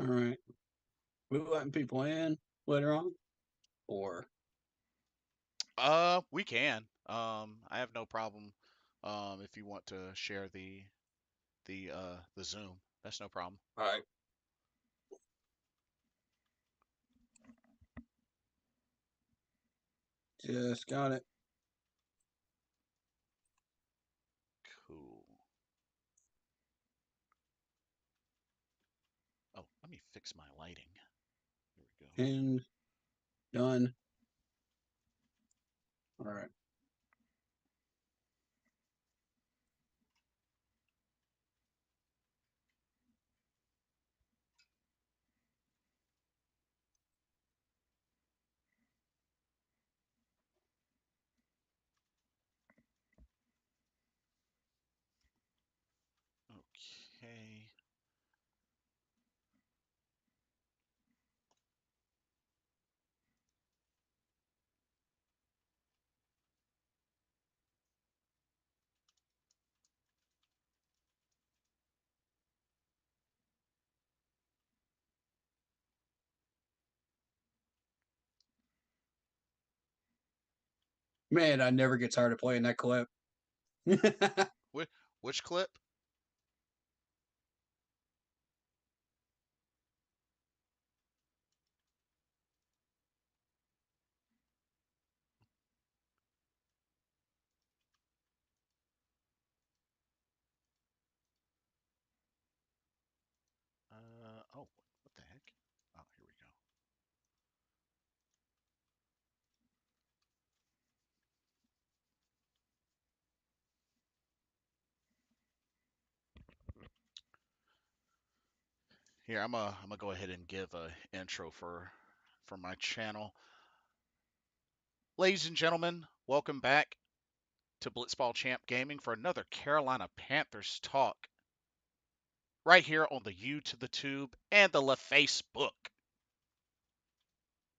All right. We letting people in later on, or We can. I have no problem. If you want to share the Zoom, that's no problem. all right. Just got it. Cool. Oh, let me fix my lighting. Here we go. And done. All right. Okay. Man, I never get tired of playing that clip. Which which clip? Oh, what the heck? Oh, here we go. Here, I'm gonna go ahead and give a intro for my channel. Ladies and gentlemen, welcome back to Blitzball Champ Gaming for another Carolina Panthers talk. Right here on the U to the Tube and the Facebook.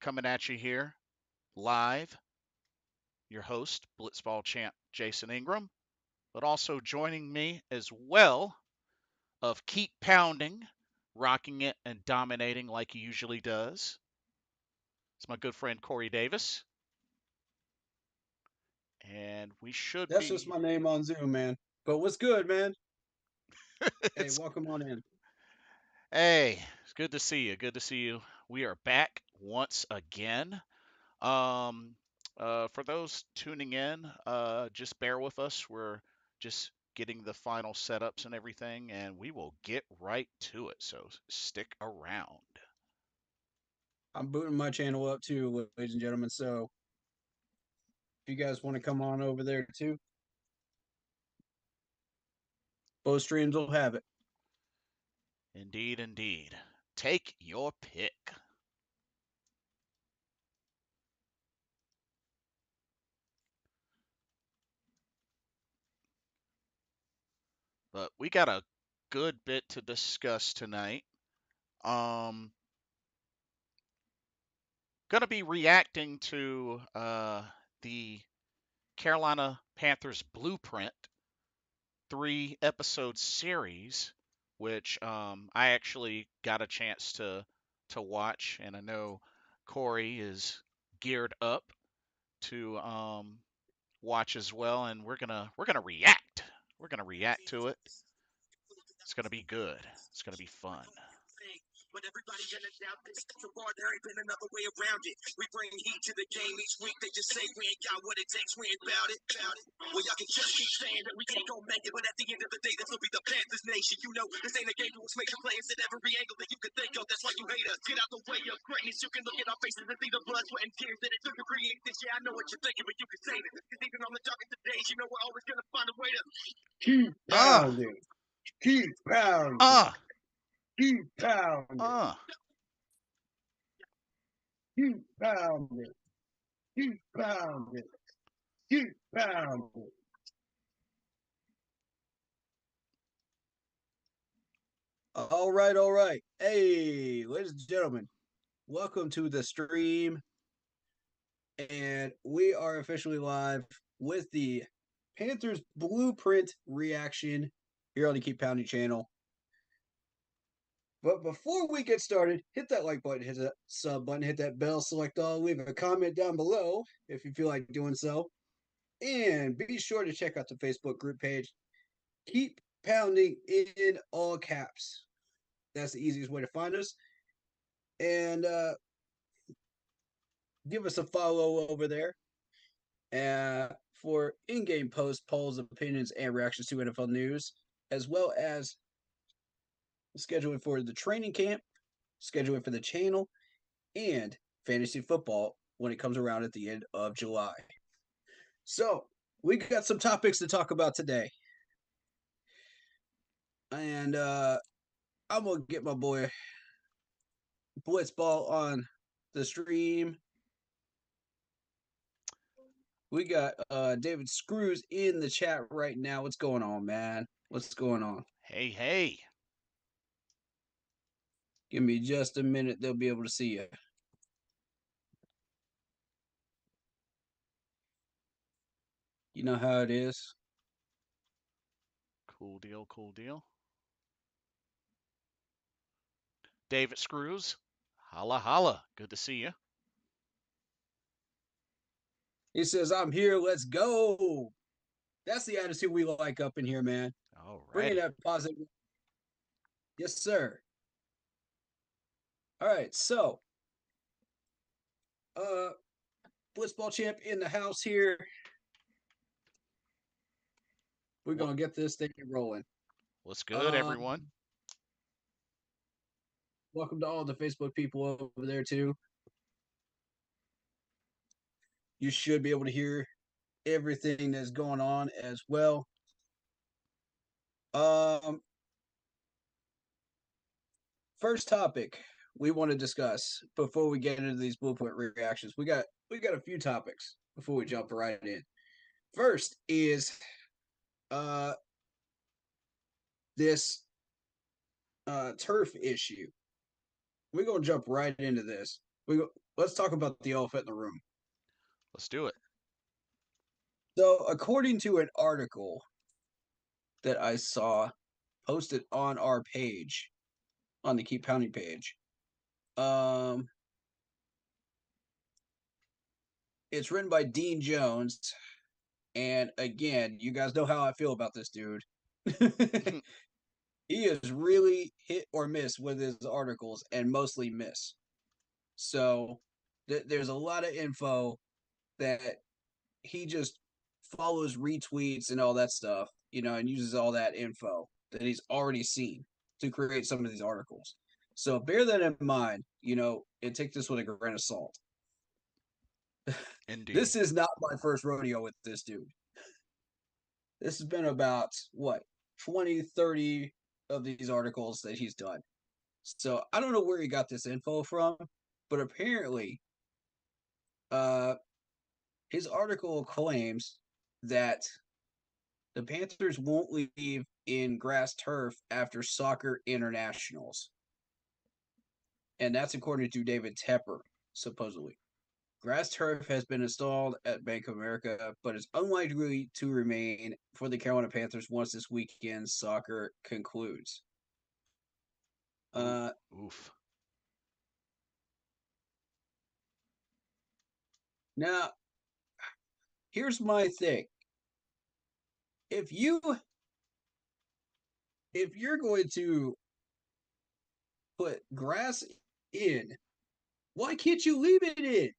Coming at you here live, your host, Blitzball Champ Jason Ingram, but also joining me as well of Keep Pounding, rocking it and dominating like he usually does. It's my good friend Corey Davis. And we should That's just be my name on Zoom, man. But what's good, man? Hey, it's welcome on in. hey, it's good to see you. Good to see you. We are back once again. Um, for those tuning in, just bear with us. We're just getting the final setups and everything, and we will get right to it. So stick around. I'm booting my channel up too, ladies and gentlemen. So if you guys want to come on over there too, both streams will have it. Indeed, indeed. Take your pick. But we got a good bit to discuss tonight. Um, gonna be reacting to the Carolina Panthers Blueprint 3 episode series, which I actually got a chance to watch, and I know Corey is geared up to watch as well, and we're gonna react. We're gonna react to it. It's gonna be good. It's gonna be fun. But everybody in the doubt this so far there ain't been another way around it. We bring heat to the game each week. They just say we ain't got what it takes. We ain't about it. Well, y'all can just keep saying that we ain't gonna make it, but at the end of the day, this will be the Panthers nation. You know, this ain't a game to make the players at every angle that you can think of. That's why you hate us. Get out the way of greatness. You can look at our faces and see the blood, sweat, and tears that it took to create this. Yeah, I know what you're thinking, but you can say this. Cause even on the darkest of days, you know we're always gonna find a way to Keep Uh, pounding. Keep pounding. uh, Keep pounding. uh. Keep pounding. Keep pounding. Keep pounding. All right, all right. Hey, ladies and gentlemen, welcome to the stream. And we are officially live with the Panthers Blueprint reaction here on the Keep Pounding channel. But before we get started, hit that like button, hit that sub button, hit that bell, select all, leave a comment down below if you feel like doing so. And be sure to check out the Facebook group page. Keep pounding in all caps. That's the easiest way to find us. And give us a follow over there for in-game posts, polls, opinions, and reactions to NFL news, as well as scheduling for the training camp, scheduling for the channel, and fantasy football when it comes around at the end of July. So we got some topics to talk about today. And I'm going to get my boy Blitzball on the stream. We got David Screws in the chat right now. What's going on, man? What's going on? Hey, hey. Give me just a minute. They'll be able to see you. You know how it is. Cool deal, cool deal. David Screws, holla holla. Good to see you. He says, I'm here. Let's go. That's the attitude we like up in here, man. Bringing Alrighty. that positive. Yes, sir. All right. So, Blitzball champ in the house here. We're going to get this thing rolling. What's good, everyone? Welcome to all the Facebook people over there, too. You should be able to hear everything that's going on as well. First topic we want to discuss before we get into these blueprint reactions. We got a few topics before we jump right in. First is this turf issue. We're gonna jump right into this. Let's talk about the elephant in the room. Let's do it. So, according to an article that I saw posted on our page, on the Keep Pounding page, it's written by Dean Jones, and again, you guys know how I feel about this dude. He is really hit or miss with his articles, and mostly miss. So there's a lot of info that he just follows retweets and all that stuff, and uses all that info that he's already seen to create some of these articles. So bear that in mind, and take this with a grain of salt. Indeed. This is not my first rodeo with this dude. This has been about, 20, 30 of these articles that he's done. So I don't know where he got this info from, but apparently his article claims that the Panthers won't leave in grass turf after soccer internationals. And that's according to David Tepper, supposedly. Grass turf has been installed at Bank of America, but is unlikely to remain for the Carolina Panthers once this weekend's soccer concludes. Oof. Now, here's my thing. If you're going to put grass in, why can't you leave it in?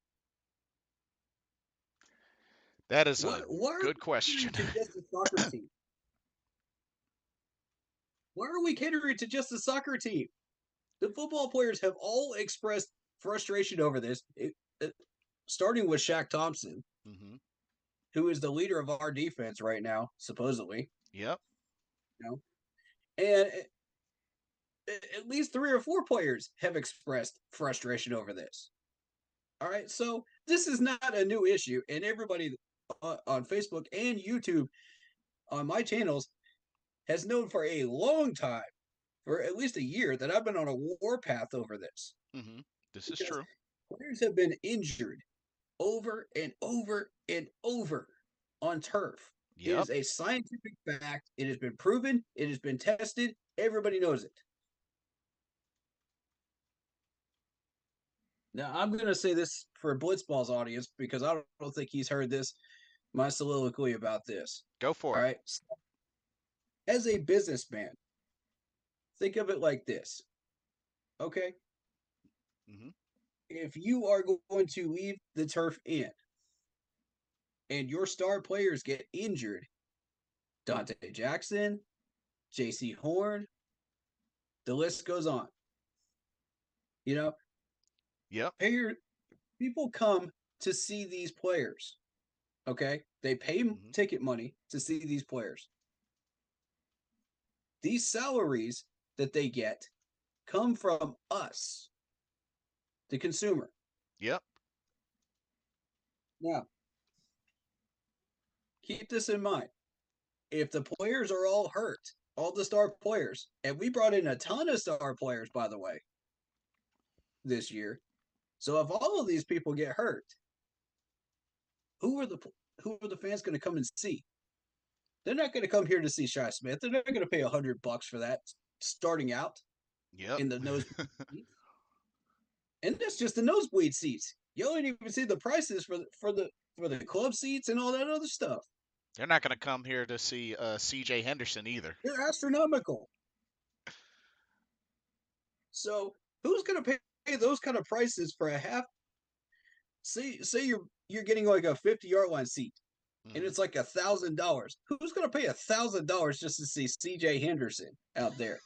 That is a good question. To just the soccer team? Why are we catering to just the soccer team? The football players have all expressed frustration over this, starting with Shaq Thompson, who is the leader of our defense right now, supposedly. Yep. And at least 3 or 4 players have expressed frustration over this. All right, so this is not a new issue, and everybody on Facebook and YouTube on my channels has known for a long time, for at least a year, that I've been on a warpath over this. This is true. Players have been injured over and over and over on turf. It is a scientific fact. It has been proven. It has been tested. Everybody knows it. Now, I'm going to say this for Blitzball's audience because I don't think he's heard this, my soliloquy about this. Go All for it. right. So, as a businessman, think of it like this. Okay. Hmm. If you are going to leave the turf in and your star players get injured, Dante Jackson, JC Horn, the list goes on. You know, Yep. people come to see these players. Okay. They pay Hmm. ticket money to see these players. These salaries that they get come from us, the consumer. Yep. Now, keep this in mind. If the players are all hurt, all the star players, and we brought in a ton of star players, by the way, this year. So if all of these people get hurt, who are the who are the fans going to come and see? They're not going to come here to see Shy Smith. They're not going to pay $100 for that starting out Yep. in the nosebleed seats. And that's just the nosebleed seats. You don't even see the prices for the club seats and all that other stuff. They're not going to come here to see C.J. Henderson either. They're astronomical. So who's going to pay those kind of prices for a half? Say you're getting like a 50-yard line seat, and Hmm. it's like $1,000. Who's going to pay $1,000 just to see C.J. Henderson out there?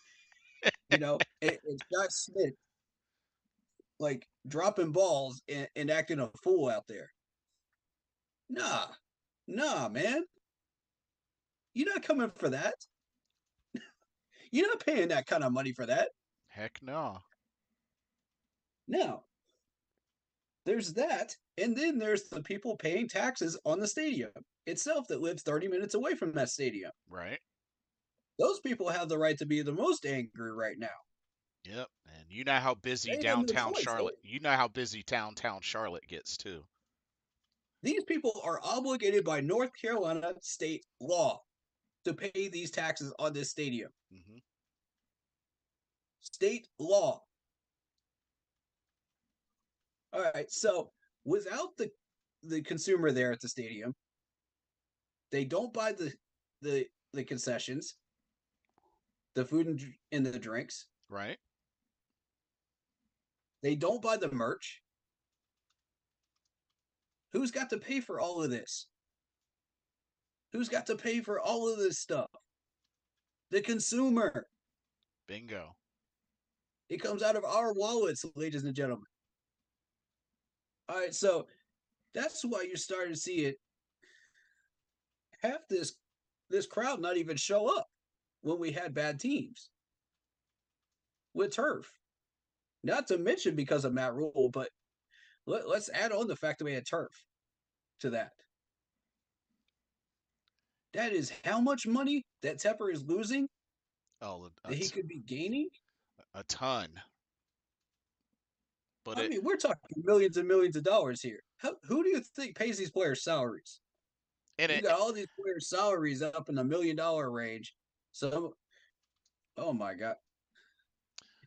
And Scott Smith like dropping balls and acting a fool out there. Nah, nah, man. You're not coming for that. You're not paying that kind of money for that. Heck no. No. There's that. And then there's the people paying taxes on the stadium itself that live 30 minutes away from that stadium. Right. Those people have the right to be the most angry right now. Yep. And you know how busy They have no downtown choice. Charlotte. You know how busy downtown Charlotte gets too. These people are obligated by North Carolina state law to pay these taxes on this stadium. Hmm. State law. All right. So without the consumer there at the stadium, they don't buy the concessions, the food and the drinks. Right. They don't buy the merch. Who's got to pay for all of this? Who's got to pay for all of this stuff? The consumer. Bingo. It comes out of our wallets, ladies and gentlemen. All right, so that's why you're starting to see it. Half this crowd not even show up when we had bad teams with turf. Not to mention because of Matt Rule, but let's add on the fact that we had turf to that. That is how much money that Tepper is losing Oh, that he could be gaining. a ton. But I it mean, we're talking millions and millions of dollars here. Who do you think pays these players' salaries? and You it got all these players' salaries up in the $1 million range. So, oh my god!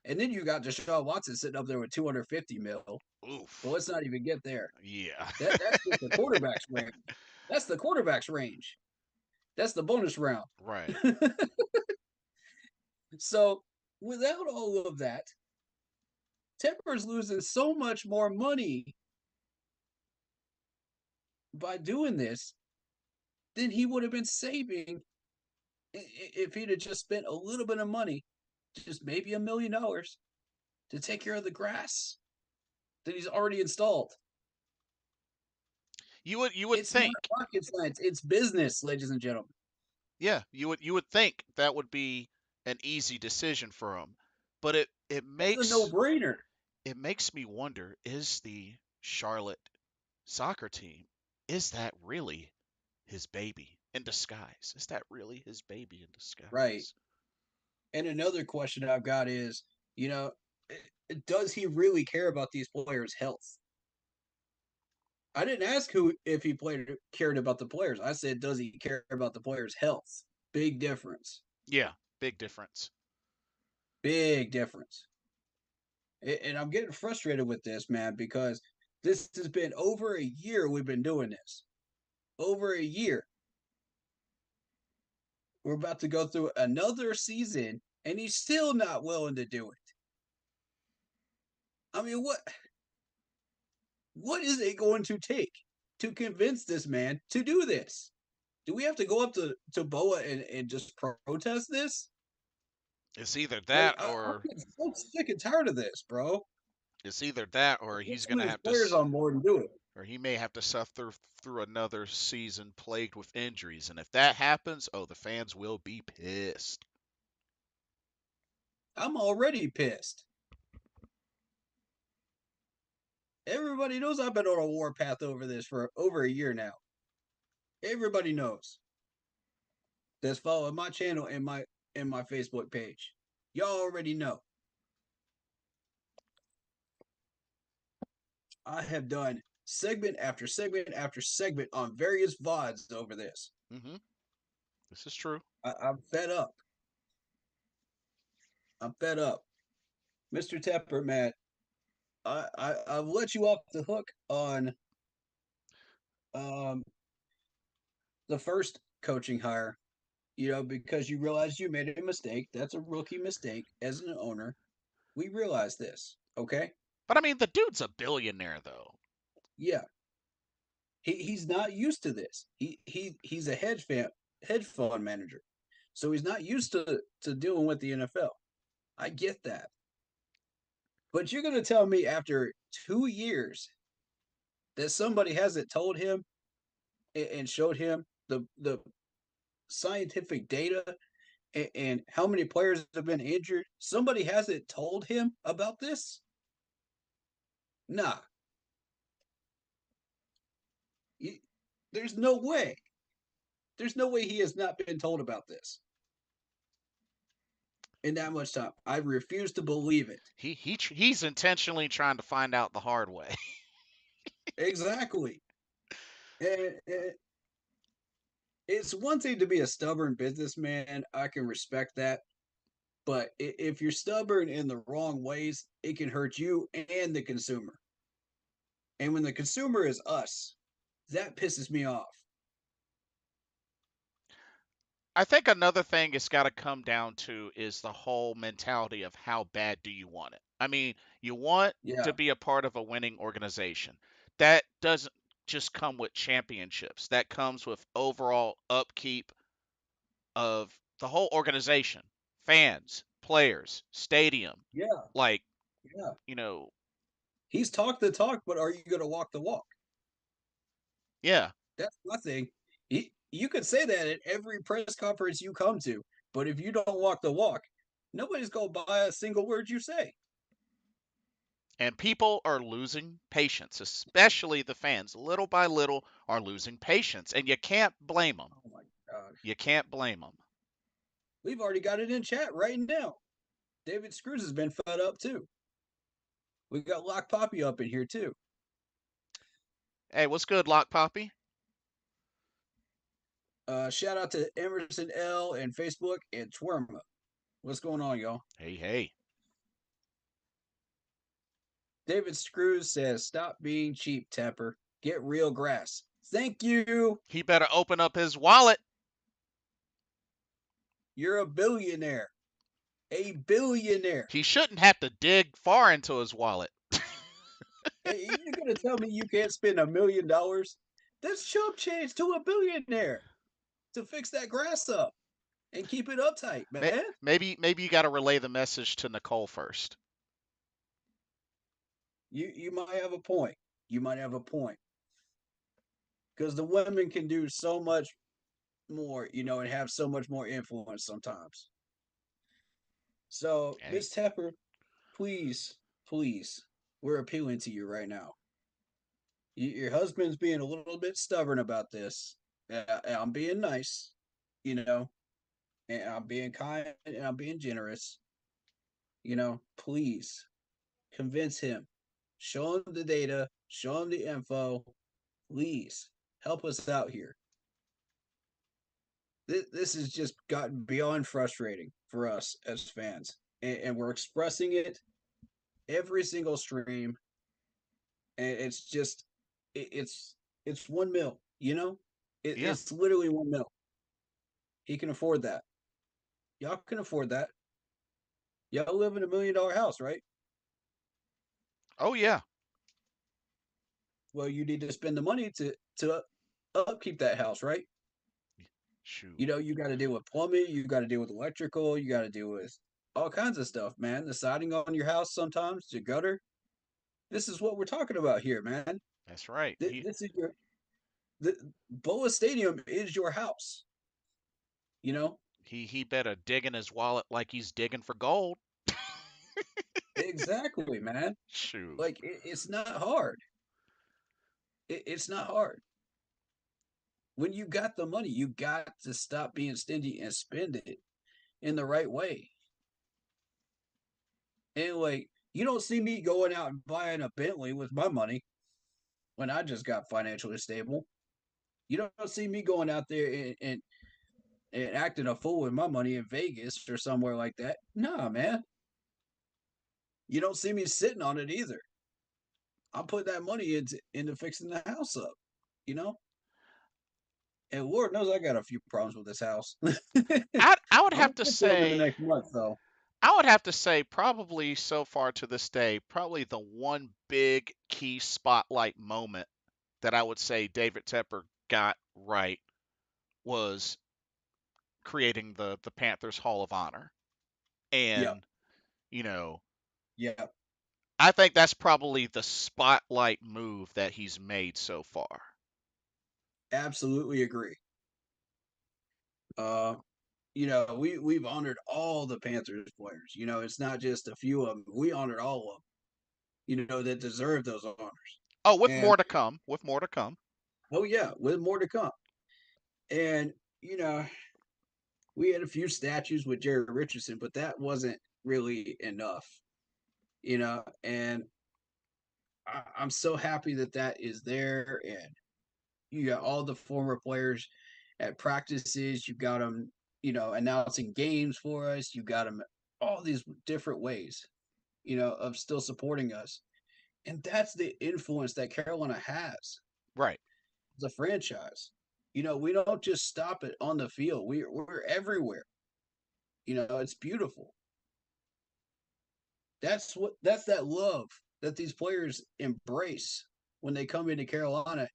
And then you got Deshaun Watson sitting up there with 250 mil. But oof. let's not even get there. Yeah. That's just the quarterback's range. That's the quarterback's range. That's the bonus round. Right. So without all of that, Tepper's losing so much more money by doing this than he would have been saving if he'd have just spent a little bit of money, just maybe $1 million, to take care of the grass that he's already installed. You would It's not think. rocket science. It's business, ladies and gentlemen. Yeah, you would think that would be an easy decision for him. But it That's a makes no-brainer. it makes me wonder, is the Charlotte soccer team, is that really his baby in disguise? Is that really his baby in Right. disguise? And another question I've got is, you know, does he really care about these players' health? I didn't ask who if he cared about the players. I said, does he care about the players' health? Big difference. Yeah, big difference. Big difference. And I'm getting frustrated with this, man, because this has been over a year we've been doing this. Over a year. We're about to go through another season, and he's still not willing to do it. I mean, what is it going to take to convince this man to do this? Do we have to go up to Boa and just protest this? It's either Like, that I'm or getting so sick and tired of this, bro. Get he's some of gonna his have to players on board and do it. or he may have to suffer through another season plagued with injuries. And if that happens, oh, the fans will be pissed. I'm already pissed. Everybody knows I've been on a warpath over this for over a year now. Everybody knows that's following my channel and my Facebook page. Y'all already know. I have done segment after segment after segment on various VODs over this. Mm-hmm. This is true. I'm fed up. I'm fed up. Mr. Tepper, man, I've let you off the hook on um the first coaching hire, because you realized you made a mistake. That's a rookie mistake as an owner. We realize this, okay? But I mean, the dude's a billionaire, though. Yeah, he's not used to this. He's a hedge fund manager, so he's not used to dealing with the NFL. I get that, but you're gonna tell me after 2 years that somebody hasn't told him and showed him the scientific data and how many players have been injured? Somebody hasn't told him about this? Nah, he, there's no way. There's no way he has not been told about this in that much time. I refuse to believe it. He's intentionally trying to find out the hard way. Exactly. And it's one thing to be a stubborn businessman. I can respect that. But if you're stubborn in the wrong ways, it can hurt you and the consumer. And when the consumer is us, that pisses me off. I think another thing it's got to come down to is the whole mentality of how bad do you want it? I mean, you want to Yeah, be a part of a winning organization. That doesn't just come with championships. That comes with overall upkeep of the whole organization, fans, players, stadium. yeah, Like, yeah. you know, He's talked the talk, but are you going to walk the walk? yeah. That's my thing. You could say that at every press conference you come to, but if you don't walk the walk, nobody's going to buy a single word you say. And people are losing patience, especially the fans. Little by little are losing patience, and you can't blame them. Oh my God. You can't blame them. We've already got it in chat right now. David Screws has been fed up too. We got Lock Poppy up in here too. Hey, what's good, Lock Poppy? Shout out to Emerson L and Facebook and Twerma. What's going on, y'all? Hey, hey. David Screws says, "Stop being cheap, Tepper. Get real grass." Thank you. He better open up his wallet. You're a billionaire. A billionaire. He shouldn't have to dig far into his wallet. Hey, you're gonna tell me you can't spend $1 million? That's chump change to a billionaire to fix that grass up and keep it uptight, man. Maybe you got to relay the message to Nicole first. You might have a point. You might have a point. Because the women can do so much more, and have so much more influence sometimes. So, Hey, Miss Tepper, please, please, we're appealing to you right now. Your husband's being a little bit stubborn about this. I'm being nice, you know, and I'm being kind and I'm being generous. Please convince him. Show him the data, show him the info. Please help us out here. This has just gotten beyond frustrating for us as fans, and we're expressing it every single stream, and it's just it's 1 mil. You know, Yeah. it's literally 1 mil. He can afford that. Y'all can afford that. Y'all live in $1 million house, right? Oh yeah. Well, you need to spend the money to upkeep that house, right? Shoot. You know, you got to deal with plumbing, you got to deal with electrical, you got to deal with all kinds of stuff, man. The siding on your house sometimes, the gutter. This is what we're talking about here, man. That's right. This is your the Boa Stadium is your house. You know He better dig in his wallet like he's digging for gold. exactly, man. Shoot. Like it's not hard. It's not hard. When you got the money, you got to stop being stingy and spend it in the right way. And like, you don't see me going out and buying a Bentley with my money when I just got financially stable. You don't see me going out there and acting a fool with my money in Vegas or somewhere like that. Nah, man. You don't see me sitting on it either. I'm putting that money into fixing the house up, you know? And Lord knows I got a few problems with this house. I'm I would gonna have to fix it over the say next month, though. I would have to say probably so far to this day, probably the one big key spotlight moment that I would say David Tepper got right was creating the Panthers Hall of Honor. Yeah, And, you know, yeah, I think that's probably the spotlight move that he's made so far. absolutely agree. Uh, you know, we've honored all the Panthers players. You know, it's not just a few of them. We honored all of them. You know that deserve those honors. Oh, with And more to come, with more to come. oh yeah, with more to come. And you know, we had a few statues with Jerry Richardson, but that wasn't really enough. You know, and I'm so happy that that is there. And you got all the former players at practices. You got them, you know, announcing games for us. You got them all these different ways, you know, of still supporting us. And that's the influence that Carolina has Right. as a franchise. You know, we don't just stop it on the field. We're everywhere. You know, it's beautiful. That's that love that these players embrace when they come into Carolina.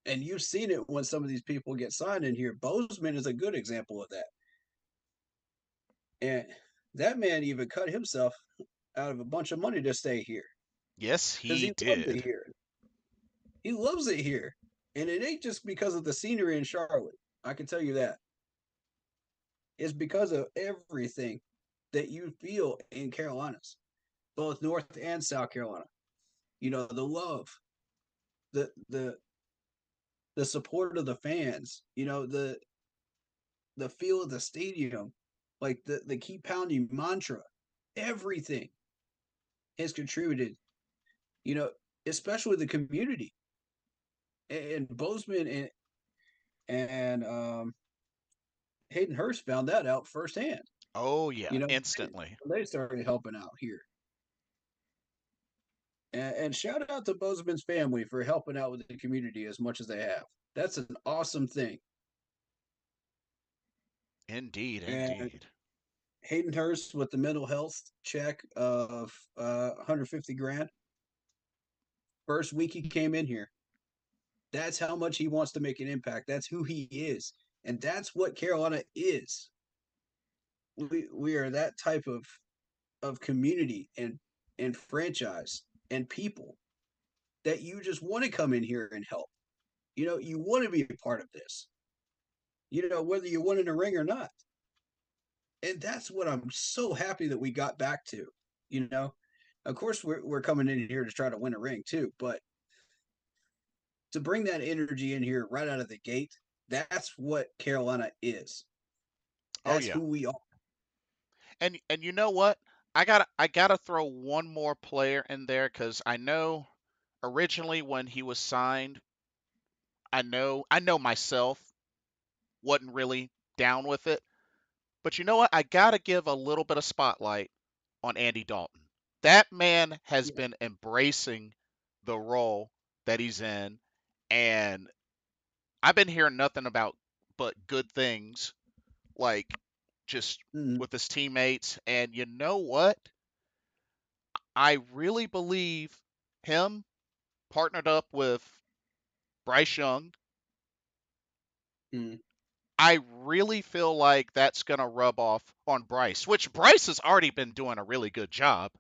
And you've seen it when some of these people get signed in here. Bozeman is a good example of that. And that man even cut himself out of a bunch of money to stay here Yes, because he he loves it did. here. He loves it here. And it ain't just because of the scenery in Charlotte. I can tell you that. It's because of everything that you feel in Carolinas, both North and South Carolina. You know, the love, the the the support of the fans, you know, the feel of the stadium, like the keep pounding mantra, everything has contributed, you know, especially the community. And Bozeman and Hayden Hurst found that out firsthand. Oh yeah, You know, instantly. they started helping out here. And shout out to Bozeman's family for helping out with the community as much as they have. That's an awesome thing. Indeed, And indeed. Hayden Hurst with the mental health check of 150 grand. First week he came in here. That's how much he wants to make an impact. That's who he is. And that's what Carolina is. We are that type of community and franchise and people that you just want to come in here and help. You know, you want to be a part of this. You know, whether you win in a ring or not. And that's what I'm so happy that we got back to. You know, of course we're coming in here to try to win a ring too, but to bring that energy in here right out of the gate, that's what Carolina is. Oh That's yeah. who we are. And you know what? I gotta throw one more player in there because I know originally when he was signed, I know myself wasn't really down with it. But you know what? I gotta give a little bit of spotlight on Andy Dalton. that man has Yeah. been embracing the role that he's in, and I've been hearing nothing about but good things, like just Mm-hmm. with his teammates. And you know what? I really believe him partnered up with Bryce Young. Mm-hmm. I really feel like that's going to rub off on Bryce, which Bryce has already been doing a really good job.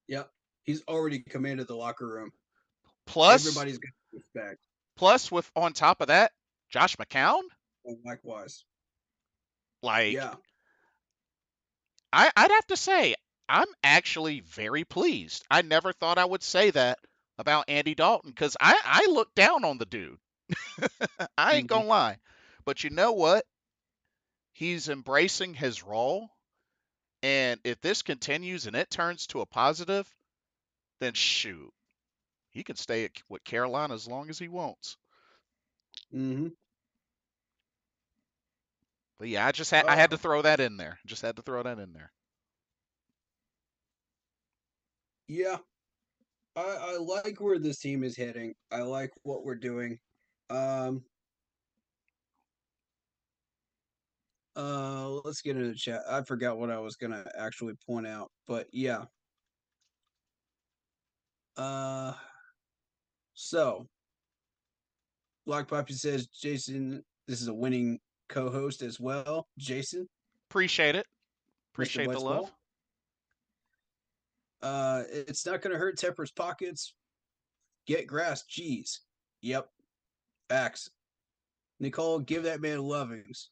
Yep. He's already commanded the locker room. Plus, Everybody's got respect. with on top of that, Josh McCown, And likewise. like Yeah. I'd have to say, I'm actually very pleased. I never thought I would say that about Andy Dalton because I look down on the dude. I ain't Mm-hmm. gonna lie. But you know what? He's embracing his role. And if this continues and it turns to a positive, then shoot, he can stay with Carolina as long as he wants. Mm-hmm. But yeah, I had to throw that in there. Just had to throw that in there. Yeah. I like where this team is heading. I like what we're doing. Um let's get into the chat. I forgot what I was gonna actually point out, but yeah. Uh so Black Poppy says, Jason, this is a winning co-host as well. Jason, Appreciate it. Mr. Appreciate the love. Blitzball. It's not gonna hurt Tepper's pockets. Get grass, jeez. Yep. Facts. Nicole, give that man lovings.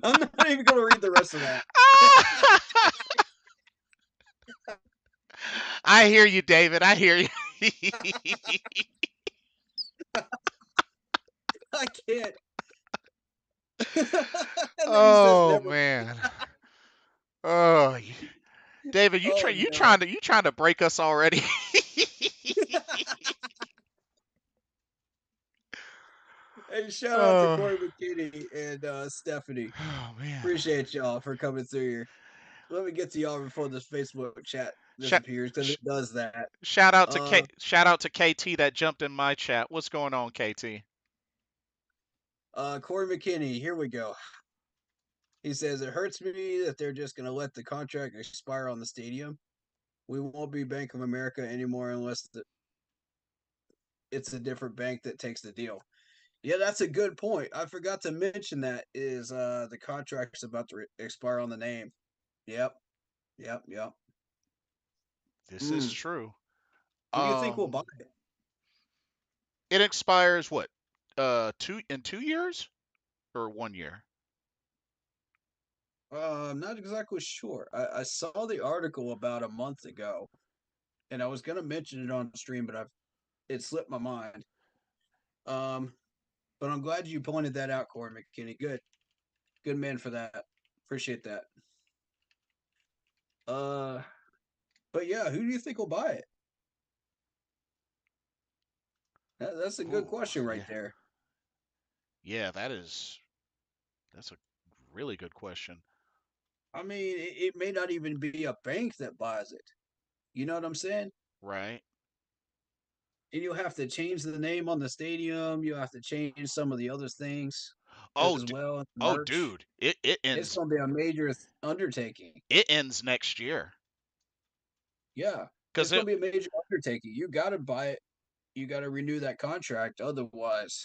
I'm not even gonna read the rest of that. I hear you, David. I hear you. I can't. And then he says Oh never. man. Oh, David, Oh no. you trying to break us already? Hey, shout out to Oh, Corey McKinney and Stephanie. oh man. Appreciate y'all for coming through here. Let me get to y'all before this Facebook chat Sh- disappears because sh- it does that. shout out to KT that jumped in my chat. What's going on, KT? Corey McKinney, here we go. He says it hurts me that they're just gonna let the contract expire on the stadium. We won't be Bank of America anymore unless it's a different bank that takes the deal. Yeah, that's a good point. I forgot to mention that is the contract's about to expire on the name. Yep, yep. This is Mm. true. Who do you think will buy it? It expires what? 2 years or 1 year? I'm not exactly sure. I saw the article about a month ago, and I was gonna mention it on stream, but it slipped my mind. Um, but I'm glad you pointed that out, Corey McKinney. Good man for that. Appreciate that. Uh, but yeah, who do you think will buy it? That's a good Ooh, question right yeah, there. yeah. That's a really good question. I mean, it may not even be a bank that buys it. You know what I'm saying? Right? And you'll have to change the name on the stadium. You'll have to change some of the other things Oh, as well. Merch. dude, it It's ends going to be a major undertaking. next year. Yeah, it's Cause going to be a major undertaking. You got to buy it. You got to renew that contract. Otherwise,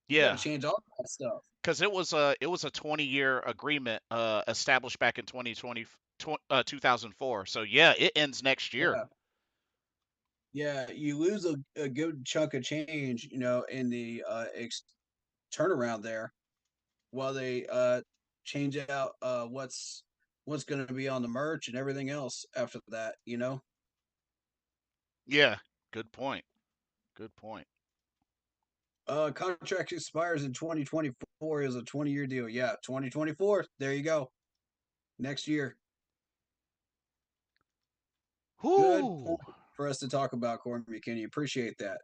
you got to yeah, change all that stuff. cause it was a 20-year agreement established back in 2004. So yeah, it ends next year. Yeah, yeah. You lose a good chunk of change, in the turnaround there while they change out what's going to be on the merch and everything else after that. Yeah, good point. Good point. Contract expires in 2024 is a 20-year deal. Yeah, 2024. There you go. Next year. Good Whoo! point for us to talk about, Corey McKinney. Appreciate that.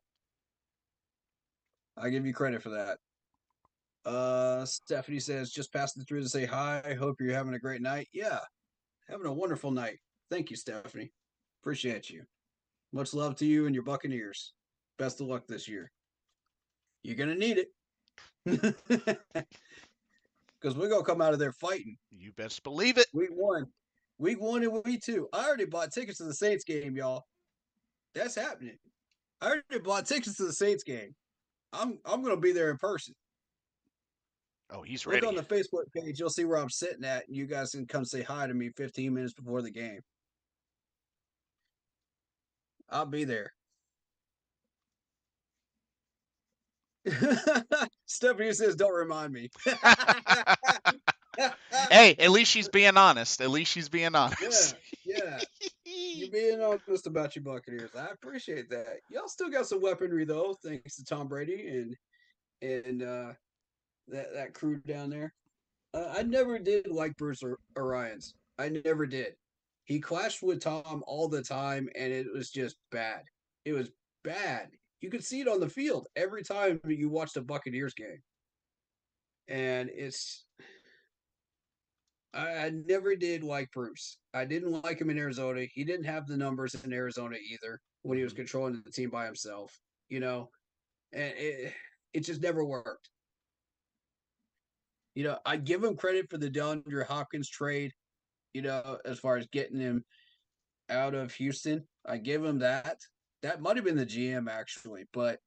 I give you credit for that. Stephanie says just passing through to say hi. Hope you're having a great night. Yeah, having a wonderful night. Thank you, Stephanie. Appreciate you. Much love to you and your Buccaneers. Best of luck this year. You're gonna need it because we're gonna come out of there fighting. You best believe it. Week one and week two. I already bought tickets to the Saints game, y'all. That's happening. I already bought tickets to the Saints game. I'm gonna be there in person. Oh, he's Look on ready. the Facebook page. You'll see where I'm sitting at, and you guys can come say hi to me 15 minutes before the game. I'll be there. Stephanie says, "Don't remind me." Hey, at least she's being honest. At least she's being honest. yeah. You being honest about your Buccaneers, I appreciate that. Y'all still got some weaponry though, thanks to Tom Brady and that crew down there. I never did like Bruce Arians. I never did. He clashed with Tom all the time, and it was just bad. It was bad. You could see it on the field every time you watched a Buccaneers game, and I never did like Bruce. I didn't like him in Arizona. He didn't have the numbers in Arizona either when he was Hmm. controlling the team by himself. And it just never worked. I give him credit for the DeAndre Hopkins trade. As far as getting him out of Houston, I give him that. That might have been the GM actually, but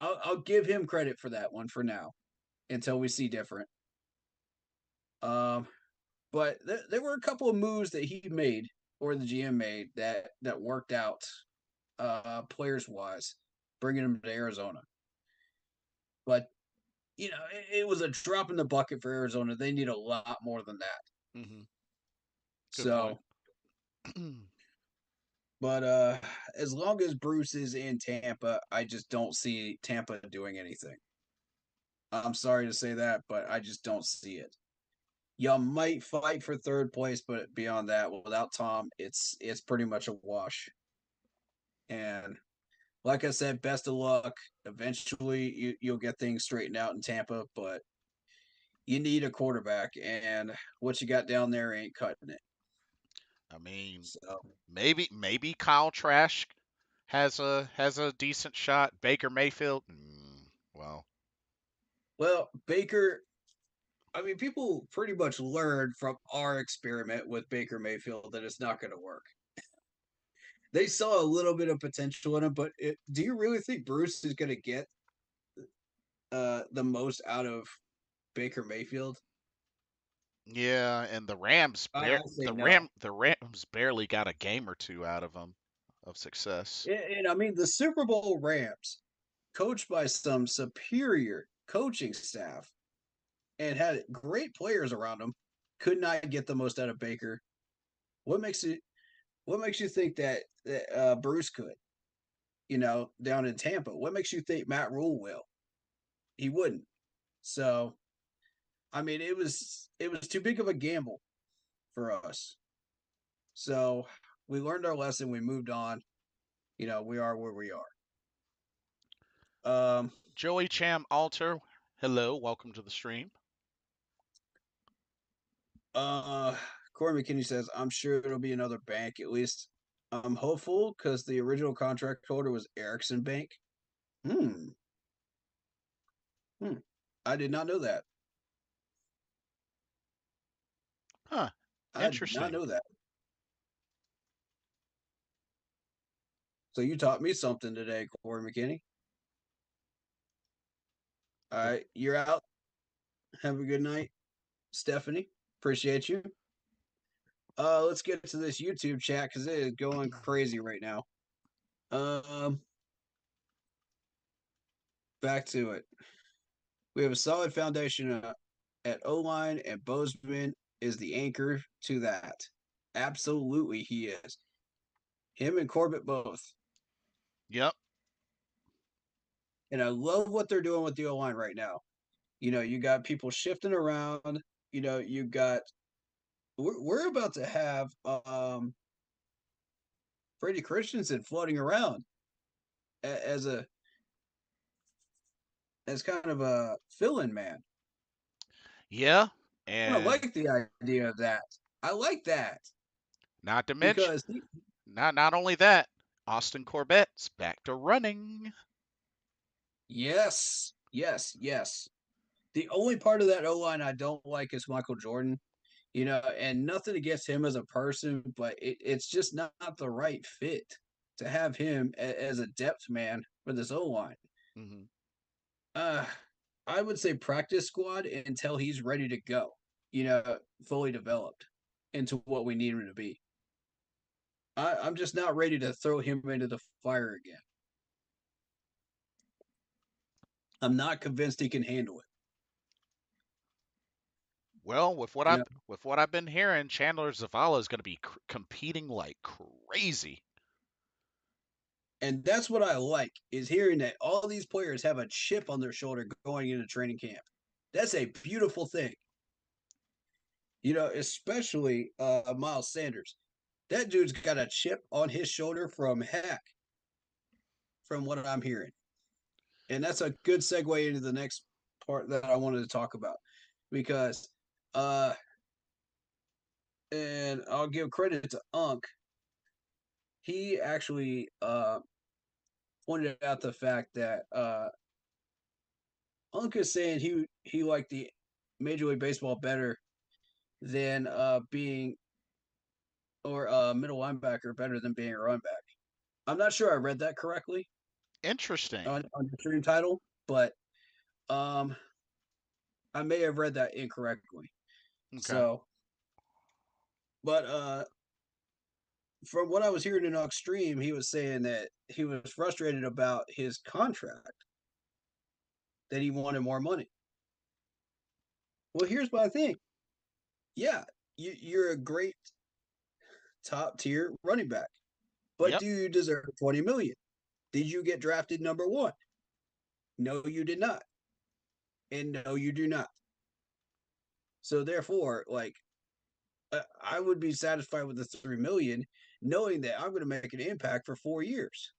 I'll give him credit for that one for now until we see different. Um, but there were a couple of moves that he made or the GM made that worked out players wise, bringing him to Arizona. But it was a drop in the bucket for Arizona. They need a lot more than that. Hmm. Good point. So, but as long as Bruce is in Tampa, I just don't see Tampa doing anything. I'm sorry to say that, but I just don't see it. Y'all might fight for third place, but beyond that, without Tom, it's pretty much a wash. And like I said, best of luck. Eventually, you'll get things straightened out in Tampa, but you need a quarterback, and what you got down there ain't cutting it. I mean, So, maybe Kyle Trask has a decent shot. Baker Mayfield, well, Baker. I mean, people pretty much learned from our experiment with Baker Mayfield that it's not going to work. They saw a little bit of potential in him, but do you really think Bruce is going to get the most out of Baker Mayfield? yeah, and the Rams I bar- say the no. Ram the Rams barely got a game or two out of him of success. And I mean, the Super Bowl Rams, coached by some superior coaching staff and had great players around them, could not get the most out of Baker. What makes it? What makes you think that Bruce could? Down in Tampa. What makes you think Matt Rule will? He wouldn't. So, I mean, it was too big of a gamble for us. So we learned our lesson. We moved on. We are where we are. Um, Joey Cham Alter, hello, welcome to the stream. uh, Corey McKinney says, "I'm sure it'll be another bank. At least I'm hopeful because the original contract holder was Erickson Bank. Hmm. Hmm. I did not know that. Huh. I did not Interesting. know that. So you taught me something today, Corey McKinney. All The right, you're out. Have a good night, Stephanie. Appreciate you. Let's get to this YouTube chat because it is going crazy right now. Um, Back to it. We have a solid foundation at O line, and Bozeman is the anchor to that. Absolutely, he is. Him and Corbett both. Yep. And I love what they're doing with the O line right now. You got people shifting around. You got we're about to have Freddie Christensen floating around as a as kind of a fill-in man. Yeah. I And like the idea of that. I like that Not to mention, because not only that, Austin Corbett's back to running. yes, yes, yes. The only part of that O line I don't like is Michael Jordan. And nothing against him as a person, but it's just not the right fit to have him as a depth man for this O line. Hmm. Uh, I would say practice squad until he's ready to go, fully developed into what we need him to be. I'm just not ready to throw him into the fire again. I'm not convinced he can handle it. Well, You know, with what I've been hearing, Chandler Zavala is going to be competing like crazy. and that's what I like is hearing that all these players have a chip on their shoulder going into training camp. That's a beautiful thing. Especially Miles Sanders. That dude's got a chip on his shoulder from heck, from what I'm hearing. And that's a good segue into the next part that I wanted to talk about because, uh, and I'll give credit to Unc. He actually pointed out the fact that Unc is saying he liked the Major League Baseball better than being or middle linebacker better than being a run back. I'm not sure I read that correctly Interesting. on the stream title, but um, I may have read that incorrectly. Okay. So, but from what I was hearing in Ox stream, he was saying that he was frustrated about his contract, that he wanted more money. Well, here's my thing. Yeah, you're a great top tier running back, but Yep. do you deserve 20 million? Did you get drafted number one? No, you did not, and no, you do not. So therefore, like I would be satisfied with the 3 million, knowing that I'm going to make an impact for 4 years.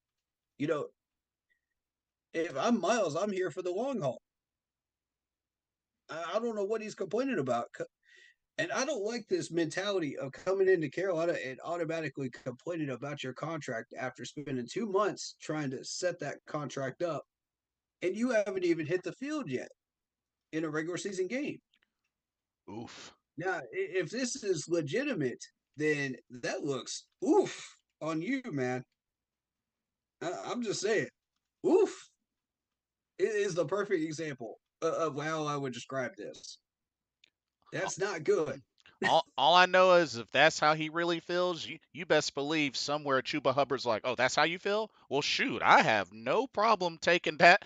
You know, if I'm Miles, I'm here for the long haul. I don't know what he's complaining about, and I don't like this mentality of coming into Carolina and automatically complaining about your contract after spending 2 months trying to set that contract up, and you haven't even hit the field yet in a regular season game. Oof. Now, if this is legitimate, then that looks oof on you, man. I'm just saying, oof. It is the perfect example of how I would describe this. All, That's not good. all I know is if that's how he really feels, you best believe somewhere Chuba Hubbard's like, oh, that's how you feel? Well, shoot, I have no problem taking that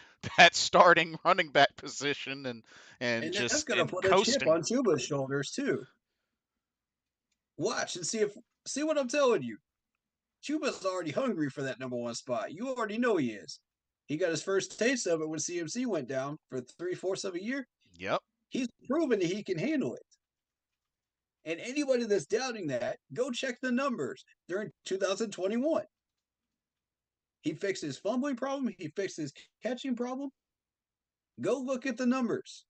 starting running back position and And that's just going to and put a chip coasting. on Chuba's shoulders, too. Watch and see what I'm telling you. Chuba's already hungry for that number one spot. You already know he is. He got his first taste of it when CMC went down for 3/4 of a year. Yep. He's proven that he can handle it. And anybody that's doubting that, go check the numbers during 2021. He fixed his fumbling problem. He fixed his catching problem. Go look at the numbers.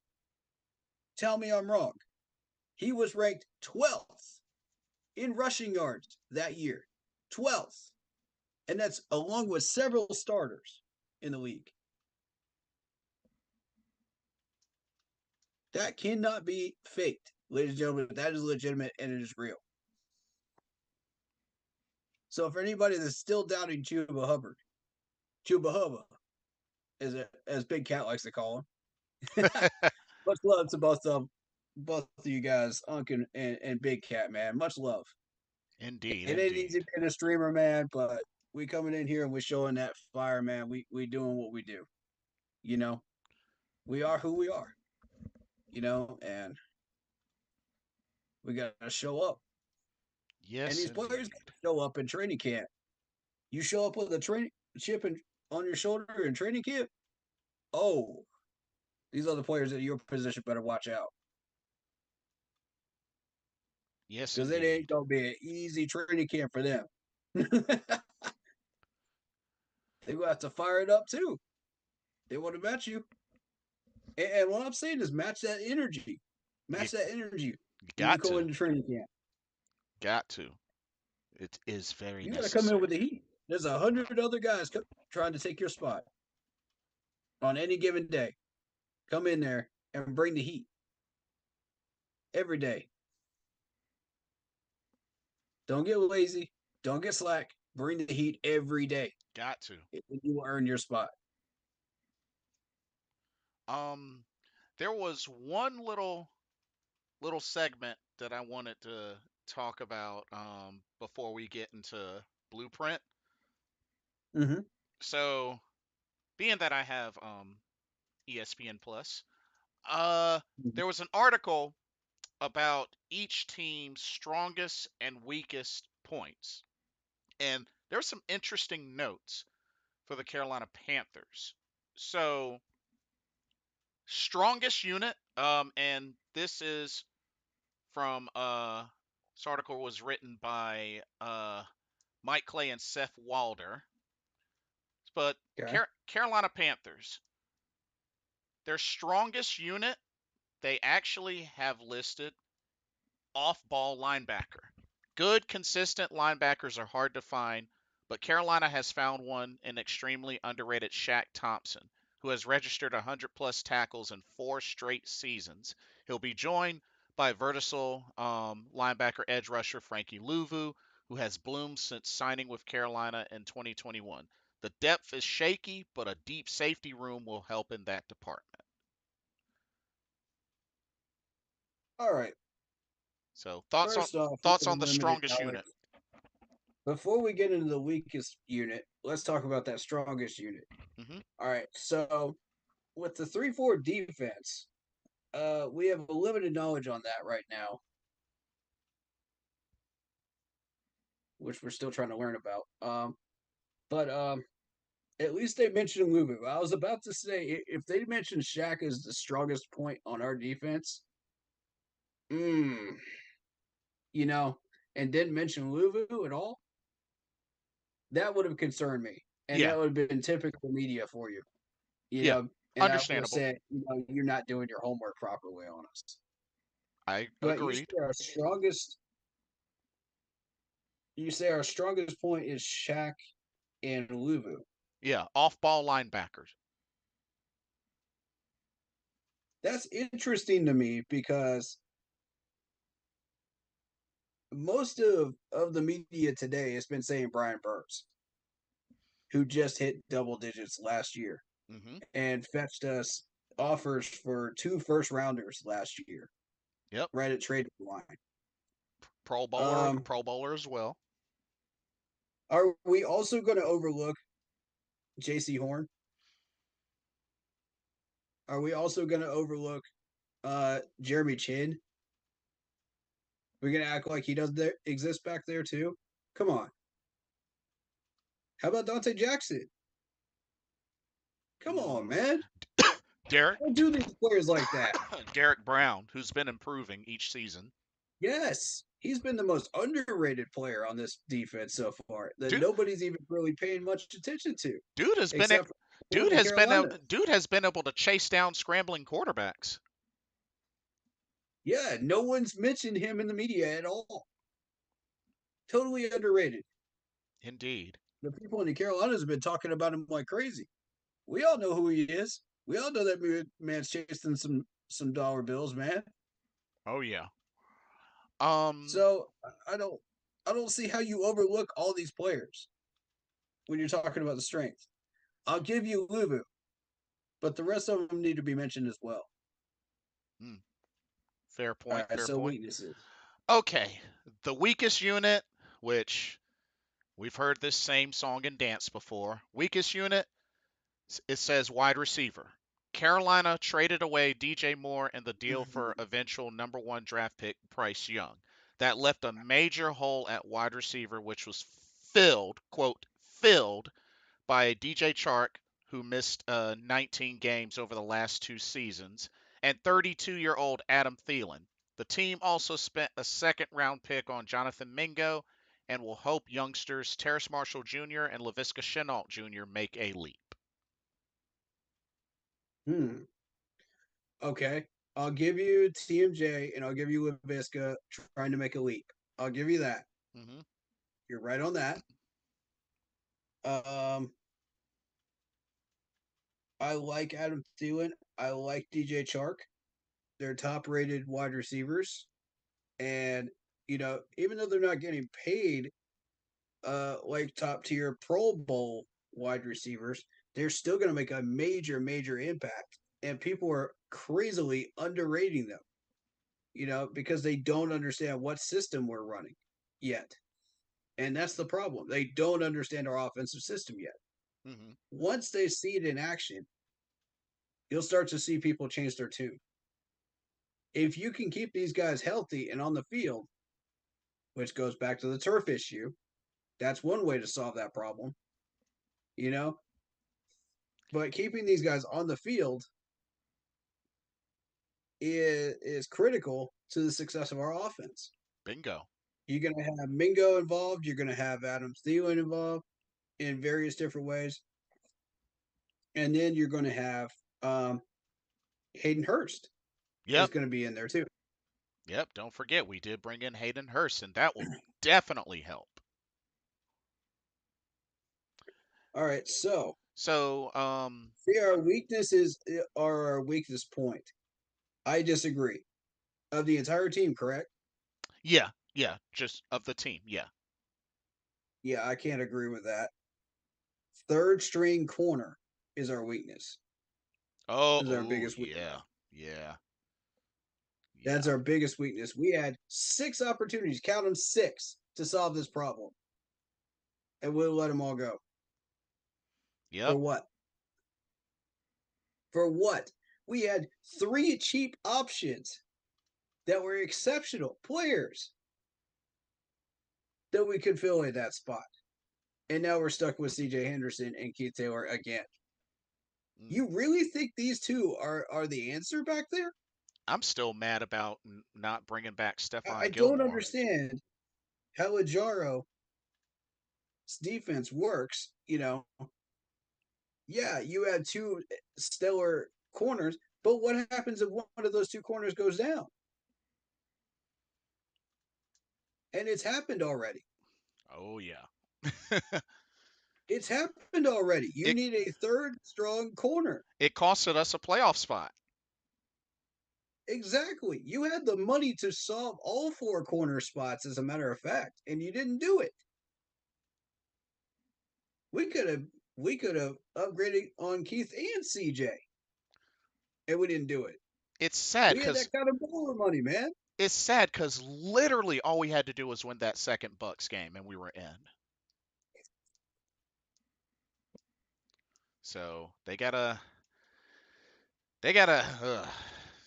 Tell me I'm wrong. He was ranked 12th in rushing yards that year. 12th. And that's along with several starters in the league. That cannot be faked, ladies and gentlemen. That is legitimate and it is real. So for anybody that's still doubting Chuba Hubbard, Chuba Hubba, as Big Cat likes to call him. Much love to both of you guys, Unc and Big Cat, man. Much love. Indeed, It ain't easy indeed. being a streamer, man, but we coming in here and we showing that fire, man. We doing what we do. You know, we are who we are. And we gotta show up. And Yes, these players indeed. gotta show up in training camp. You show up with a training chip on your shoulder in training camp. Oh, these other players at your position better watch out Yes, because it ain't indeed. gonna be an easy training camp for them. They gonna have to fire it up too. They want to match you. And what I'm saying is match that energy. You, Match that energy you when you got go to. into training camp. Got to. It is very You got to come in with necessary. the heat. There's 100 other guys trying to take your spot on any given day. Come in there and bring the heat every day. Don't get lazy. Don't get slack. Bring the heat every day. Got to. And you will earn your spot. Um, there was one little segment that I wanted to talk about before we get into Blueprint. Mm-hmm. So, being that I have ESPN Plus, uh, there was an article about each team's strongest and weakest points, and there's some interesting notes for the Carolina Panthers. So, strongest unit, and this is from this article was written by Mike Clay and Seth Walder. But Okay. Carolina Panthers, their strongest unit, they actually have listed off-ball linebacker. Good, consistent linebackers are hard to find, but Carolina has found one in extremely underrated Shaq Thompson, who has registered 100-plus tackles in 4 straight seasons. He'll be joined by versatile linebacker edge rusher Frankie Louvu, who has bloomed since signing with Carolina in 2021. The depth is shaky, but a deep safety room will help in that department. All right. So First off, we thoughts have on the limited strongest knowledge. unit. Before we get into the weakest unit, let's talk about that strongest unit. Hmm. All right. So with the 3-4 defense, we have a limited knowledge on that right now, which we're still trying to learn about. But at least they mentioned Luvu. I was about to say if they mentioned Shaq as the strongest point on our defense, mm, you know, and didn't mention Luvu at all, that would have concerned me, and Yeah, that would have been typical media for you, you yeah, know. And I would have understandable. said, you're not doing your homework properly on us. I But agreed. you say our strongest point is Shaq and Luvu. Yeah, off-ball linebackers. That's interesting to me because most of the media today has been saying Brian Burns, who just hit double digits last year Hmm. and fetched us offers for 2 first rounders last year, Yep, right at trade line. Pro Um, Bowler as well. are we also going to overlook J.C. Horn? Are we also going to overlook Jeremy Chin? We're going to act like he doesn't exist back there too? Come on. How about Dante Jackson? Come on, Mm. man. Derek Don't do these players like that. Derek Brown, who's been improving each season. Yes, he's been the most underrated player on this defense so far that Dude, nobody's even really paying much attention to, dude has been except for the Carolina. dude has been able to chase down scrambling quarterbacks. Yeah, no one's mentioned him in the media at all. Totally underrated. Indeed. The people in the Carolinas have been talking about him like crazy. We all know who he is. We all know that man's chasing some dollar bills, man. Oh yeah. Um. So I don't I don't see how you overlook all these players when you're talking about the strength. I'll give you Luvu, but the rest of them need to be mentioned as well. hmm, Fair All point. right, Fair so point. weaknesses. Okay. The weakest unit, which we've heard this same song and dance before. Weakest unit, it says wide receiver. Carolina traded away DJ Moore in the deal for eventual number 1 draft pick Bryce Young. That left a major hole at wide receiver, which was filled, quote, filled by DJ Chark, who missed 19 games over the last 2 seasons, and 32-year-old Adam Thielen. The team also spent a second-round pick on Jonathan Mingo and will hope youngsters Terrace Marshall Jr. and Laviska Shenault Jr. make a leap. Hmm. Okay. I'll give you TMJ and I'll give you Laviska trying to make a leap. I'll give you that. Hmm. You're right on that. Um, I like Adam Thielen. I like DJ Chark. They're top-rated wide receivers, and even though they're not getting paid like top-tier Pro Bowl wide receivers, they're still going to make a major, major impact, and people are crazily underrating them. Because they don't understand what system we're running yet. And that's the problem. They don't understand our offensive system yet. Hmm. Once they see it in action, you'll start to see people change their tune. If you can keep these guys healthy and on the field, which goes back to the turf issue, that's one way to solve that problem, you know? But keeping these guys on the field is critical to the success of our offense. Bingo. You're going to have Mingo involved. You're going to have Adam Thielen involved in various different ways. And then you're going to have Hayden Hurst is Yep. going to be in there too. Yep. Don't forget, we did bring in Hayden Hurst, and that will definitely help. All right, so So, see, our weaknesses are our weakness point. I disagree. Of the entire team, correct? yeah, yeah, just of the team, yeah. Yeah, I can't agree with that. Third string corner is our weakness. Oh, Is our oh, biggest weakness. yeah, yeah, That's yeah. our biggest weakness. We had 6 opportunities, count them 6, to solve this problem, and we'll let them all go. For Yep. what? For what? We had 3 cheap options that were exceptional players that we could fill in that spot. And now we're stuck with CJ Henderson and Keith Taylor again. Mm. You really think these two are the answer back there? I'm still mad about not bringing back I Stephon don't Gilmore. understand how Ajaro's defense works. Yeah, you had 2 stellar corners, but what happens if one of those 2 corners goes down? And it's happened already. Oh yeah. It's happened already. You it need a third strong corner. it costed us a playoff spot. Exactly. You had the money to solve all 4 corner spots, as a matter of fact, and you didn't do it. We could have upgraded on Keith and CJ, and we didn't do it. It's sad We had because that kind of baller money, man. literally all we had to do was win that second Bucks game and we were in. So they gotta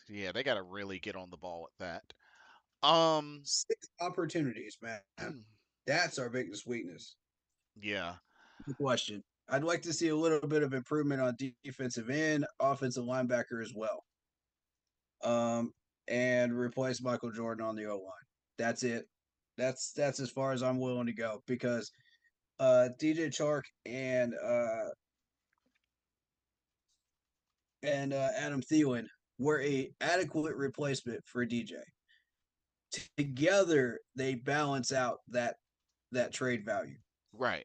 yeah, they gotta really get on the ball with that. Um 6 opportunities, man. That's our biggest weakness. yeah. The question. I'd like to see a little bit of improvement on defensive end, offensive linebacker as well. Um, and replace Michael Jordan on the O line. That's it. That's as far as I'm willing to go because DJ Chark and Adam Thielen were a adequate replacement for DJ. Together, they balance out that trade value. Right.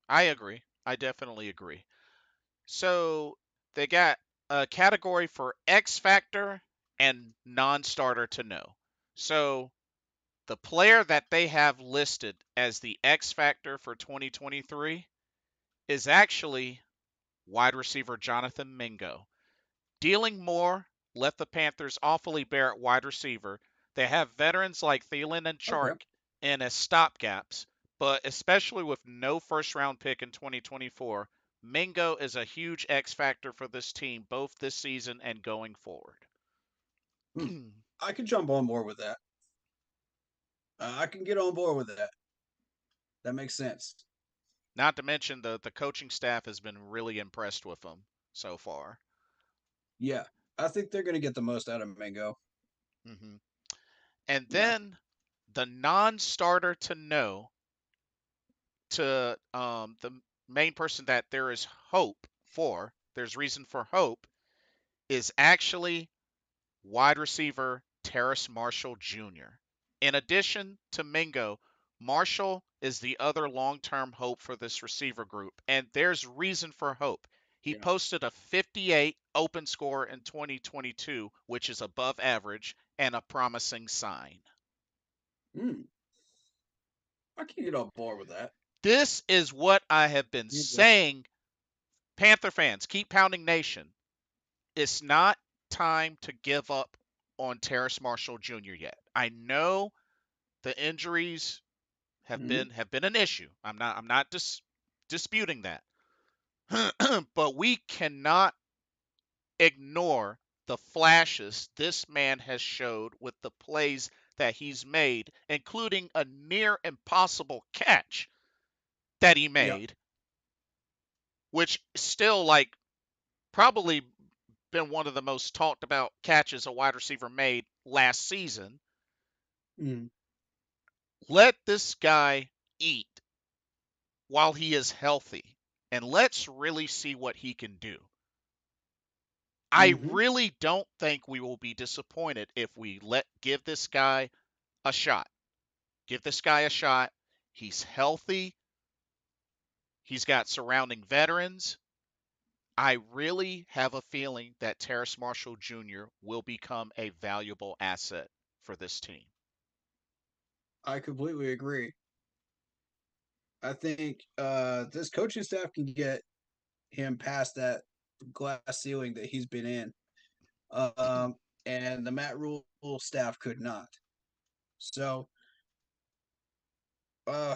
I agree. I definitely agree. So they got a category for X Factor and non-starter to know. So the player that they have listed as the X Factor for 2023 is actually wide receiver Jonathan Mingo. Dealing more left the Panthers awfully bare at wide receiver. They have veterans like Thielen and Okay. Chark in as stopgaps, but especially with no first round pick in 2024, Mingo is a huge X factor for this team both this season and going forward. I can jump on board with that. I can get on board with that. That makes sense. Not to mention the coaching staff has been really impressed with him so far. Yeah, I think they're going to get the most out of Mango. Hmm. And Yeah. then the non-starter to know to the main person that there is hope for, there's reason for hope, is actually wide receiver Terrace Marshall Jr. In addition to Mingo, Marshall is the other long-term hope for this receiver group, and there's reason for hope. He Yeah. posted a 58 open score in 2022, which is above average and a promising sign. Hmm. I can get on board with that. This is what I have been Okay. saying. Panther fans, keep pounding nation. It's not time to give up on Terrace Marshall Jr. yet. I know the injuries Mm-hmm. have been an issue. I'm not disputing that. But we cannot ignore the flashes this man has showed with the plays that he's made, including a near impossible catch that he Yeah. made, which still like probably been one of the most talked about catches a wide receiver made last season. Mm-hmm. Let this guy eat while he is healthy, and let's really see what he can do. I Mm-hmm. really don't think we will be disappointed if we give this guy a shot. Give this guy a shot. He's healthy. He's got surrounding veterans. I really have a feeling that Terrace Marshall Jr. will become a valuable asset for this team. I completely agree. I think this coaching staff can get him past that glass ceiling that he's been in. Um, and the Matt Rule staff could not. So, uh,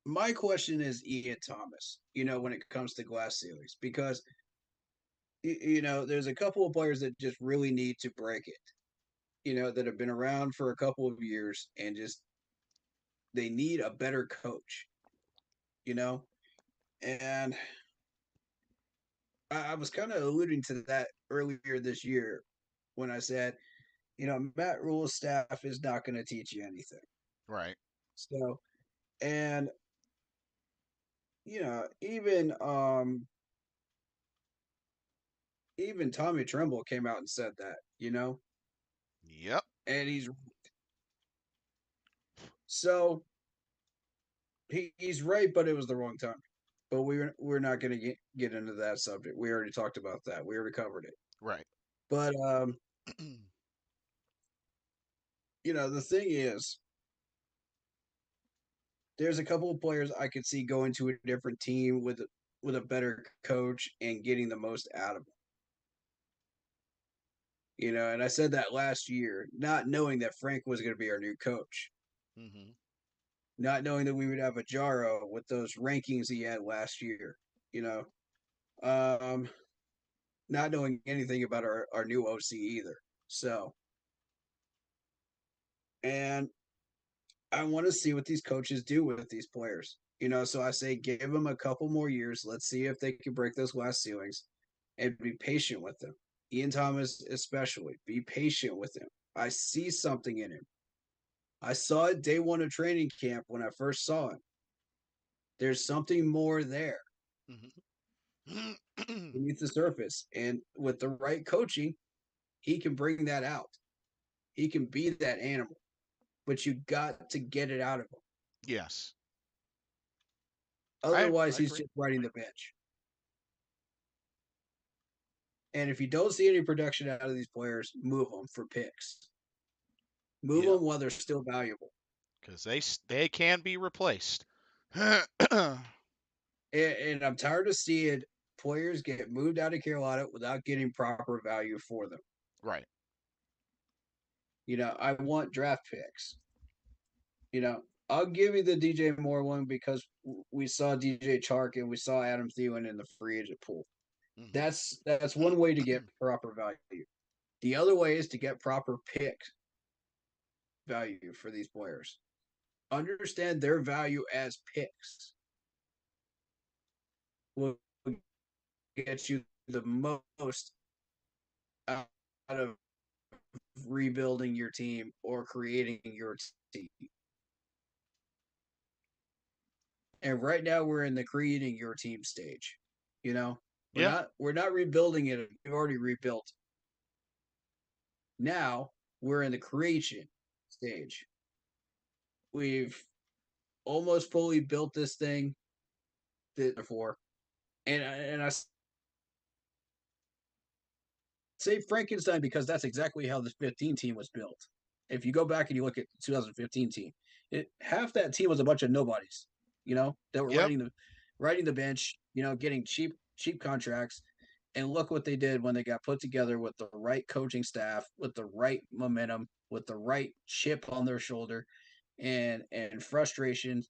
my question is Ian Thomas, when it comes to glass ceilings, because, there's a couple of players that just really need to break it, that have been around for a couple of years and just they need a better coach, you know? And I was kind of alluding to that earlier this year when I said, Matt Rule's staff is not going to teach you anything. Right. So, and even Tommy Tremble came out and said that, Yep. and so he's right, but it was the wrong time. But we're not going to get into that subject. We already talked about that. We already covered it. Right. But the thing is, there's a couple of players I could see going to a different team with a better coach and getting the most out of them. And I said that last year, not knowing that Frank was going to be our new coach, hmm not knowing that we would have a Jaro with those rankings he had last year, you know, um, not knowing anything about our new OC either. So, and I want to see what these coaches do with these players. So I say give them a couple more years. Let's see if they can break those glass ceilings and be patient with them. Ian Thomas, especially, be patient with him. I see something in him. I saw it day one of training camp when I first saw him. There's something more there hmm beneath the surface. And with the right coaching, he can bring that out. He can be that animal, but you got to get it out of him. yes. Otherwise, I he's agree. just riding the bench. And if you don't see any production out of these players, move them for picks. Move Yep. them while they're still valuable. Because they can be replaced. And I'm tired of seeing players get moved out of Carolina without getting proper value for them. right. I want draft picks. I'll give you the DJ Moore one because we saw DJ Chark and we saw Adam Thielen in the free agent pool. hmm That's one way to get proper value. The other way is to get proper pick value for these players. Understand their value as picks will get you the most out of rebuilding your team or creating your team. And right now we're in the creating your team stage. You know, we're yeah. not we're not rebuilding it. We've already rebuilt. Now we're in the creation stage. We've almost fully built this thing before, and I say Frankenstein because that's exactly how the 15 team was built. If you go back and you look at the 2015 team, half that team was a bunch of nobodies, that were Yep. riding the bench, getting cheap contracts. And look what they did when they got put together with the right coaching staff, with the right momentum, with the right chip on their shoulder, and frustration.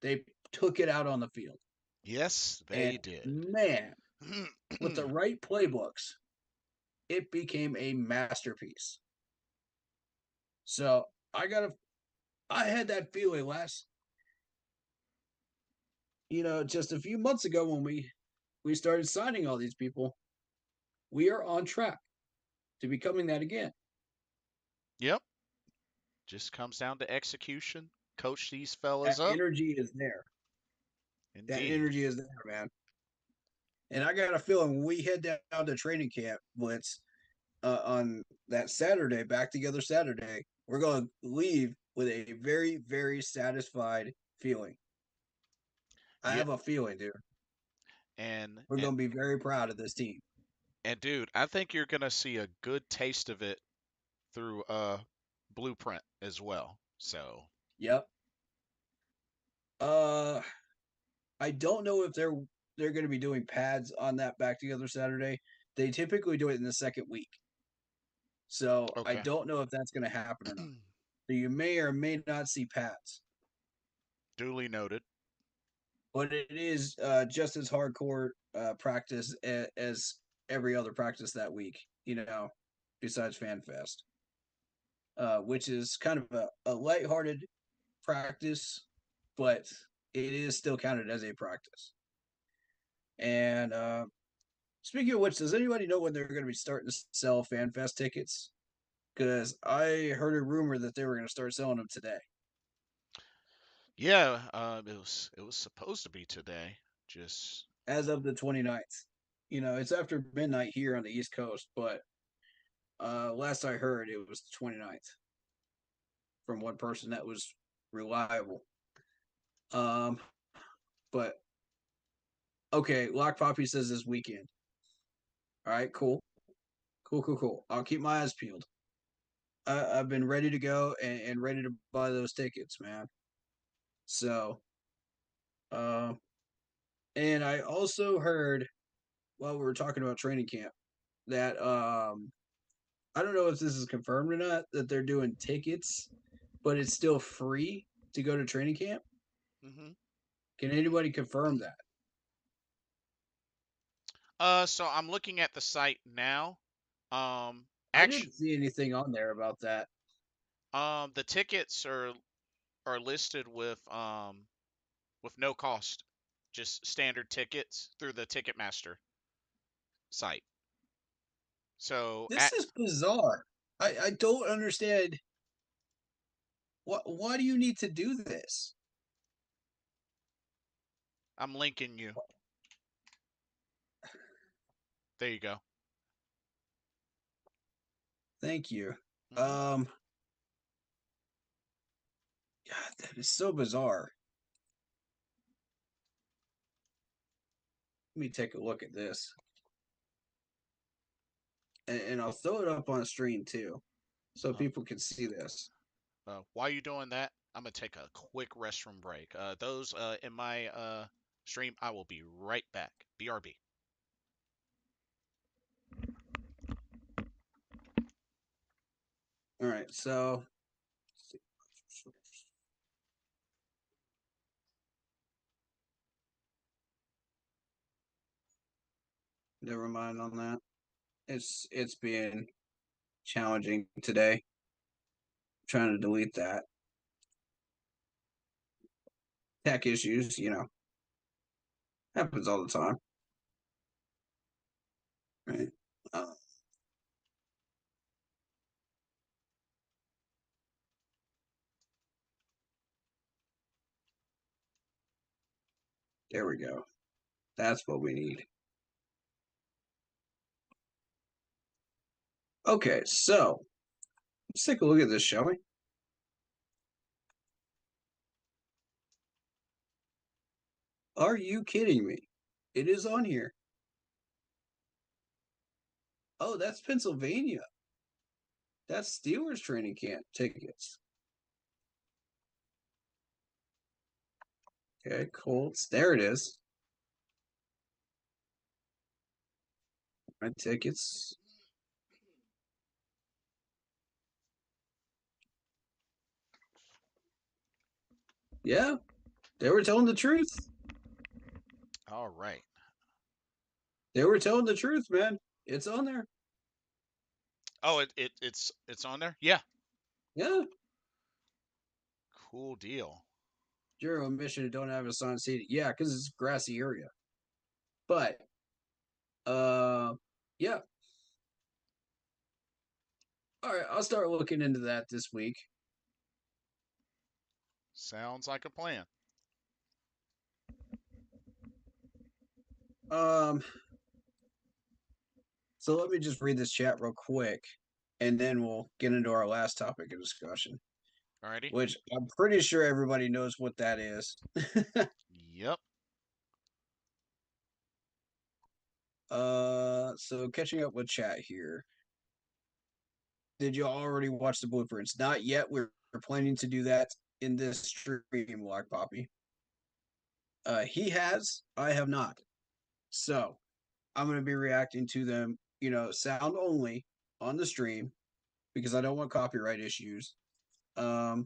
They took it out on the field. Yes, And they did. man, with the right playbooks, it became a masterpiece. So I had that feeling just a few months ago when we started signing all these people. We are on track to becoming that again. Yep. Just comes down to execution. Coach these That fellas up. energy is there. That Indeed. energy is there, man. And I got a feeling when we head down to training camp, Blitz, on that Saturday, back together Saturday, we're going to leave with a very, very satisfied feeling. I Yeah. have a feeling, dude. And We're and going to be very proud of this team. and dude, I think you're gonna see a good taste of it through Blueprint as well. So Yep. I don't know if they're going to be doing pads on that back together Saturday. They typically do it in the second week. So I okay. don't know if that's going to happen or not. So you may or may not see pads. Duly noted. But it is just as hardcore practice as every other practice that week, besides FanFest, which is kind of a lighthearted practice, but it is still counted as a practice. And speaking of which, does anybody know when they're going to be starting to sell FanFest tickets? Because I heard a rumor that they were going to start selling them today. Yeah, it was supposed to be today. Just As of the 29th. It's after midnight here on the East Coast, but last I heard, it was the 29th from one person that was reliable. Um, but okay, Lock Poppy says this weekend. All right, cool. Cool. I'll keep my eyes peeled. I've been ready to go and ready to buy those tickets, man. So, uh, and I also heard while we were talking about training camp that I don't know if this is confirmed or not that they're doing tickets, but it's still free to go to training camp. hmm Can anybody confirm that? so I'm looking at the site now. I Actually, didn't see anything on there about that. the tickets are listed with no cost, just standard tickets through the Ticketmaster site. So This is bizarre. I don't understand. Why do you need to do this? I'm linking you. There you go. Thank you. hmm God, that is so bizarre. Let me take a look at this, and I'll throw it up on a stream too, so Uh, people can see this. while you doing that, I'm gonna take a quick restroom break. Those in my stream, I will be right back. BRB. All right, so never mind on that. It's being challenging today. I'm trying to delete that. Tech issues, happens all the time. Right. Uh, there we go. That's what we need. Okay, so let's take a look at this, shall we? Are you kidding me? It is on here. Oh, that's Pennsylvania. That's Steelers training camp tickets. Okay, Colts. There it is. My tickets. Yeah, they were telling the truth. All right. They were telling the truth, man. It's on there. Oh, it's on there. Yeah. Yeah. Cool deal. Zero mission don't have assigned seating. Yeah, because it's a grassy area. But yeah. All right, I'll start looking into that this week. Sounds like a plan. Um, so let me just read this chat real quick, and then we'll get into our last topic of discussion, Alrighty. which I'm pretty sure everybody knows what that is. Yep. So catching up with chat here. Did you already watch the blueprints? Not yet. We're planning to do that in this stream, Black Poppy. He has. I have not. So I'm going to be reacting to them, sound only on the stream because I don't want copyright issues. But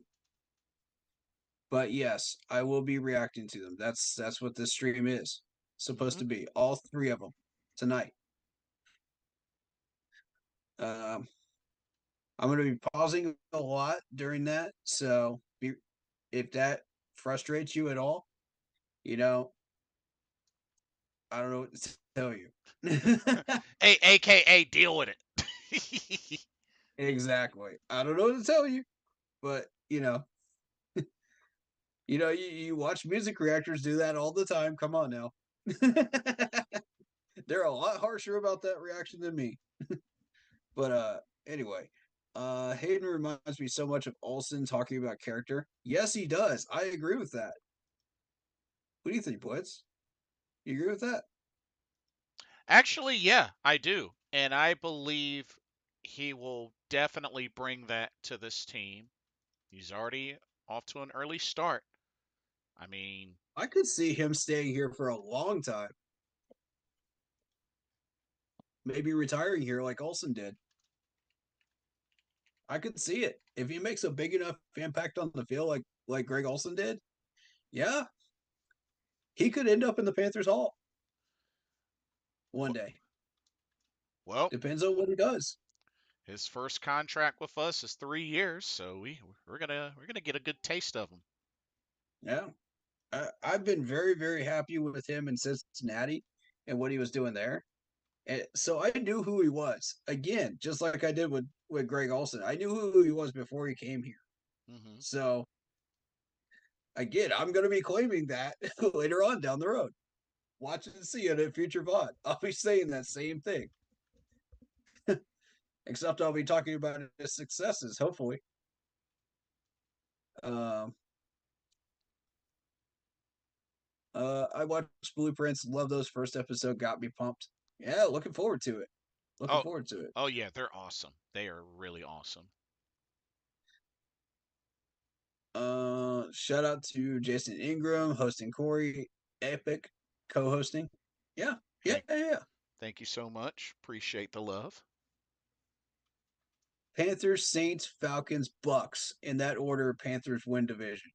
yes, I will be reacting to them. That's what this stream is supposed to be. All three of them tonight. I'm going to be pausing a lot during that. So if that frustrates you at all, I don't know what to tell you. Hey, AKA deal with it. Exactly. I don't know what to tell you, but you watch music reactors do that all the time. Come on now. They're a lot harsher about that reaction than me. But anyway, Hayden reminds me so much of Olsen talking about character. Yes, he does. I agree with that. What do you think, Blitz? You agree with that? Actually, yeah, I do. And I believe he will definitely bring that to this team. He's already off to an early start. I mean, I could see him staying here for a long time. Maybe retiring here like Olsen did. I could see it. If he makes a big enough impact on the field like Greg Olsen did, yeah, he could end up in the Panthers Hall one day. well, Depends on what he does. his first contract with us is 3 years, so we're gonna get a good taste of him. Yeah. I've been very, very happy with him in Cincinnati and what he was doing there. And so I knew who he was. Again, just like I did with Greg Olsen. I knew who he was before he came here. Hmm. So again, I'm going to be claiming that later on down the road. Watch and see it in a future pod. I'll be saying that same thing. Except I'll be talking about his successes, hopefully. Um, I watched Blueprints, love those first episode, got me pumped. Yeah, looking forward to it. Looking Oh, forward to it. oh yeah, they're awesome. They are really awesome. Shout out to Jason Ingram hosting Corey, Epic co-hosting. Yeah, yeah, Thank, yeah. thank you so much. Appreciate the love. Panthers, Saints, Falcons, Bucks. In that order, Panthers win division.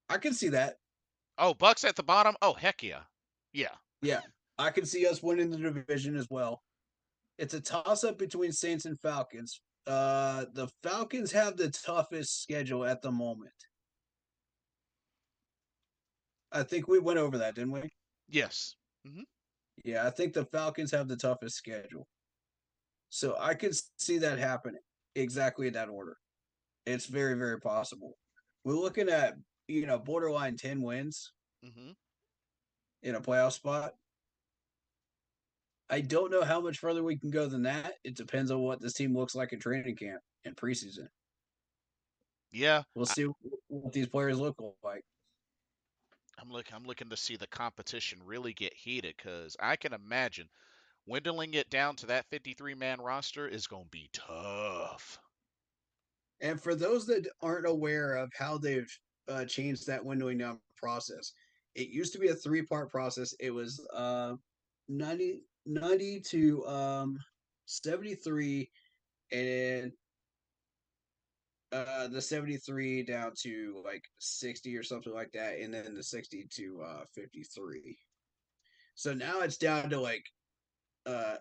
I can see that. Oh, Bucks at the bottom. Oh, heck yeah, yeah. Yeah, I can see us winning the division as well. It's a toss-up between Saints and Falcons. The Falcons have the toughest schedule at the moment. I think we went over that, didn't we? Yes. Hmm. Yeah, I think the Falcons have the toughest schedule. So I could see that happening exactly in that order. It's very, very possible. We're looking at, borderline 10 wins Hmm. in a playoff spot. I don't know how much further we can go than that. It depends on what this team looks like in training camp and preseason. Yeah. We'll see what these players look like. I'm looking to see the competition really get heated because I can imagine dwindling it down to that 53-man roster is going to be tough. And for those that aren't aware of how they've changed that windowing down process, it used to be a three-part process. It was 90 to 73, and the 73 down to like 60 or something like that, and then the 60 to 53. So now it's down to like uh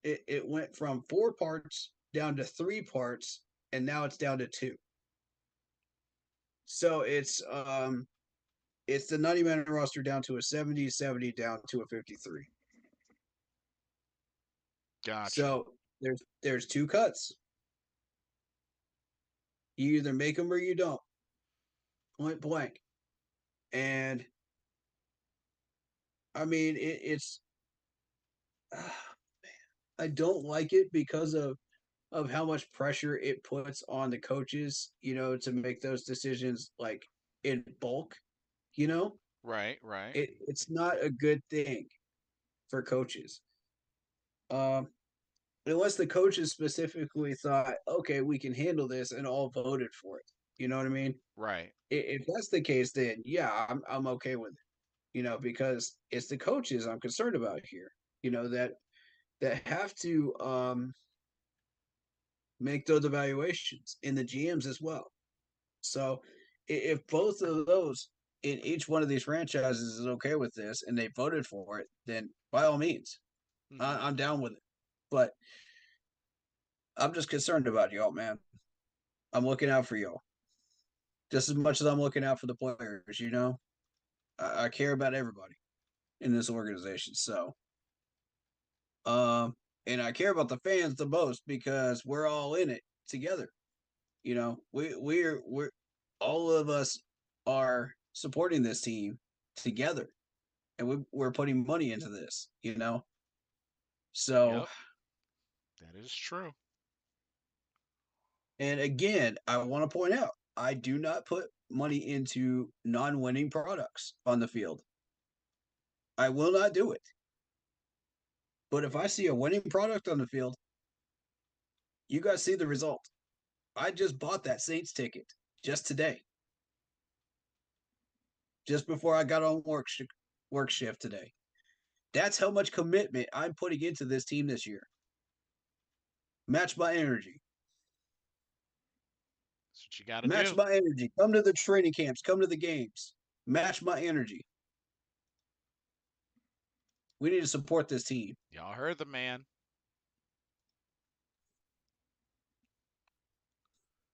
it went from 4 parts down to 3 parts, and now it's down to two. So it's the 90-man roster down to a 70, 70 down to a 53. Gotcha. So there's two cuts. You either make them or you don't. Point blank. And I mean it's I don't like it because of how much pressure it puts on the coaches, to make those decisions like in bulk, you know? Right, right, It's not a good thing for coaches. Um Unless the coaches specifically thought, okay, we can handle this and all voted for it. You know what I mean? right. If that's the case, then yeah, I'm okay with it. Because it's the coaches I'm concerned about here. That have to make those evaluations, and the GMs as well. So if both of those in each one of these franchises is okay with this and they voted for it, then by all means, Hmm. I'm down with it. But I'm just concerned about y'all, man. I'm looking out for y'all just as much as I'm looking out for the players. I care about everybody in this organization. So, um, and I care about the fans the most because we're all in it together. We're all of us are supporting this team together, and we're putting money into this. So, Yep, that is true. and again, I want to point out, I do not put money into non-winning products on the field. I will not do it. But if I see a winning product on the field, you guys see the result. I just bought that Saints ticket just today, just before I got on work shift today. That's how much commitment I'm putting into this team this year. Match my energy. That's what you got to Match do. my energy. Come to the training camps. Come to the games. Match my energy. We need to support this team. Y'all heard the man.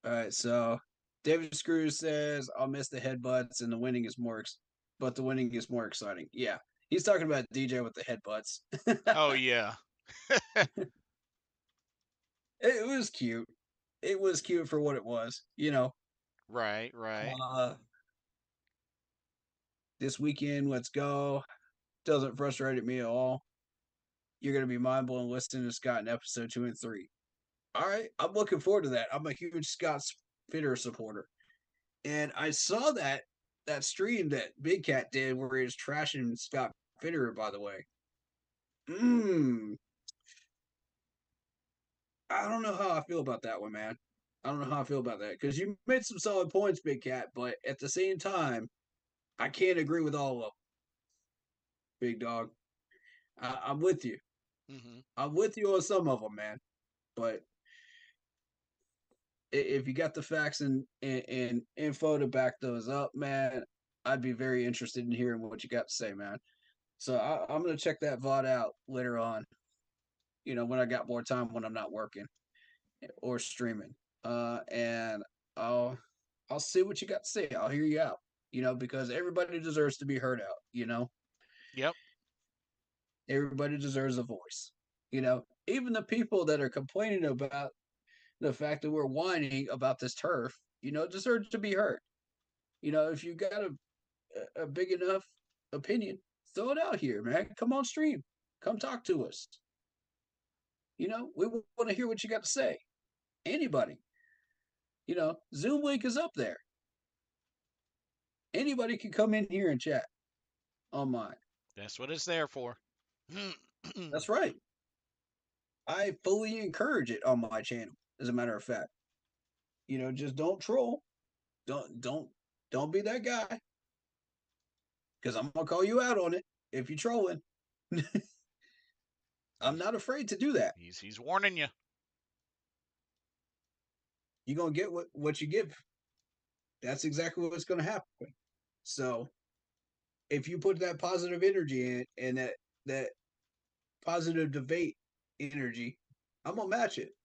All right. So David Screws says, "I'll miss the headbutts, and the winning is but the winning is more exciting." Yeah, he's talking about DJ with the headbutts. Oh yeah. It was cute. It was cute for what it was. Right, right. Uh, this weekend, let's go. Doesn't frustrate me at all. You're gonna be mind blown listening to Scott in episode 2 and 3. All right, I'm looking forward to that. I'm a huge Scott Fitter supporter, and I saw that stream that Big Cat did where he was trashing Scott Fitter. By the way, mm, I don't know how I feel about that one, man. I don't know how I feel about that because you made some solid points, Big Cat, but at the same time, I can't agree with all of them, Big Dog. I'm with you. Hmm. I'm with you on some of them, man. But if you got the facts and info to back those up, man, I'd be very interested in hearing what you got to say, man. So I'm gonna check that VOD out later on. When I got more time when I'm not working or streaming. And I'll I'll see what you got to say. I'll hear you out. Because everybody deserves to be heard out. Yep. Everybody deserves a voice. Even the people that are complaining about the fact that we're whining about this turf, deserve to be heard. If you got a big enough opinion, throw it out here, man. Come on stream. Come talk to us. We want to hear what you got to say. Anybody. Zoom link is up there. Anybody can come in here and chat on mine. That's what it's there for. That's right. I fully encourage it on my channel. As a matter of fact, just don't troll. Don't be that guy because I'm gonna call you out on it if you're trolling. I'm not afraid to do that. He's warning you. You're gonna get what you give. That's exactly what's gonna happen. So if you put that positive energy in and that positive debate energy, I'm gonna match it.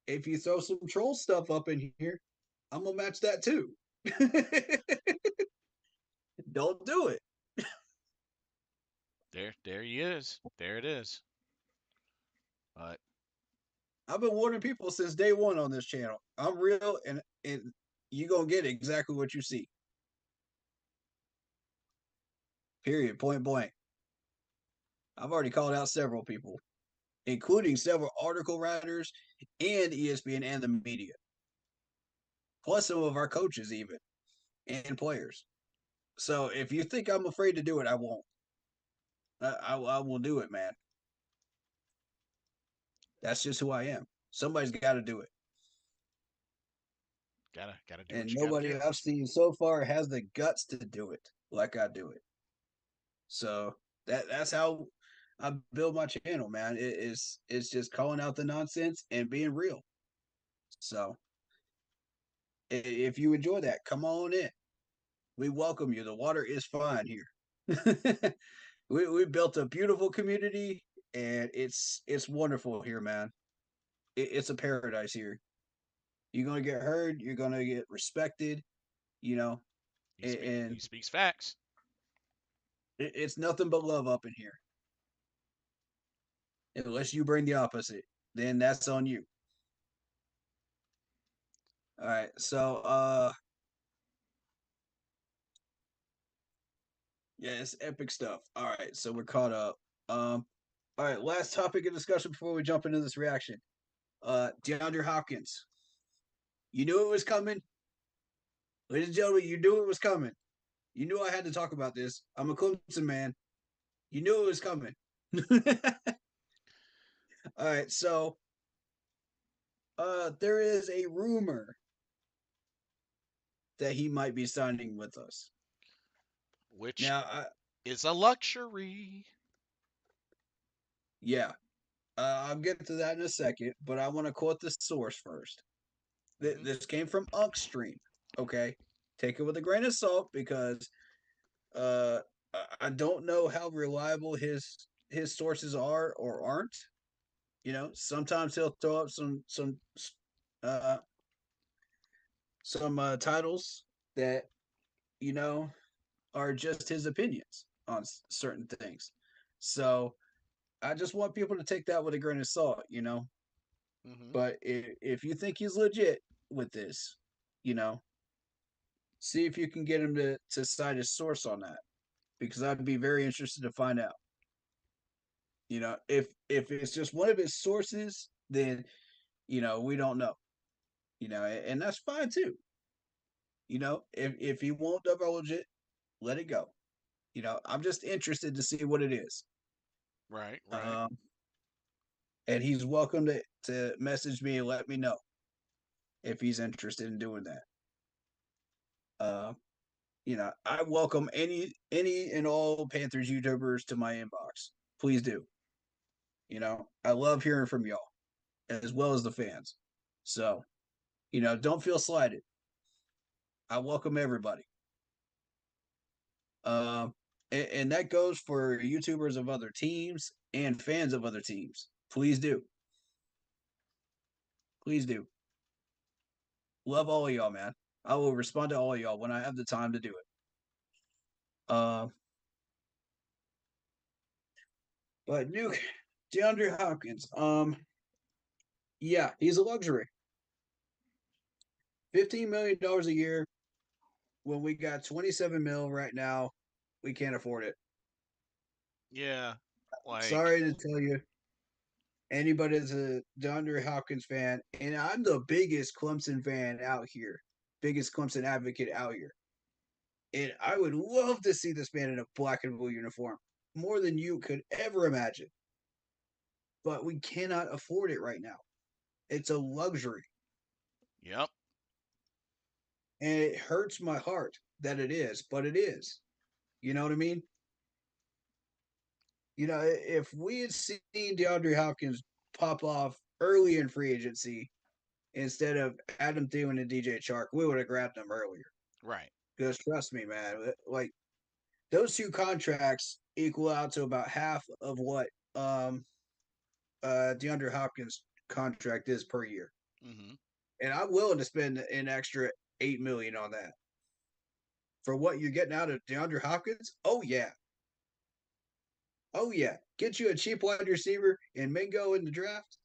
If you throw some troll stuff up in here, I'm gonna match that too. Don't do it. There he is. There it is. But I've been warning people since day one on this channel. I'm real, and you're gonna get exactly what you see. Period. Point blank. I've already called out several people, including several article writers and ESPN and the media, plus some of our coaches even and players. So if you think I'm afraid to do it, I won't. I will do it, man. That's just who I am. Somebody's got to do it. gotta do what And you gotta nobody do. I've seen so far has the guts to do it like I do it. So that's how I build my channel, man. It's just calling out the nonsense and being real. So if you enjoy that, come on in. We welcome you. The water is fine here. We built a beautiful community, and it's wonderful here, man. It's a paradise here. You're gonna get heard. You're gonna get respected. You know, He and speaks facts. it's nothing but love up in here. Unless you bring the opposite, then that's on you. All right. So yeah, it's epic stuff. All right, so we're caught up. All right, last topic of discussion before we jump into this reaction. DeAndre Hopkins. You knew it was coming. Ladies and gentlemen, you knew it was coming. You knew I had to talk about this. I'm a Clemson man. You knew it was coming. All right, so there is a rumor that he might be signing with us. Which Now, is a luxury. yeah, I'll get to that in a second, but I want to quote the source first. Mm-hmm. This came from Upstream. Okay, take it with a grain of salt because uh, I don't know how reliable his sources are or aren't. Sometimes he'll throw up uh, some titles that you know are just his opinions on certain things. So I just want people to take that with a grain of salt. Mm-hmm. But if you think he's legit with this, you know, see if you can get him to cite his source on that because I'd be very interested to find out. If it's just one of his sources, then we don't know. And that's fine too. If he won't divulge it, let it go. I'm just interested to see what it is. Right, right. Um, and he's welcome to message me and let me know if he's interested in doing that. I welcome any and all Panthers YouTubers to my inbox. Please do. I love hearing from y'all as well as the fans. So, don't feel slighted. I welcome everybody. Um, and that goes for YouTubers of other teams and fans of other teams. Please do. Please do. Love all of y'all, man. I will respond to all of y'all when I have the time to do it. But Nuke, DeAndre Hopkins, yeah, he's a luxury. $15 million a year when we got 27 mil right now, we can't afford it. Yeah. Like, Sorry to tell you, anybody that's a DeAndre Hopkins fan, and I'm the biggest Clemson fan out here, biggest Clemson advocate out here. And I would love to see this man in a black and blue uniform more than you could ever imagine. But we cannot afford it right now. It's a luxury. Yep. And it hurts my heart that it is, but it is. You know what I mean? If we had seen DeAndre Hopkins pop off early in free agency instead of Adam Thielen and DJ Chark, we would have grabbed them earlier. Right. Because trust me, man, like those two contracts equal out to about half of what DeAndre Hopkins' contract is per year. Mm-hmm. And I'm willing to spend an extra $8 million on that. For what you're getting out of DeAndre Hopkins, oh yeah. Oh yeah. Get you a cheap wide receiver and Mingo in the draft.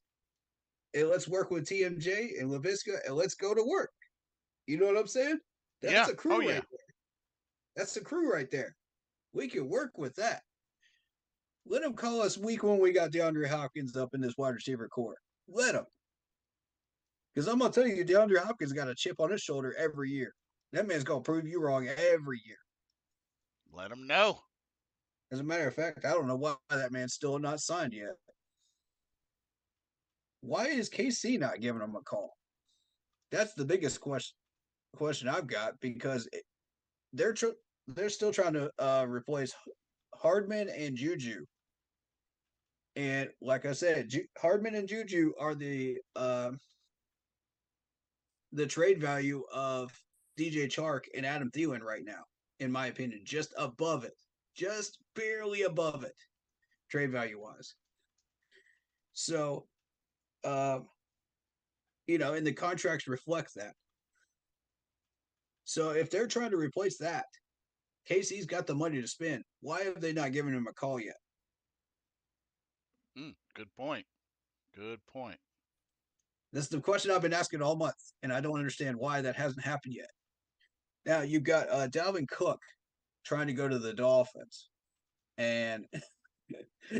And let's work with TMJ and LaVisca and let's go to work. You know what I'm saying? That's Yeah. a crew Oh right yeah. there. That's the crew right there. We can work with that. Let them call us week one. We got DeAndre Hopkins up in this wide receiver core. Let them. Because I'm going to tell you, DeAndre Hopkins got a chip on his shoulder every year. That man's going to prove you wrong every year. Let them know. As a matter of fact, I don't know why that man's still not signed yet. Why is KC not giving him a call? That's the biggest question I've got because they're still trying to replace Hardman and Juju. And like I said, Hardman and Juju are the trade value of DJ Chark and Adam Thielen right now, in my opinion, just above it, just barely above it, trade value wise. So, and the contracts reflect that. So if they're trying to replace that, KC's got the money to spend. Why have they not given him a call yet? Good point. Good point. This is the question I've been asking all month, and I don't understand why that hasn't happened yet. Now you've got Dalvin Cook trying to go to the Dolphins, and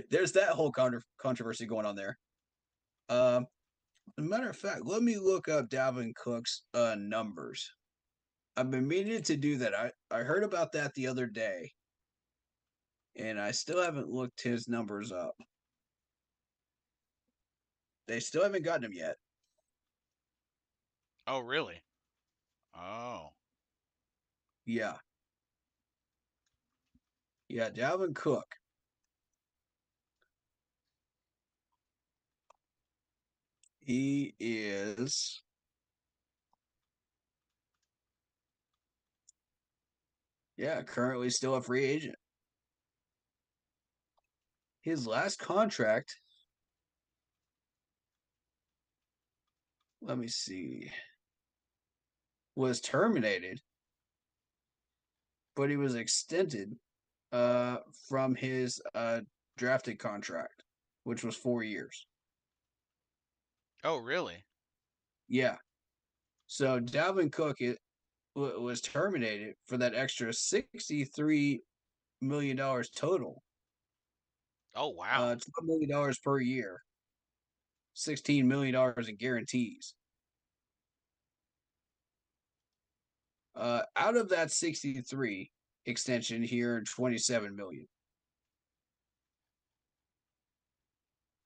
there's that whole controversy going on there. As a matter of fact, let me look up Dalvin Cook's numbers. I've been meaning to do that. I heard about that the other day, and I still haven't looked his numbers up. They still haven't gotten him yet. Oh, really? Oh. Yeah. Yeah, Dalvin Cook. He is currently still a free agent. His last contract, let me see, was terminated, but he was extended from his drafted contract, which was 4 years. Oh, really? Yeah. So Dalvin Cook was terminated for that extra $63 million total. Oh, wow. $12 million per year, $16 million in guarantees. Out of that 63 extension here, 27 million,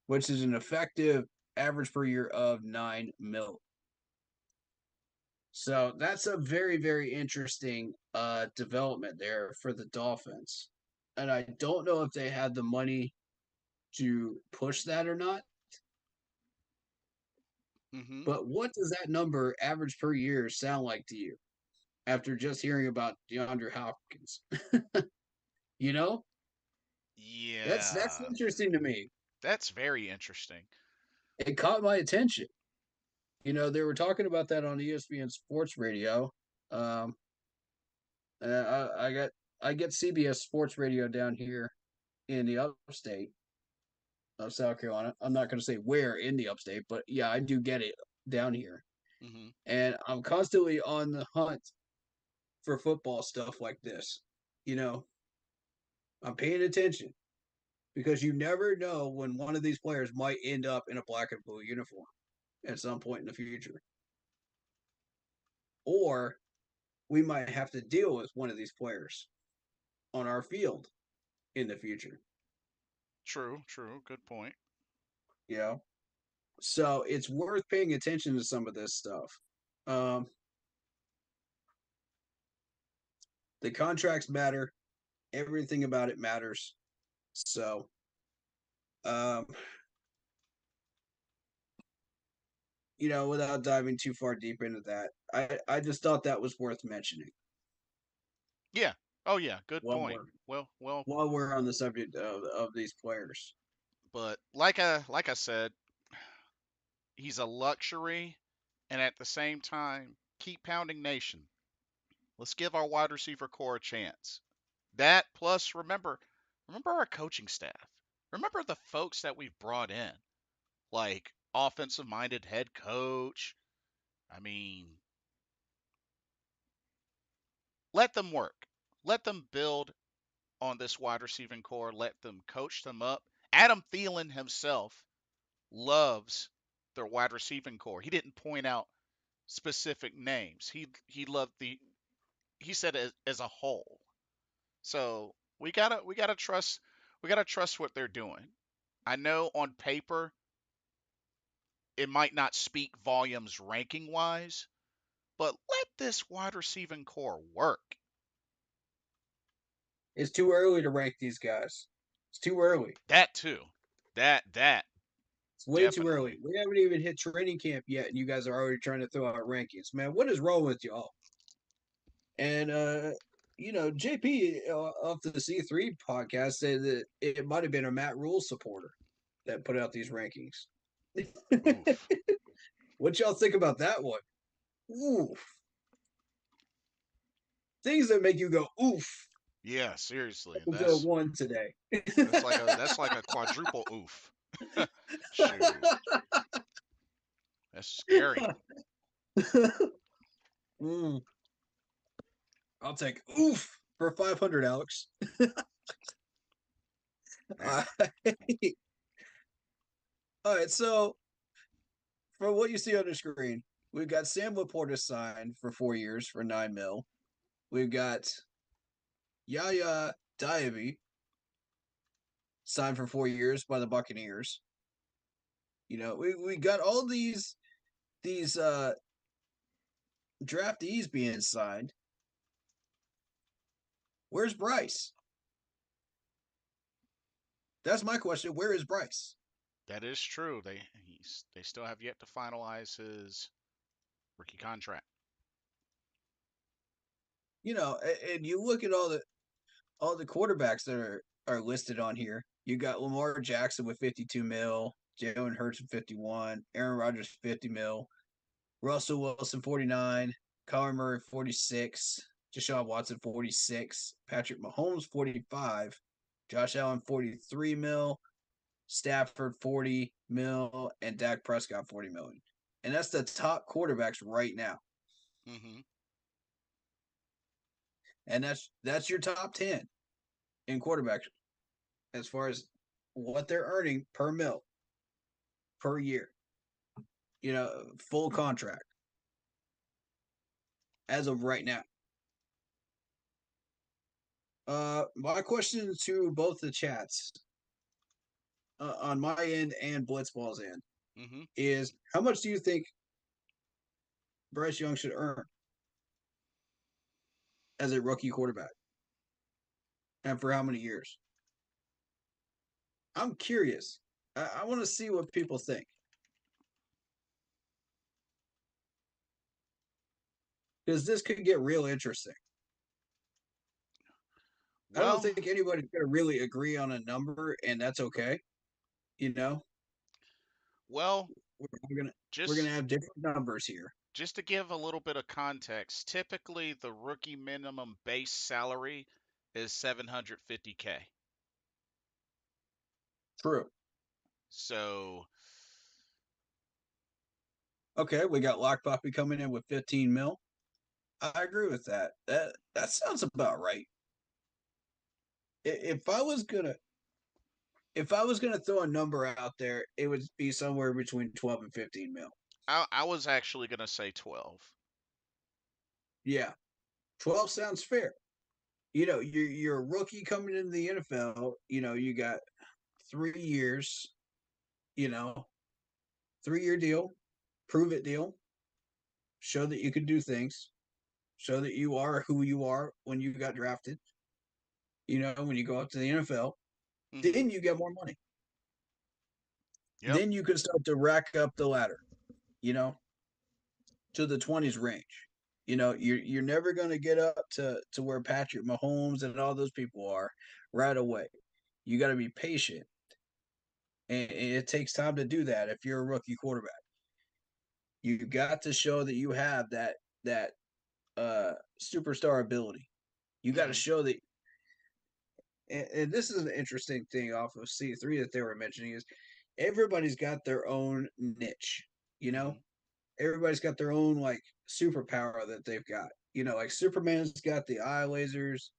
which is an effective average per year of 9 mil. So that's a very, very interesting development there for the Dolphins. And I don't know if they had the money to push that or not. Mm-hmm. But what does that number average per year sound like to you after just hearing about DeAndre Hopkins? you know, that's Yeah. interesting to me. That's very interesting. It caught my attention. They were talking about that on ESPN Sports Radio. Um, I get CBS Sports Radio down here in the upstate of South Carolina. I'm not going to say where in the upstate, but yeah, I do get it down here. Mm-hmm. And I'm constantly on the hunt for football stuff like this. I'm paying attention because you never know when one of these players might end up in a black and blue uniform at some point in the future. Or we might have to deal with one of these players on our field in the future. True. Good point. You know, so it's worth paying attention to some of this stuff. Um, the contracts matter. Everything about it matters. So, um, without diving too far deep into that, I just thought that was worth mentioning Yeah. Oh yeah. Good while point. we're Well. while we're on the subject of these players. But like I said, he's a luxury, and at the same time, keep pounding nation. Let's give our wide receiver core a chance. That plus remember our coaching staff. Remember the folks that we've brought in, like offensive minded head coach. I mean, let them work. Let them build on this wide receiving core. Let them coach them up. Adam Thielen himself loves their wide receiving core. He didn't point out specific names. He loved he said as a whole. So we gotta trust what they're doing. I know on paper it might not speak volumes ranking wise, but let this wide receiving core work. It's too early to rank these guys. It's too early. That too. That It's way too early. definitely. We haven't even hit training camp yet, and you guys are already trying to throw out rankings. Man, what is wrong with y'all? And JP of the C3 podcast said that it might have been a Matt Rule supporter that put out these rankings. Oof. What y'all think about that one? Oof. Things that make you go oof. Yeah, seriously. We could have won today. That's like a quadruple oof. Shoot. That's scary. Mm, I'll take oof for 500, Alex. Man. All right, so from what you see on the screen, we've got Sam Laporta signed for 4 years for 9 mil. We've got Yaya Diaby signed for 4 years by the Buccaneers. We got all these draftees being signed. Where's Bryce? That's my question. Where is Bryce? That is true. They still have yet to finalize his rookie contract. And you look at all the quarterbacks that are listed on here. You got Lamar Jackson with 52 mil, Jalen Hurts with 51, Aaron Rodgers 50 mil, Russell Wilson 49, Kyler Murray 46, Deshaun Watson 46, Patrick Mahomes 45, Josh Allen 43 mil, Stafford 40 mil, and Dak Prescott 40 million. And that's the top quarterbacks right now. Mm-hmm. And that's your top 10 in quarterbacks as far as what they're earning per mil per year. Full contract as of right now. My question to both the chats on my end and Blitzball's end Mm-hmm. is how much do you think Bryce Young should earn as a rookie quarterback, and for how many years? I'm curious. I want to see what people think because this could get real interesting. I don't Well, think anybody's going to really agree on a number, and that's okay. You know, well, we're gonna we're gonna just have different numbers here. just to give a little bit of context, typically the rookie minimum base salary is 750K. True. So, Okay, we got Lock Poppy coming in with 15 mil. I agree with that. That sounds about right. If I was gonna throw a number out there, it would be somewhere between 12 and 15 mil. I was actually going to say 12. Yeah, 12 sounds fair. You're a rookie coming into the NFL. You got 3 years. You know, 3-year deal, prove it deal. Show that you can do things. Show that you are who you are when you got drafted. When you go up to the NFL, Hmm. then you get more money. Yep. Then you can start to rack up the ladder. You know, to the 20s range. You're never going to get up to where Patrick Mahomes and all those people are right away. You got to be patient, and it takes time to do that. If you're a rookie quarterback, you got to show that you have that superstar ability. You got to Hmm. show that. And this is an interesting thing off of C3 that they were mentioning is everybody's got their own niche. You Hmm. know, everybody's got their own like superpower that they've got. Like Superman's got the eye lasers.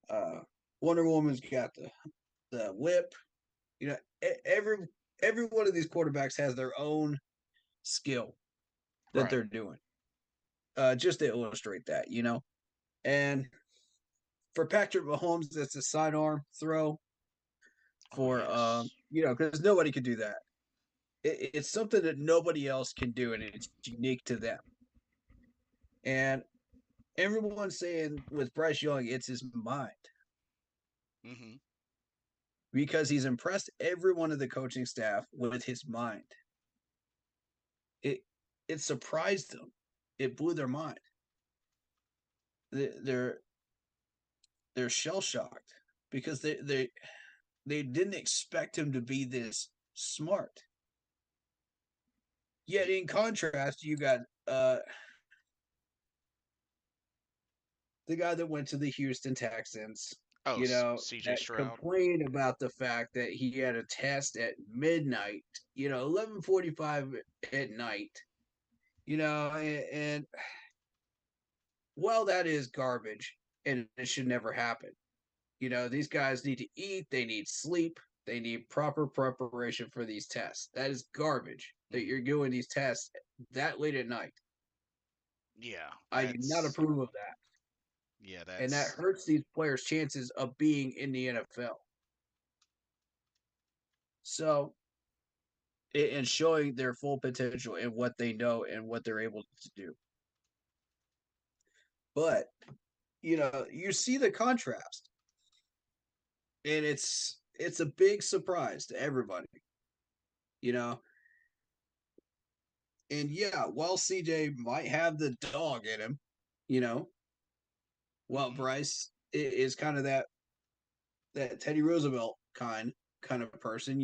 Uh, Wonder Woman's got the whip. Every one of these quarterbacks has their own skill that Right. they're doing. Just to illustrate that, and for Patrick Mahomes, that's a sidearm throw Oh for yes. because nobody could do that. It's something that nobody else can do, and it's unique to them. And everyone's saying with Bryce Young, it's his mind Hmm. because he's impressed every one of the coaching staff with his mind. It it surprised them. It blew their mind. They're they're shell shocked because they didn't expect him to be this smart. Yet in contrast, you got the guy that went to the Houston Texans, Oh, CJ that Stroud. complained about the fact that he had a test at midnight, 11:45 at night, and well, that is garbage, and it should never happen. These guys need to eat, they need sleep, they need proper preparation for these tests. That is garbage that Hmm. you're doing these tests that late at night. Yeah, I do not approve of that. And that that's hurts these players' chances of being in the NFL. So, and showing their full potential and what they know and what they're able to do. But, you see the contrast, and it's a big surprise to everybody, you know. And yeah, while CJ might have the dog in him, you know, while hmm. Bryce is kind of that Teddy Roosevelt kind of person,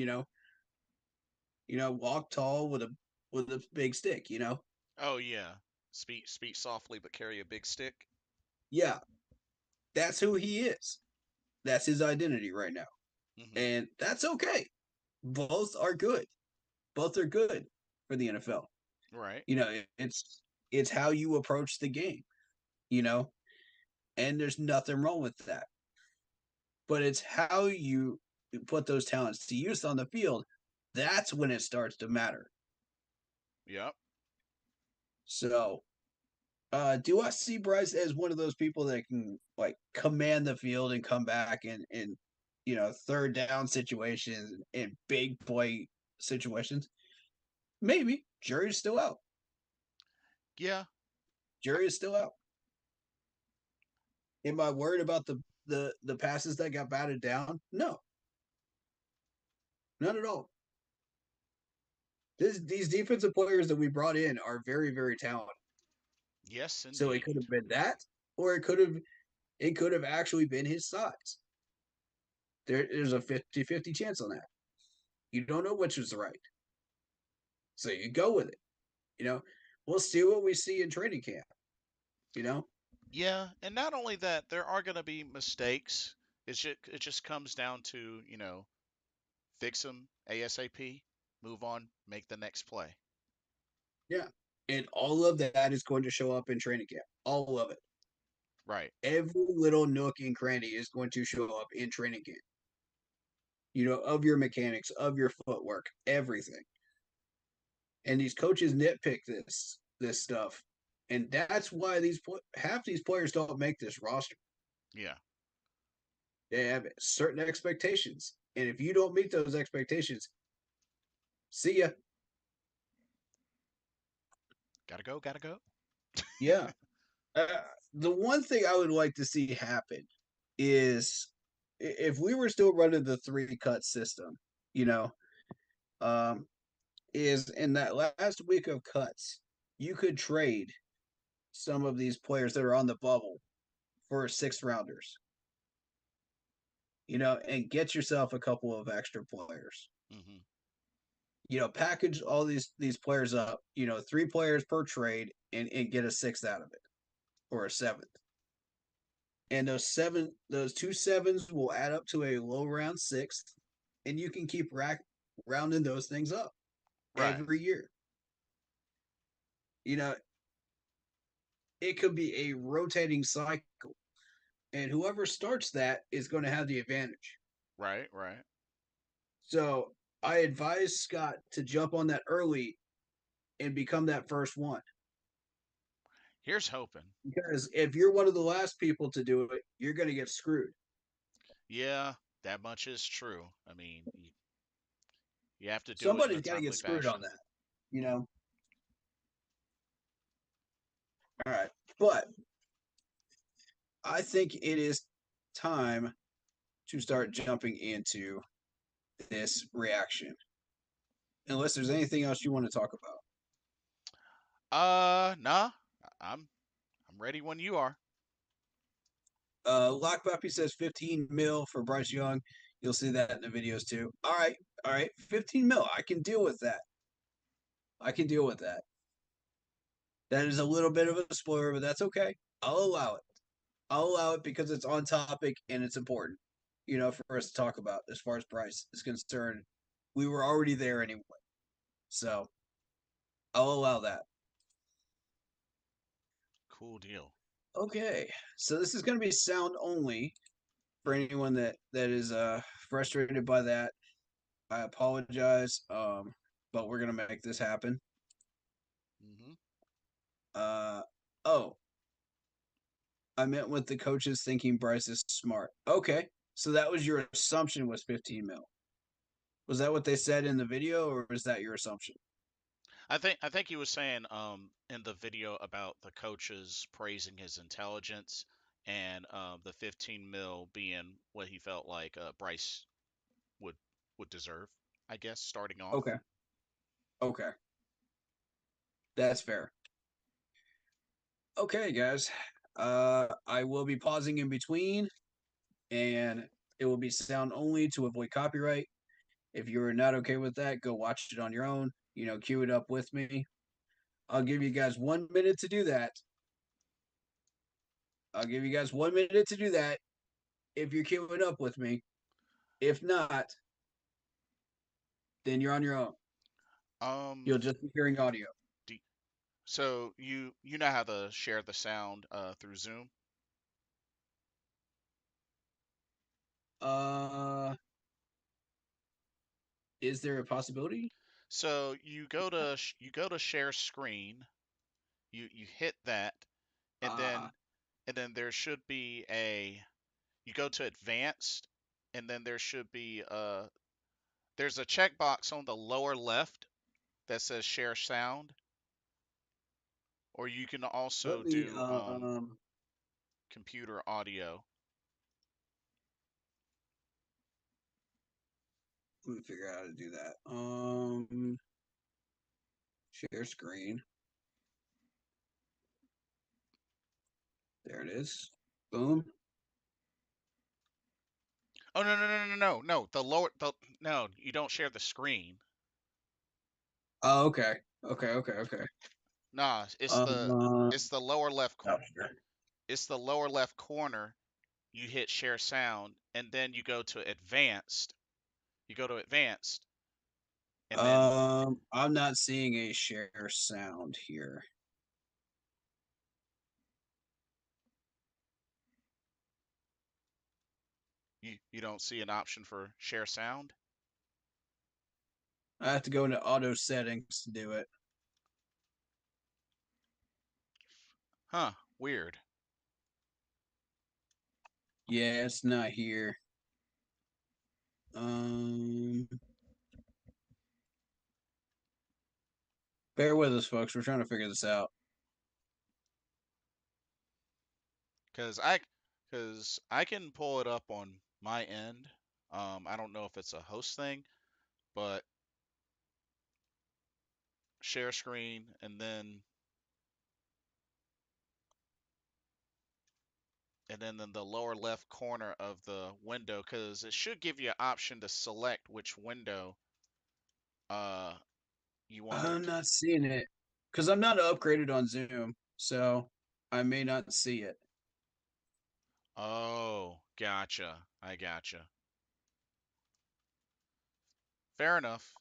walk tall with a big stick, Oh yeah. Speak softly but carry a big stick. Yeah, that's who he is. That's his identity right now. Hmm. And that's okay. Both are good. Both are good for the NFL. Right. It's how you approach the game, you know, and there's nothing wrong with that. But it's how you put those talents to use on the field. That's when it starts to matter. Yep. So, do I see Bryce as one of those people that can like command the field and come back and third down situations and big play situations? Maybe. Jury's still out. Yeah. Jury is still out. Am I worried about the passes that got batted down? No, not at all. These defensive players that we brought in are very, very talented. Yes, So it could indeed. have been that, or it could have actually been his size. There's a 50-50 chance on that. You don't know which is right. So you go with it. You know, we'll see what we see in training camp, you know? Yeah, and not only that, there are going to be mistakes. It just comes down to, fix them ASAP, move on, make the next play. Yeah. And all of that is going to show up in training camp. All of it. Right. Every little nook and cranny is going to show up in training camp. Of your mechanics, of your footwork, everything. And these coaches nitpick this stuff. And that's why half these players don't make this roster. Yeah. They have certain expectations, and if you don't meet those expectations, see ya. Gotta go. Gotta go. Yeah. Uh, the one thing I would like to see happen is if we were still running the 3 cut system, you know, um, is in that last week of cuts, you could trade some of these players that are on the bubble for 6th rounders, and get yourself a couple of extra players. Hmm. Package all these players up, 3 players per trade and get a 6th out of it or a 7th. And those 2 7s will add up to a low round 6th, and you can keep rounding those things up Right. every year. You know, it could be a rotating cycle, and whoever starts that is going to have the advantage. Right. Right. So I advise Scott to jump on that early and become that first one. Here's hoping. Because if you're one of the last people to do it, you're going to get screwed. Yeah, that much is true. I mean, you have to do it in a Somebody's got to get timely screwed on fashion. that, you know? All right. But I think it is time to start jumping into this reaction. Unless there's anything else you want to talk about. Nah. I'm ready when you are. Lock Puppy says 15 mil for Bryce Young. You'll see that in the videos too. All right, 15 mil. I can deal with that. I can deal with that. That is a little bit of a spoiler, but that's okay. I'll allow it. I'll allow it because it's on topic and it's important, for us to talk about as far as Bryce is concerned. We were already there anyway. So I'll allow that. Cool deal. Okay. So this is going to be sound only for Hmm. anyone that is frustrated by that. I apologize. But we're going to make this happen. Hmm. Uh oh, I meant with the coaches thinking Bryce is smart. Okay. So that was your assumption was 15 mil. Was that what they said in the video, or is that your assumption? I think he was saying in the video about the coaches praising his intelligence and the 15 mil being what he felt like Bryce would would deserve, I guess, starting off. Okay. Okay. That's fair. Okay, guys. I will be pausing in between, and it will be sound only to avoid copyright. If you're not okay with that, go watch it on your own. Cue it up with me. I'll give you guys 1 minute to do that. I'll give you guys 1 minute to do that if you're queuing up with me. If not, then you're on your own. Um, You'll just be hearing audio. do, so you know how to share the sound through Zoom. Uh, is there a possibility? So you go to share screen. You hit that, and Ah, then there should be a you go to advanced, and then there should be there's a checkbox on the lower left that says share sound, or you can also let me do computer audio. figure out how to do that. Share screen. There it is. Boom. Oh, no, no, no, no, no, no. No, you don't share the screen. Oh, okay. Okay. Nah, Uh, it's the lower left oh, sure. it's the lower left corner. You hit share sound, and then you go to advanced. You go to advanced, and then I'm not seeing a share sound here. you don't see an option for share sound. I have to go into auto settings to do it. Huh, weird. Yeah, it's not here. Bear with us, folks. We're trying to figure this out. Cause I can pull it up on my end. I don't know if it's a host thing, but share screen and then in the lower left corner of the window, because it should give you an option to select which window uh you want to. I'm not seeing it because I'm not upgraded on Zoom, so I may not see it. Oh, gotcha. I gotcha. Fair enough.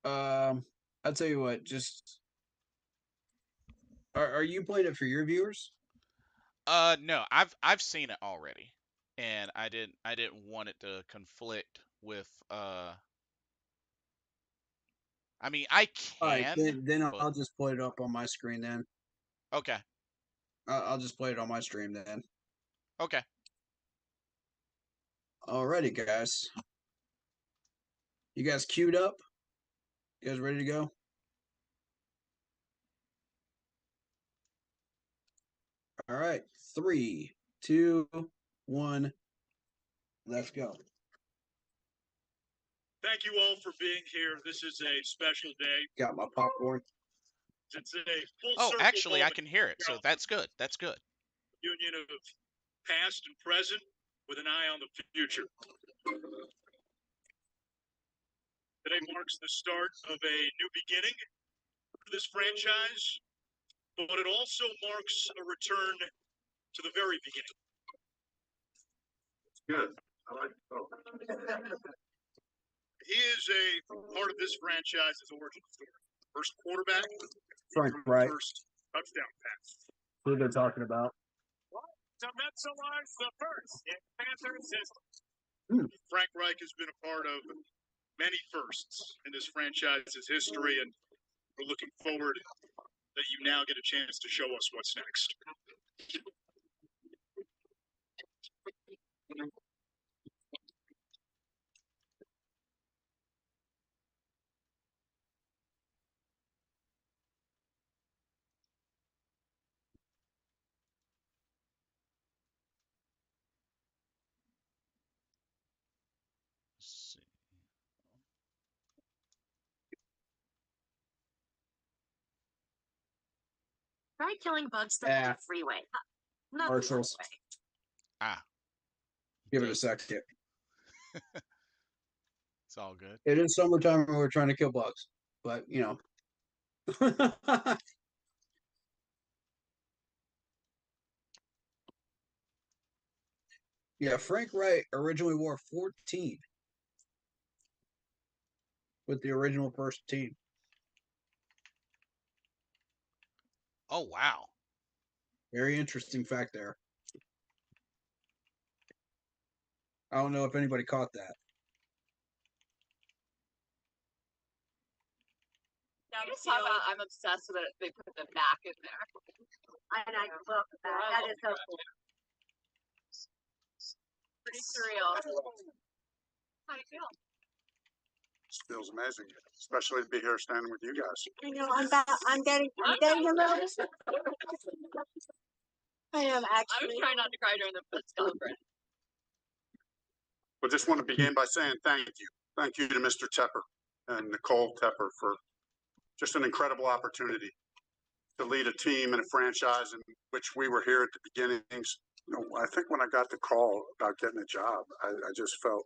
I'll tell you what. Just are you playing it for your viewers? No, I've seen it already, and I didn't want it to conflict with I mean, I All right, can, then but I'll just play it up on my screen. Then okay. I'll just play it on my stream. Then Okay. alrighty, guys. You guys queued up? You guys ready to go? All right, 3, 2, 1, let's go. Thank you all for being here. This is a special day. Got my popcorn. It's a full Oh, circle actually, I moment. can hear it, so that's good. That's good. Union of past and present with an eye on the future. Today marks the start of a new beginning for this franchise, but it also marks a return to the very beginning. Good. I like He is a part of this franchise's origin story. First quarterback, Frank Wright. first touchdown pass. Who they're talking about? To Metzelaars the first in Panthers history. Frank Reich has been a part of many firsts in this franchise's history, and we're looking forward that you now get a chance to show us what's next. Let's see. Try killing bugs the freeway. Not Marshals. the way. Ah, Give it a second. it's all good. It is summertime and we're trying to kill bugs, but you know. Yeah, Frank Wright originally wore 14 with the original first team. Oh, wow. Very interesting fact there. I don't know if anybody caught that. Now, just talk about I'm obsessed with it. They put the back in there. And I love that. That is so cool. Pretty surreal. How do you feel? It feels amazing, especially to be here standing with you guys. I know I'm getting a little. I am actually. I was trying not to cry during the press conference. But just want to begin by saying thank you. Thank you to Mr. Tepper and Nicole Tepper for just an incredible opportunity to lead a team and a franchise in which we were here at the beginnings. You know, I think when I got the call about getting a job, I felt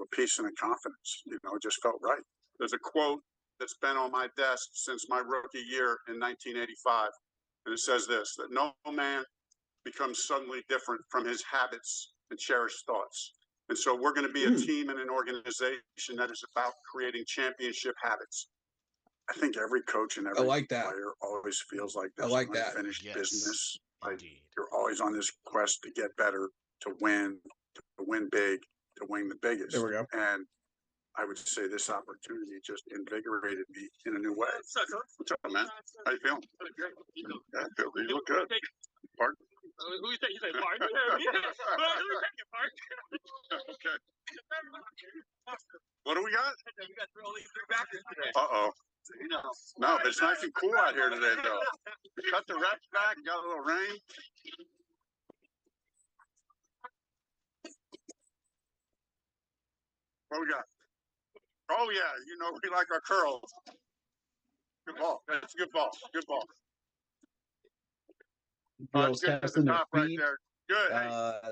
a peace and a confidence. You know, it just felt right. There's a quote that's been on my desk since my rookie year in 1985, and it says this: that no man becomes suddenly different from his habits and cherished thoughts. And so we're going to be a team and an organization that is about creating championship habits. I think every coach and every player always feels like there's unfinished business. Like you're always on this quest to get better, to win big, to win the biggest. There we go. And I would say this opportunity just invigorated me in a new way. What's up, man? How you feeling? Yeah, you look good. Pardon? Who you think? You say Mark? Who you thinking, Mark? Okay. What do we got? We got only 3 backers today. Uh-oh. No, but it's nice and cool out here today, though. Cut the reps back, got a little rain. What we got? Oh, yeah, you know, we like our curls. Good ball. That's a good ball. Good ball. Girls Good testing their top right feet, there. Good.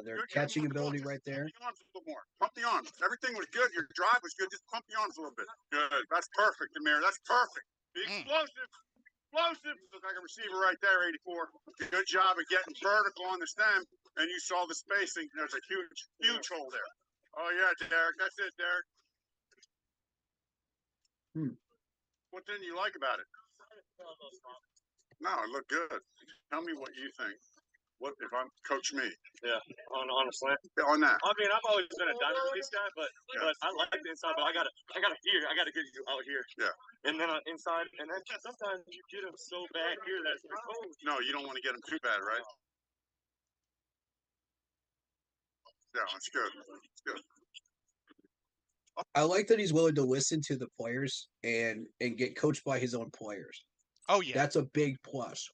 their Good, catching move the ball. ability right there. Pump the arms a little more. Pump the arms. Everything was good. Your drive was good. Just pump the arms a little bit. Good. That's perfect, Amir. That's perfect. The explosive. Explosive. Looks like a receiver right there, 84. Good job of getting vertical on the stem, and you saw the spacing. There's a huge, huge hole there. Oh, yeah, Derek. That's it, Derek. What didn't you like about it? No, it looked good. Tell me what you think. What if I'm coach me? Yeah, on a slant. On that. I mean, I've always been a dynasty guy, but I like the inside. But I gotta get you out here. Yeah. And then inside, and then sometimes you get them so bad here that it's cold. No, you don't want to get them too bad, right? Yeah, that's good. That's good. I like that he's willing to listen to the players and get coached by his own players. Oh yeah, That's a big plus.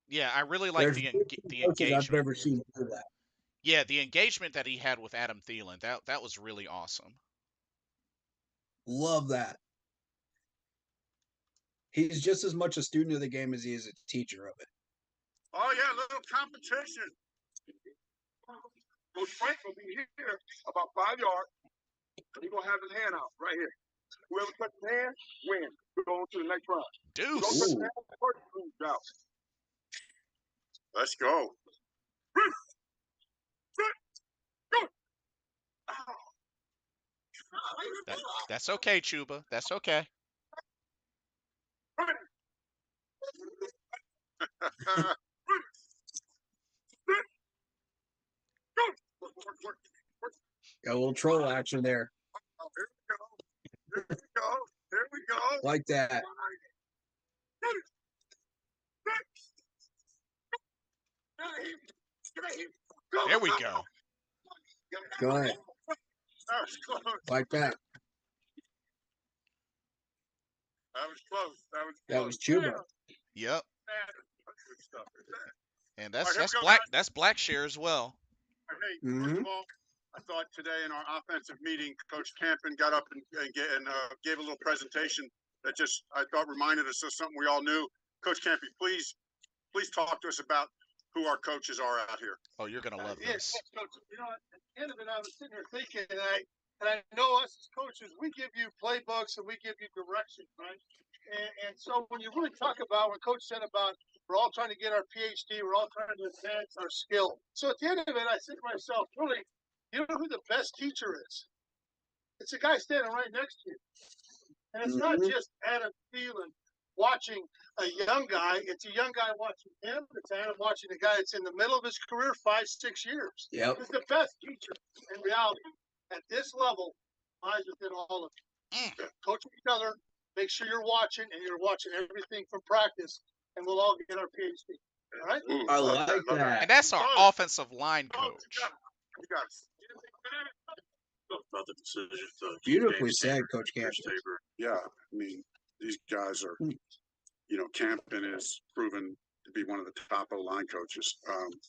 yeah. I really like There's the coaches I've engagement. never seen do that. Yeah, the engagement that he had with Adam Thielen. That was really awesome. Love that. He's just as much a student of the game as he is a teacher of it. Oh yeah, a little competition. Coach Frank will be here about 5 yards. He's gonna have his hand out right here. Whoever touches his hand wins. We're going to the next round. Deuce. Let's go. That's okay, Chuba. That's okay. Got a little troll action there. Here we go. Here we go. Like that. There we go. Go ahead. Like that. That was close. That was Chuba. Yep. And that's All right, here we go, black. guys. That's black share as well. Hey, first of all, I thought today in our offensive meeting, Coach Campen got up and gave a little presentation that just I thought reminded us of something we all knew. Coach Campen, please talk to us about who our coaches are out here. Oh, you're gonna love Yes, this. Coach. You know, at the end of it, I was sitting here thinking, and I know us as coaches, we give you playbooks and we give you direction, right? And so when you really talk about what Coach said about we're all trying to get our PhD, we're all trying to advance our skill. So at the end of it, I said to myself, really, you know who the best teacher is? It's the guy standing right next to you. And it's not just Adam Thielen watching a young guy. It's a young guy watching him. It's Adam watching a guy that's in the middle of his career, 5-6 years. Yep. It's the best teacher in reality at this level lies within all of you. Coach each other, make sure you're watching, and you're watching everything from practice, and we'll all get our PhD. All right? I like that. And that's our offensive line coach. You got it. About the decision. Beautifully said, Coach Campen. Yeah, I mean, these guys are, you know, Campen is proven to be one of the top O-line coaches.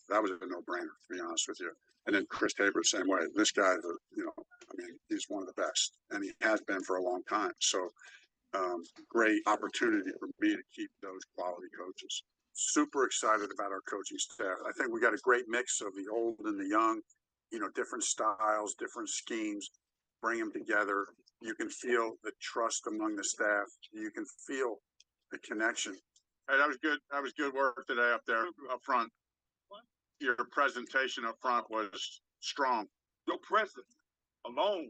That was a no-brainer, to be honest with you. And then Chris Tabor, the same way. This guy, you know, I mean, he's one of the best, and he has been for a long time. So, great opportunity for me to keep those quality coaches. Super excited about our coaching staff. I think we got a great mix of the old and the young, you know, different styles, different schemes, bring them together. You can feel the trust among the staff. You can feel the connection. Hey, that was good. That was good work today up there, up front. Your presentation up front was strong. Your presence alone.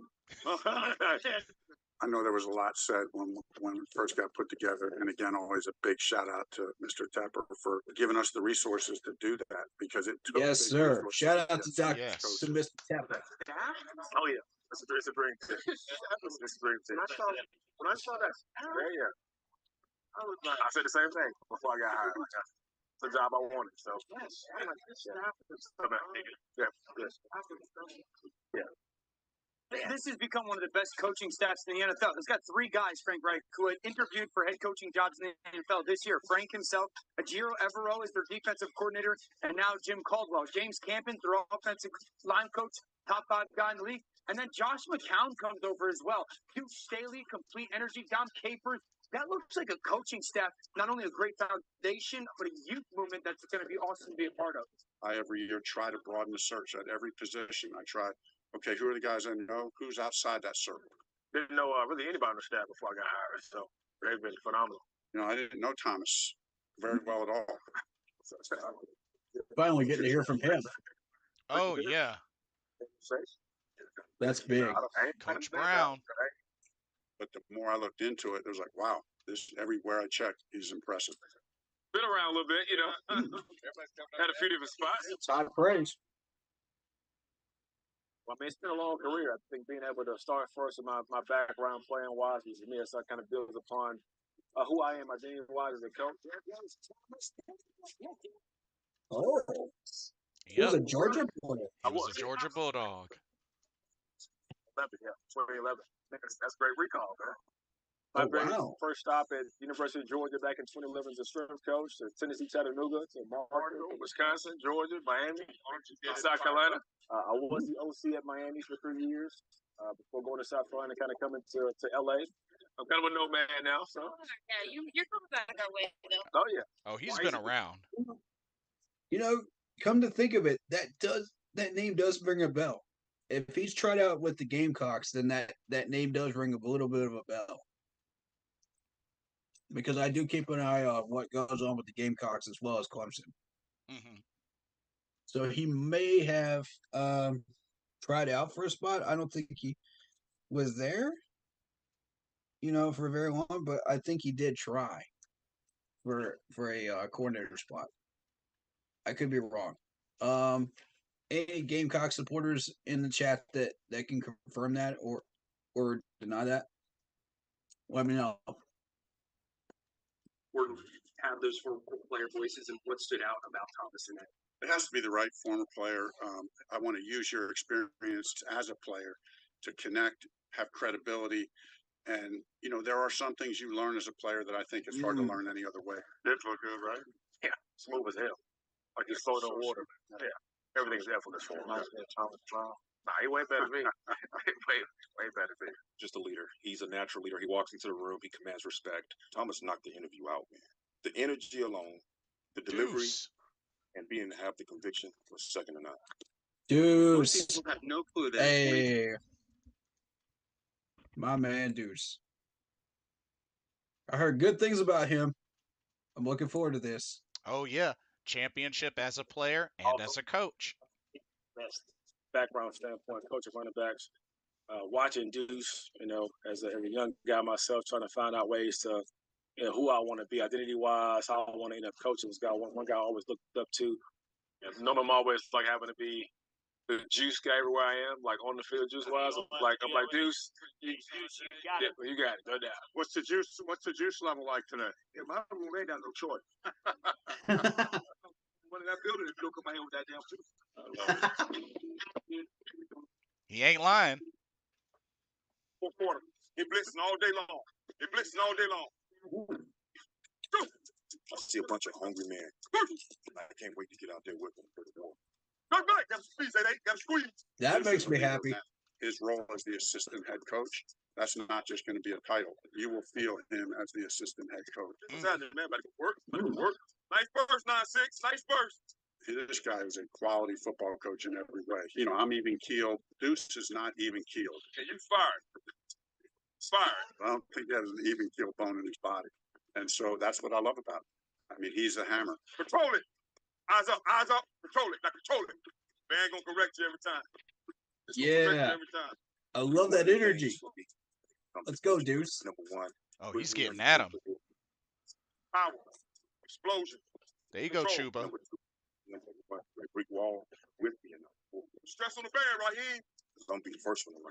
I know there was a lot said when it first got put together. And again, always a big shout out to Mr. Tepper for giving us the resources to do that because it took. Yes, sir. Shout out to Dr. Yes. to Mr. Tepper. Oh yeah. It's a dream team. It's a dream team. When I saw that, yeah. I said the same thing before I got hired. It's the job I wanted. So yes, I'm like, this should happen. Yeah. This has become one of the best coaching staffs in the NFL. It's got 3 guys, Frank Reich, who had interviewed for head coaching jobs in the NFL this year. Frank himself, Ajiro Evero is their defensive coordinator, and now Jim Caldwell. James Campen, their offensive line coach, top 5 guy in the league. And then Josh McCown comes over as well. Hugh Staley, complete energy. Dom Capers. That looks like a coaching staff, not only a great foundation, but a youth movement that's going to be awesome to be a part of. I every year try to broaden the search at every position. I try, okay, who are the guys I know? Who's outside that circle? Didn't know really anybody on the staff before I got hired. So they've been phenomenal. You know, I didn't know Thomas very well at all. Finally getting to hear from him. Oh yeah, That's big. Coach Brown. But the more I looked into it, it was like, wow, this everywhere I checked, he's impressive. Been around a little bit, you know. Had a few different spots. It's high praise. Well, I mean, it's been a long career. I think being able to start first in my background playing wise was me, so it kind of builds upon who I am identity-wise as a coach. Oh, he was a Georgia boy. He was a Georgia Bulldog. 2011. That's great recall, man. My first stop at University of Georgia back in 2011 as a strength coach to Tennessee, Chattanooga, to Marshall, Wisconsin, Georgia, Miami, South Carolina. I was the OC at Miami for 3 years before going to South Carolina, kind of coming to LA. I'm kind of a nomad now, so. Yeah, you're coming back our way, though. Oh, yeah. Oh, he's been around. You know, come to think of it, that name does ring a bell. If he's tried out with the Gamecocks, then that name does ring a little bit of a bell. Because I do keep an eye on what goes on with the Gamecocks as well as Clemson. Mm-hmm. So he may have tried out for a spot. I don't think he was there, for very long, but I think he did try for a coordinator spot. I could be wrong. Any Gamecock supporters in the chat that can confirm that or deny that? Let me know. Or have those former player voices and what stood out about Thomas in that? It has to be the right former player. I want to use your experience as a player to connect, have credibility. And, there are some things you learn as a player that I think it's hard to learn any other way. Did look good, right? Yeah, smooth as hell. Like you're floating on water. Yeah, everything's effortless for him. Nah, he way better than me. way better than me. Just a leader. He's a natural leader. He walks into the room. He commands respect. Thomas knocked the interview out, man. The energy alone, the delivery, and being to have the conviction was second to none. Deuce. People have no clue that. Hey, my man, Deuce. I heard good things about him. I'm looking forward to this. Oh yeah, championship as a player and as a coach. Best background standpoint, coach of running backs, watching Deuce, as a young guy myself, trying to find out ways to, who I want to be identity-wise, how I want to end up coaching. This guy, one guy I always looked up to. And I'm always like having to be the juice guy everywhere I am, like on the field juice-wise. I'm like Deuce, you got it, no doubt. What's the juice level like today? Yeah, my room ain't got no choice. One in that building, if you don't come out here with that damn juice. He ain't lying. Fourth quarter. He blitzing all day long. I see a bunch of hungry men. I can't wait to get out there with them. That makes me happy. His role as the assistant head coach, that's not just going to be a title. You will feel him as the assistant head coach. What's happening, man? Work. Nice burst, 9-6. Nice burst. This guy is a quality football coach in every way. I'm even keeled. Deuce is not even keeled. Okay, you fired. I don't think he has an even keeled bone in his body. And so that's what I love about him. I mean, he's a hammer. Control it. Eyes up. Control it. Now control it. Man gonna correct you every time. Yeah. I love that energy. Let's go, Deuce. Number one. Oh, he's getting at him. Power. Explosion. There you go, Chuba. Number one, brick wall with me. Stress on the band, Raheem. I'm gonna be the first one to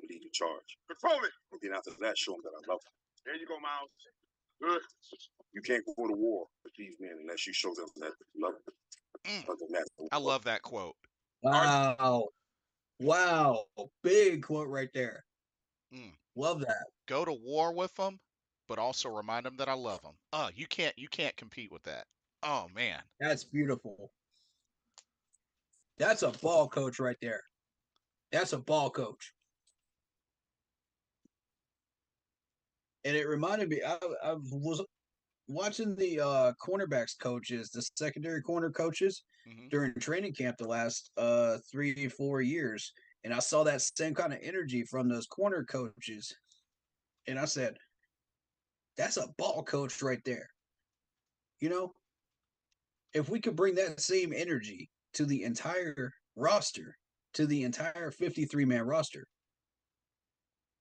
lead the charge. Control it. And then after that, show them that I love them. There you go, Miles. Good. You can't go to war with these men unless you show them that you love them. Other than that, I love that quote. Wow. Wow. Big quote right there. Love that. Go to war with them, but also remind them that I love them. You can't compete with that. Oh man. That's beautiful. That's a ball coach right there. That's a ball coach. And it reminded me, I was watching the cornerbacks coaches, the secondary corner coaches during training camp the last 3-4 years. And I saw that same kind of energy from those corner coaches. And I said, that's a ball coach right there. You know, if we could bring that same energy to the entire roster, to the entire 53-man roster,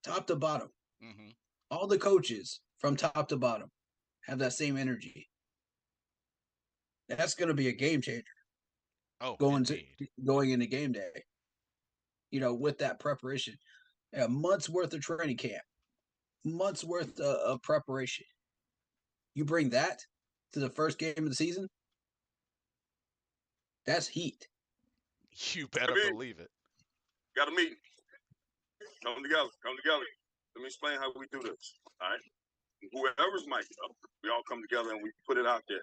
top to bottom, all the coaches from top to bottom have that same energy. That's going to be a game changer. Oh, going into game day. You know, with that preparation, a month's worth of training camp, months worth of preparation. You bring that to the first game of the season, that's heat. You better believe it. Got a meeting. Come together. Let me explain how we do this. All right. Whoever's mic'd up, we all come together and we put it out there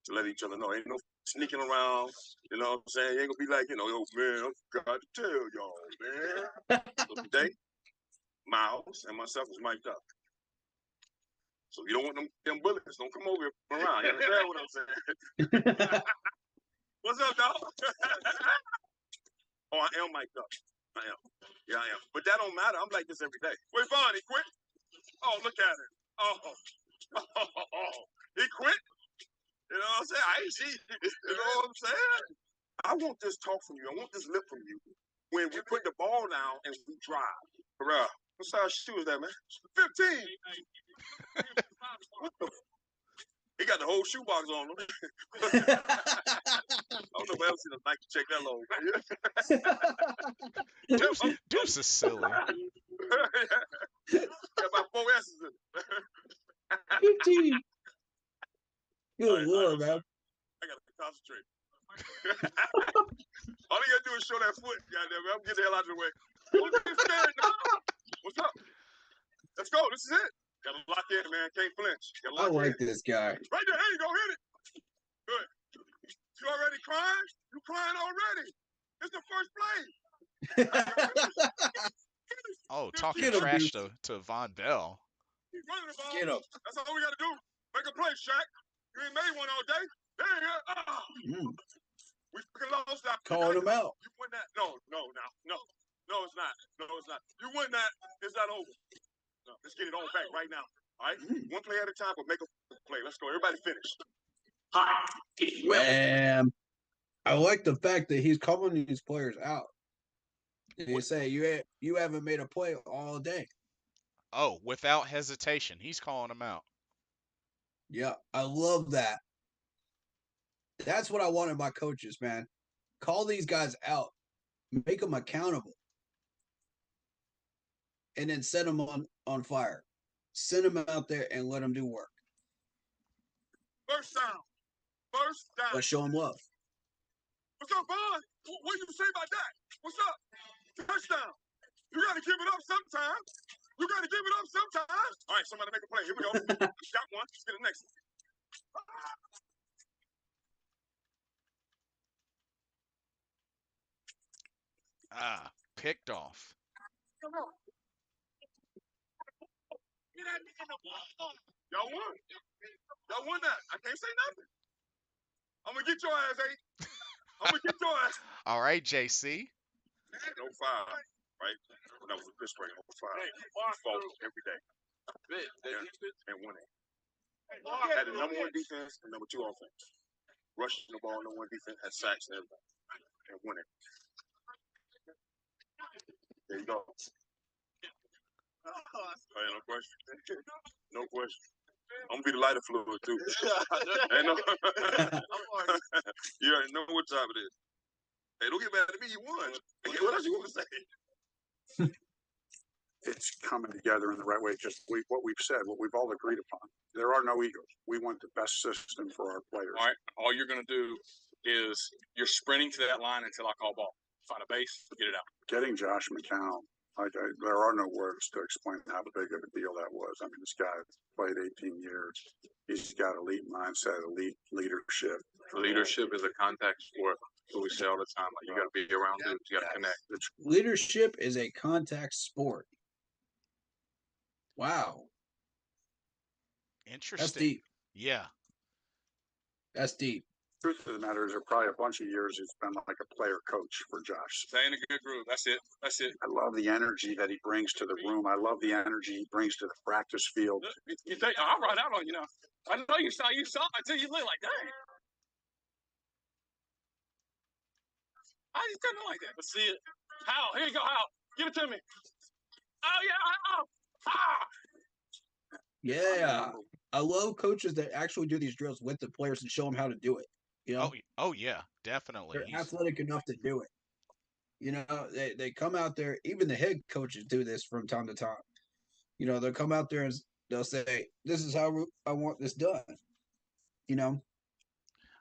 to let each other know. Ain't no sneaking around. You know what I'm saying? You ain't gonna be like, yo, man, I forgot to tell y'all, man. So today, Miles and myself is mic'd up. So you don't want them bullets. Don't come over here around. You understand what I'm saying? What's up, dog? Oh, I am mic'd up. I am. Yeah, I am. But that don't matter. I'm like this every day. Wait, Vaughn, he quit? Oh, look at him. Oh, he quit? You know what I'm saying? I ain't see. You know what I'm saying? I want this talk from you. I want this lip from you when we put the ball down and we drive. Bruh, what size shoe is that, man? 15. What the? He got the whole shoebox on him. I don't know if I ever seen a Nike check that long. Deuce is silly. Got about 4 S's in it. 15. Good Lord, man. I gotta concentrate. All you gotta do is show that foot. Goddamn, I'm getting the hell out of the way. Don't get scared now. What's up? Let's go. This is it. Gotta lock in, man. Can't flinch. I like this guy. Right there. There you go. Hit it. Good. You already crying? You crying already? It's the first play. Oh, talking trash to Von Bell. He's running the ball. Get him. That's all we got to do. Make a play, Shaq. You ain't made one all day. There you go. We fucking lost that. Calling him out. You win that. No, it's not. No, it's not. You win that. It's not over. No, let's get it on back right now. All right? One play at a time, but make a play. Let's go. Everybody finish. Man, I like the fact that he's calling these players out. He's saying you haven't made a play all day. Oh, without hesitation, he's calling them out. Yeah, I love that. That's what I want in my coaches, man. Call these guys out, make them accountable, and then set them on fire. Send them out there and let them do work. First down. Let's show them love. What's up, Vaughn? What do you say about that? What's up? Touchdown. You got to give it up sometimes. All right, somebody make a play. Here we go. Got one. Let's get the next one. Picked off. Y'all won that. I can't say nothing. I'm going to get your ass, All right, JC. No foul, right? That was a good spring. No foul. Fault every day. And winning. Had the number 1 defense and number 2 offense. Rushing the ball, number 1 defense, had sacks and everything. And winning. There you go. No question. No question. I'm gonna be the lighter fluid too. You already know what time it is. Hey, don't get mad at me. You won. Okay, what else you want to say? It's coming together in the right way. Just what we've said, what we've all agreed upon. There are no egos. We want the best system for our players. All right. All you're going to do is you're sprinting to that line until I call ball. Find a base, get it out. Getting Josh McCown, there are no words to explain how big of a deal that was. I mean, this guy played 18 years. He's got elite mindset, elite leadership. Leadership is a contact sport. So we say all the time, like you got to be around dudes, you got to connect. Leadership is a contact sport. Wow. Interesting. That's deep. Yeah. That's deep. Truth of the matter is, there are probably a bunch of years he's been like a player coach for Josh. Stay in a good groove. That's it. That's it. I love the energy that he brings to the room. I love the energy he brings to the practice field. You think I'll ride out on you now? I know you saw until you look like, dang. I just didn't like that. Let's see it. Hal, here you go, Hal. Give it to me. Oh yeah. Oh. Ah. Yeah. I love coaches that actually do these drills with the players and show them how to do it. You know? Oh yeah, definitely. They're athletic enough to do it. You know, they come out there, even the head coaches do this from time to time. You know, they'll come out there and they'll say, "This is how I want this done." You know,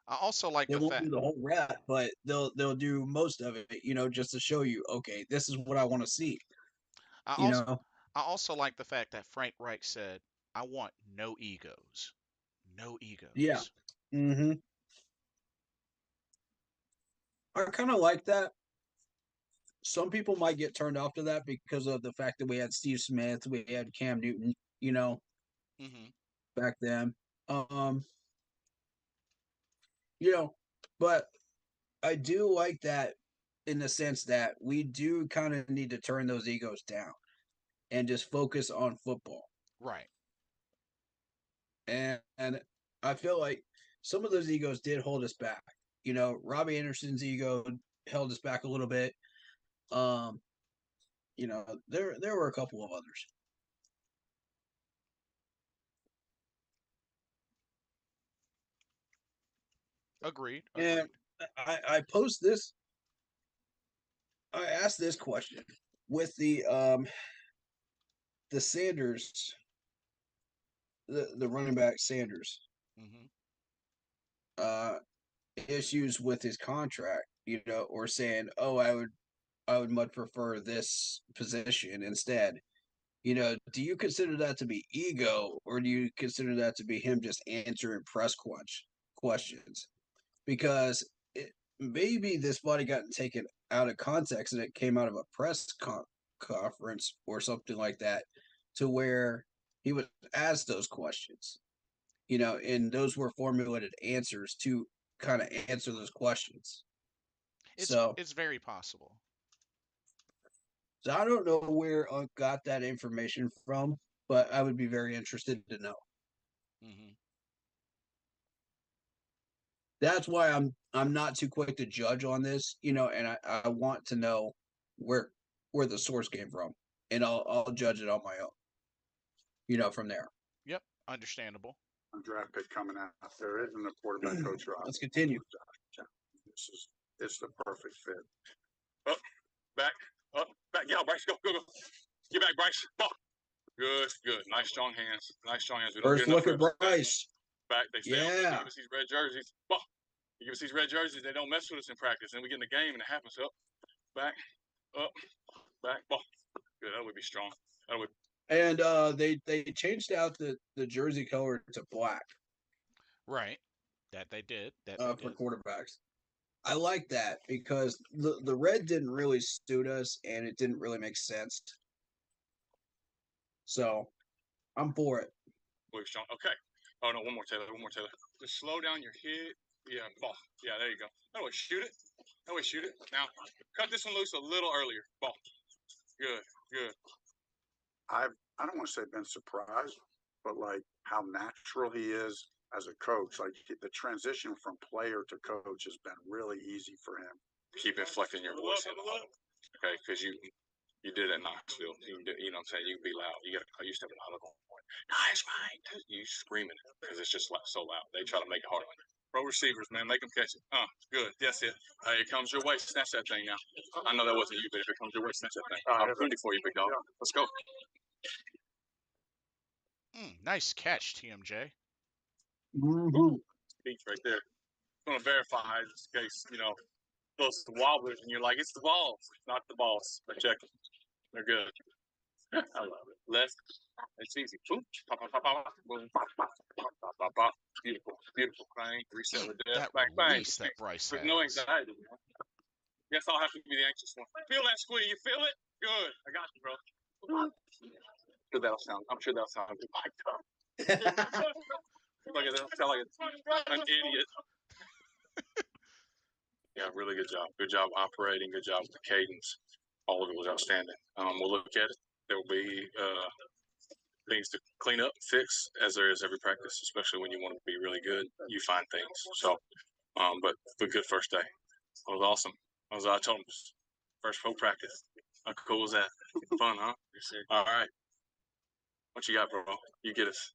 I also like they the won't fact do the whole rap, but they'll do most of it, you know, just to show you, okay, this is what I want to see. I You also know, I also like the fact that Frank Reich said, "I want no egos, no egos." yeah. Mm-hmm. I kind of like that. Some people might get turned off to that because of the fact that we had Steve Smith, we had Cam Newton, you know, Mm-hmm. back then. You know, but I do like that in the sense that we do kind of need to turn those egos down and just focus on football. Right. And I feel like some of those egos did hold us back. You know, Robbie Anderson's ego held us back a little bit. Um, you know, there were a couple of others. Agreed. And Agreed. I post this. I asked this question with the Sanders, the running back Sanders, Mm-hmm. uh, issues with his contract. You know, or saying, "Oh, I would much prefer this position instead." You know, do you consider that to be ego, or do you consider that to be him just answering press questions? Because maybe this might have gotten taken out of context and it came out of a conference or something like that, to where he was asked those questions, you know, and those were formulated answers to kind of answer those questions. It's So, it's very possible. so I don't know where I got that information from, but I would be very interested to know. Mm-hmm. That's why I'm not too quick to judge on this, you know, and I want to know where the source came from, and I'll judge it on my own, you know, from there. Yep. Understandable. Draft pick coming out. There isn't a quarterback coach. Let's continue. It's the perfect fit. Up, back, yeah, Bryce, go. Get back, Bryce. Ball. Good. Nice strong hands. We don't First get enough look at reps. Bryce. Back, they stay on. They Yeah. give us these red jerseys. Ball. They give us these red jerseys. They don't mess with us in practice. Then we get in the game and it happens. Up, back, ball. Good. That would be strong. That would. And they changed out the jersey color to black Right. That they did. for quarterbacks. I like that because the red didn't really suit us and it didn't really make sense. So I'm for it. Way strong. Okay. Oh no, one more Taylor. Just slow down your hit. Yeah, ball. Yeah, there you go. That way, shoot it. Now, cut this one loose a little earlier. Ball. Good. I don't want to say been surprised, but like how natural he is as a coach. Like the transition from player to coach has been really easy for him. Keep inflecting your voice in the huddle. Okay, because you did it at Knoxville. You know what I'm saying? You can be loud. You step in the huddle going, nice, right? You screaming because it's just so loud. They try to make it hard on you. Pro receivers, man, make them catch it. Good. That's it. It comes your way. Snatch that thing now. I know that wasn't you, but if it comes your way, snatch that thing. Opportunity for you, big dog. Let's go. Nice catch, TMJ. Mm-hmm. Speech right there. I'm gonna verify just in case those wobblers, and you're like, it's the balls, not the balls. But check them. They're good. I love it. Left. It's easy. Boom. Pop, pop, pop, pop. Boom. Pop, pop, pop, pop, pop, pop. Beautiful. Beautiful. Bang. Reset with that. That Bang, bang. release that Bryce With has. no anxiety, man. Guess I'll have to be the anxious one. Feel that squeeze. You feel it? Good. I got you, bro. I'm sure that'll sound good. My God. Look at that. Sound like an idiot. Yeah, really good job. Good job operating. Good job with the cadence. All of it was outstanding. We'll look at it. There will be things to clean up, fix, as there is every practice, especially when you want to be really good. You find things. So, but a good first day. It was awesome. I told him, first full practice. How cool was that? Fun, huh? All right. What you got, bro? You get us.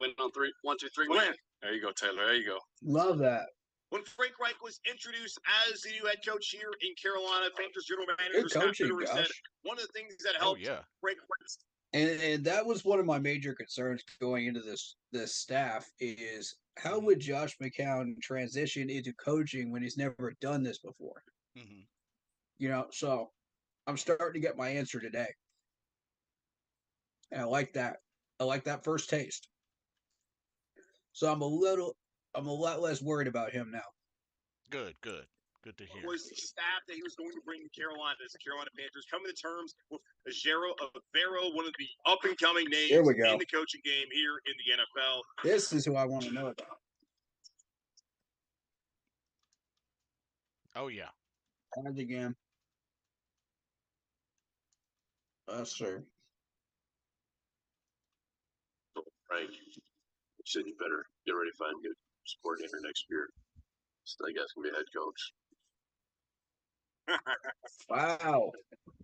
Win on 3. 1, 2, 3. Win. There you go, Taylor. There you go. Love that. When Frank Reich was introduced as the new head coach here in Carolina, Panthers general manager Good Scott coaching, Fitterer said Josh. one of the things that helped Frank Reich. And that was one of my major concerns going into this staff is how Mm-hmm. would Josh McCown transition into coaching when he's never done this before? Mm-hmm. So I'm starting to get my answer today. And I like that. I like that first taste. So I'm a lot less worried about him now. Good to hear. Was the staff that he was going to bring to Carolina as the Carolina Panthers coming to terms with Avero, one of the up-and-coming names in the coaching game here in the NFL. This is who I want to know about. Oh, yeah. And again. Sir. Right. You said you better get ready to find a good coordinator next year. So I guess gonna be a head coach.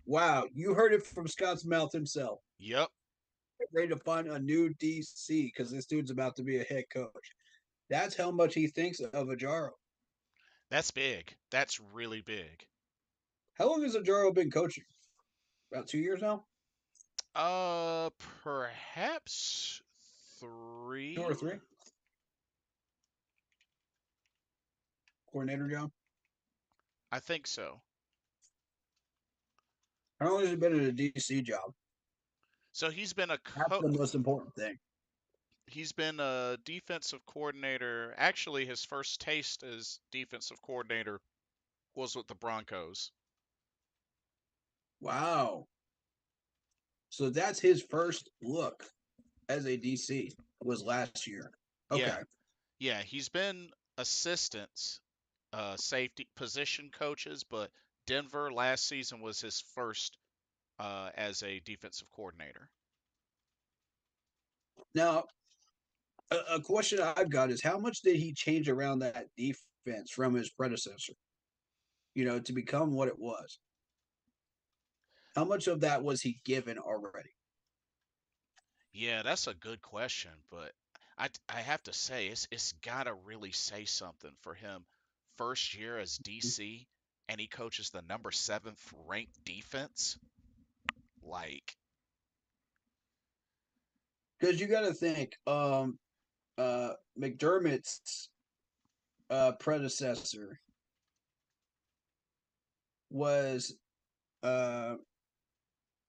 Wow. You heard it from Scott's mouth himself. Yep. Get ready to find a new DC because this dude's about to be a head coach. That's how much he thinks of Ajaro. That's big. That's really big. How long has Ajaro been coaching? About 2 years now? Perhaps 3. 2 or 3. Coordinator job? I think so. How long has he been in a DC job? So he's been That's the most important thing. He's been a defensive coordinator. Actually, his first taste as defensive coordinator was with the Broncos. Wow. So that's his first look as a DC was last year. Okay. Yeah, he's been assistants, safety position coaches, but Denver last season was his first as a defensive coordinator. Now, a question I've got is how much did he change around that defense from his predecessor, to become what it was? How much of that was he given already? Yeah, that's a good question, but I have to say it's got to really say something for him. First year as DC, and he coaches the number 7th ranked defense. Like, because you got to think, McDermott's predecessor was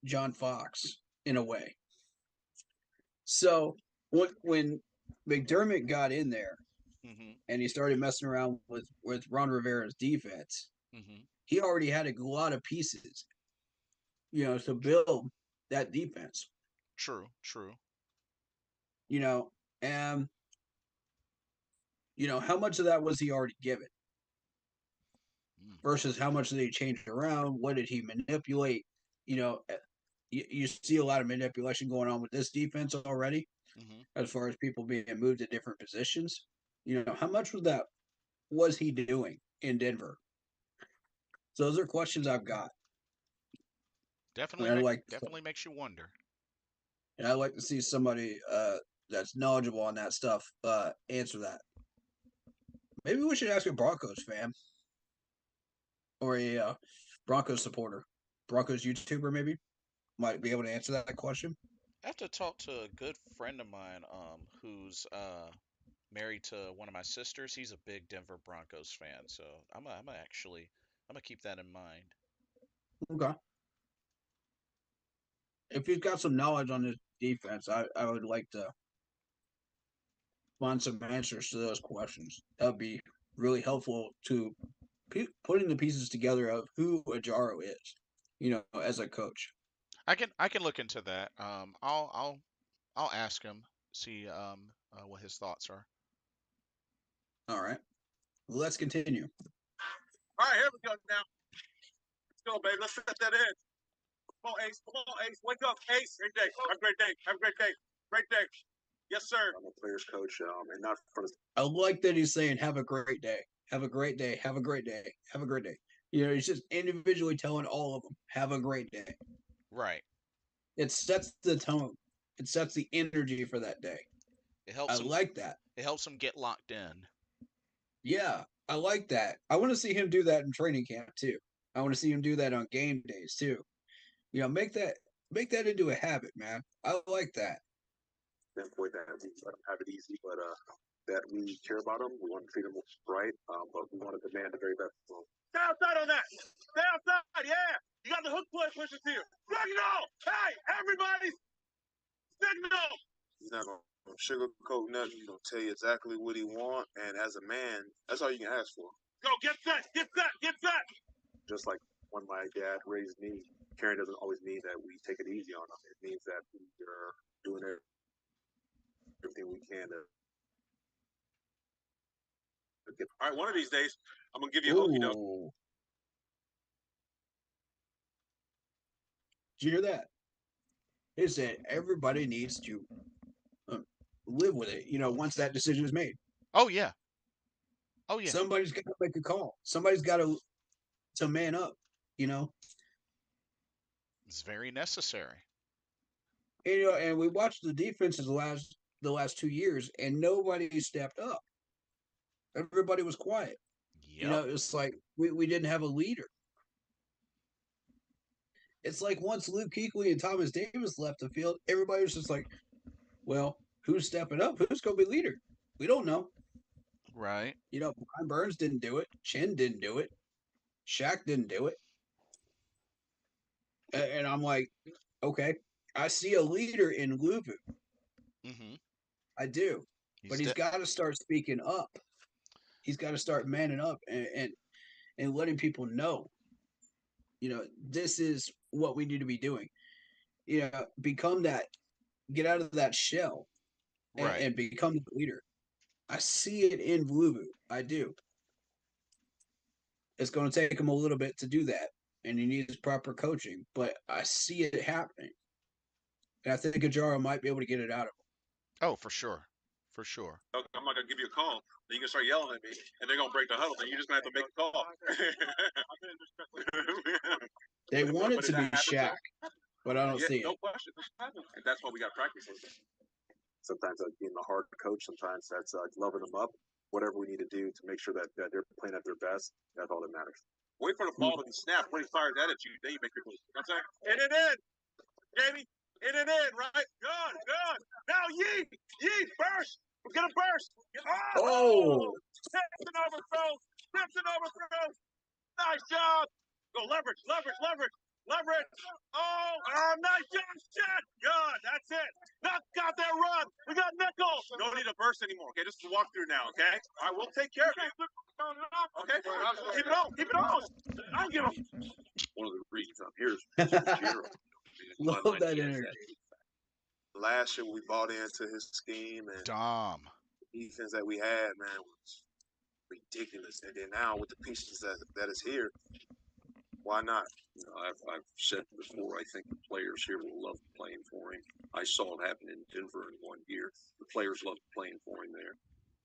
John Fox in a way. So when McDermott got in there and he started messing around with Ron Rivera's defense, he already had a lot of pieces, to build that defense. True. And how much of that was he already given versus how much did he change around? What did he manipulate? You see a lot of manipulation going on with this defense already, as far as people being moved to different positions. How much was he doing in Denver? So those are questions I've got. Definitely makes you wonder. And I'd like to see somebody that's knowledgeable on that stuff answer that. Maybe we should ask a Broncos fan or a Broncos supporter, Broncos YouTuber, maybe might be able to answer that question. I have to talk to a good friend of mine, who's married to one of my sisters. He's a big Denver Broncos fan, so I'm gonna keep that in mind. Okay. If you've got some knowledge on this defense, I would like to find some answers to those questions. That would be really helpful to putting the pieces together of who Ajaro is, as a coach. I can look into that. I'll ask him, see what his thoughts are. All right. Let's continue. All right, here we go now. Let's go, baby. Let's set that in. Come on, Ace. Come on, Ace. Wake up, Ace. Great day. Have a great day. Have a great day. Great day. Yes, sir. I'm a players coach, and not for I like that he's saying, have a great day. Have a great day. Have a great day. Have a great day. He's just individually telling all of them, have a great day. Right. It sets the tone. It sets the energy for that day. It helps I him. like that. It helps him get locked in. Yeah, I like that. I want to see him do that in training camp too. I want to see him do that on game days too. Make that into a habit, man. I like that. standpoint that we let them have it easy, but that we care about them. We want to treat them right, but we want to demand the very best from them. Stay outside on that. Stay outside. Yeah. You got the hook play pushing to you. Signal. Hey, everybody. Signal. He's not gonna sugarcoat nothing. He's gonna tell you exactly what he want, and as a man, that's all you can ask for. Go. Get set. Get set. Get set. Just like when my dad raised me, caring doesn't always mean that we take it easy on them. It means that we are doing everything we can to get. All right, one of these days, I'm gonna give you a hook. Did you hear that? He said everybody needs to live with it. Once that decision is made. Oh yeah. Oh yeah. Somebody's got to make a call. Somebody's got to man up. It's very necessary. And we watched the defenses the last 2 years, and nobody stepped up. Everybody was quiet. Yep. It's like we didn't have a leader. It's like once Luke Kuechly and Thomas Davis left the field, everybody was just like, well, who's stepping up? Who's going to be leader? We don't know. Right. Brian Burns didn't do it. Chin didn't do it. Shaq didn't do it. And I'm like, okay, I see a leader in Luvu. Mm-hmm. I do. But he's got to start speaking up. He's got to start manning up and letting people know, this is what we need to be doing. Become that, get out of that shell and become the leader. I see it in Luvu. I do. It's going to take him a little bit to do that, and he needs proper coaching, but I see it happening. And I think Ajaro might be able to get it out of him. Oh, for sure. For sure. I'm not gonna give you a call. Then you can start yelling at me, and they're gonna break the huddle. Then you're just gonna have to make a call. They want it to be Shaq, but I don't see it. No question. And that's why we got practice. Sometimes that's being the hard coach. Sometimes that's loving them up. Whatever we need to do to make sure that they're playing at their best, that's all that matters. Wait for the ball to be snapped. When he fires that at you, then you make your move. You know what I'm saying? In and in, Jamie. In and in, right? Good, good. Now yeet, burst. We're gonna burst. Oh! Tips and overthrow. Nice job. Go leverage. Oh, nice job, shit. Good, that's it. Knock out that run. We got Nichols. Don't need a burst anymore, okay? This is a walkthrough now, okay? All right, we'll take care of it. Okay? Keep it on. I don't give a... One of the reasons I'm here is Gerald. Love that energy. Last year we bought into his scheme, and Dom. the defense that we had, man, was ridiculous. And then now with the pieces that is here, why not? I've said before, I think the players here will love playing for him. I saw it happen in Denver in 1 year. The players loved playing for him there,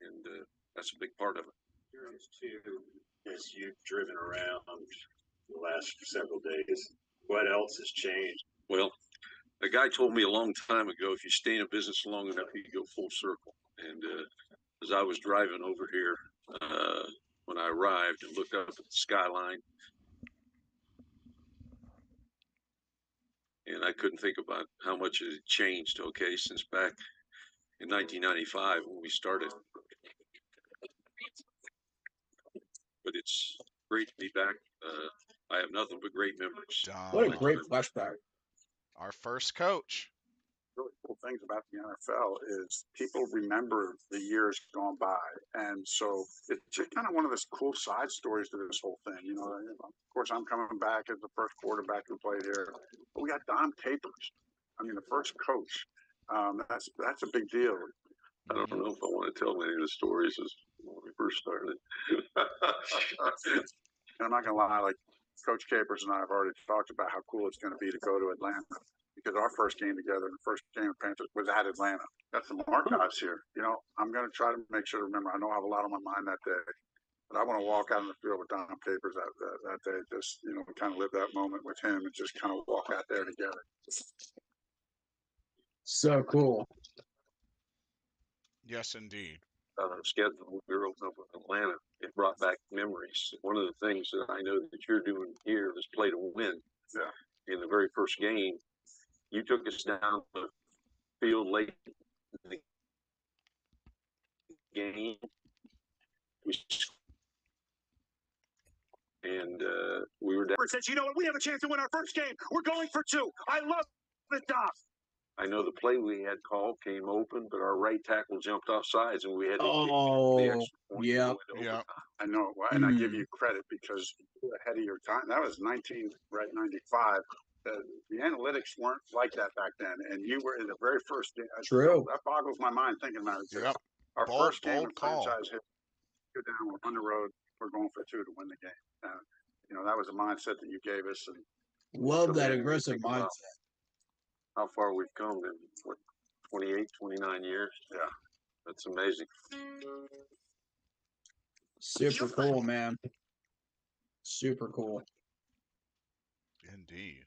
and that's a big part of it. As you've driven around the last several days, what else has changed? Well, a guy told me a long time ago, if you stay in a business long enough, you go full circle. And as I was driving over here when I arrived and looked up at the skyline. And I couldn't think about how much it had changed, okay, since back in 1995 when we started. But it's great to be back. I have nothing but great memories. What a great flashback. Our first coach. Really cool things about the NFL is people remember the years gone by, and so it's just kind of one of those cool side stories to this whole thing. Of course, I'm coming back as the first quarterback who played here, but we got Don Capers. I mean, the first coach. That's a big deal. I don't know if I want to tell any of the stories as when we first started. And I'm not gonna lie, like Coach Capers and I have already talked about how cool it's going to be to go to Atlanta, because our first game together, the first game of Panthers, was at Atlanta. Got some archives here. I'm going to try to make sure to remember. I know I have a lot on my mind that day, but I want to walk out in the field with Don Capers that day. Just kind of live that moment with him and just kind of walk out there together. So cool. Yes, indeed. Schedule we were opening up in Atlanta. It brought back memories. One of the things that I know that you're doing here is play to win. Yeah. In the very first game, you took us down the field late in the game. We were down. Says, you know what? We have a chance to win our first game. We're going for 2. I love the Doc. I know the play we had called came open, but our right tackle jumped off sides, and we had to Oh, kick the extra point. yeah. I know, and I give you credit because you're ahead of your time. That was 95. The analytics weren't like that back then, and you were in the very first game. True. That boggles my mind thinking about it. Yep. Our first game in call. franchise hit, go down, we're on the road, we're going for 2 to win the game. That was a mindset that you gave us, and love that aggressive mindset. How far we've come in what 28, 29 years. Yeah, that's amazing. Super cool, man. Super cool. Indeed.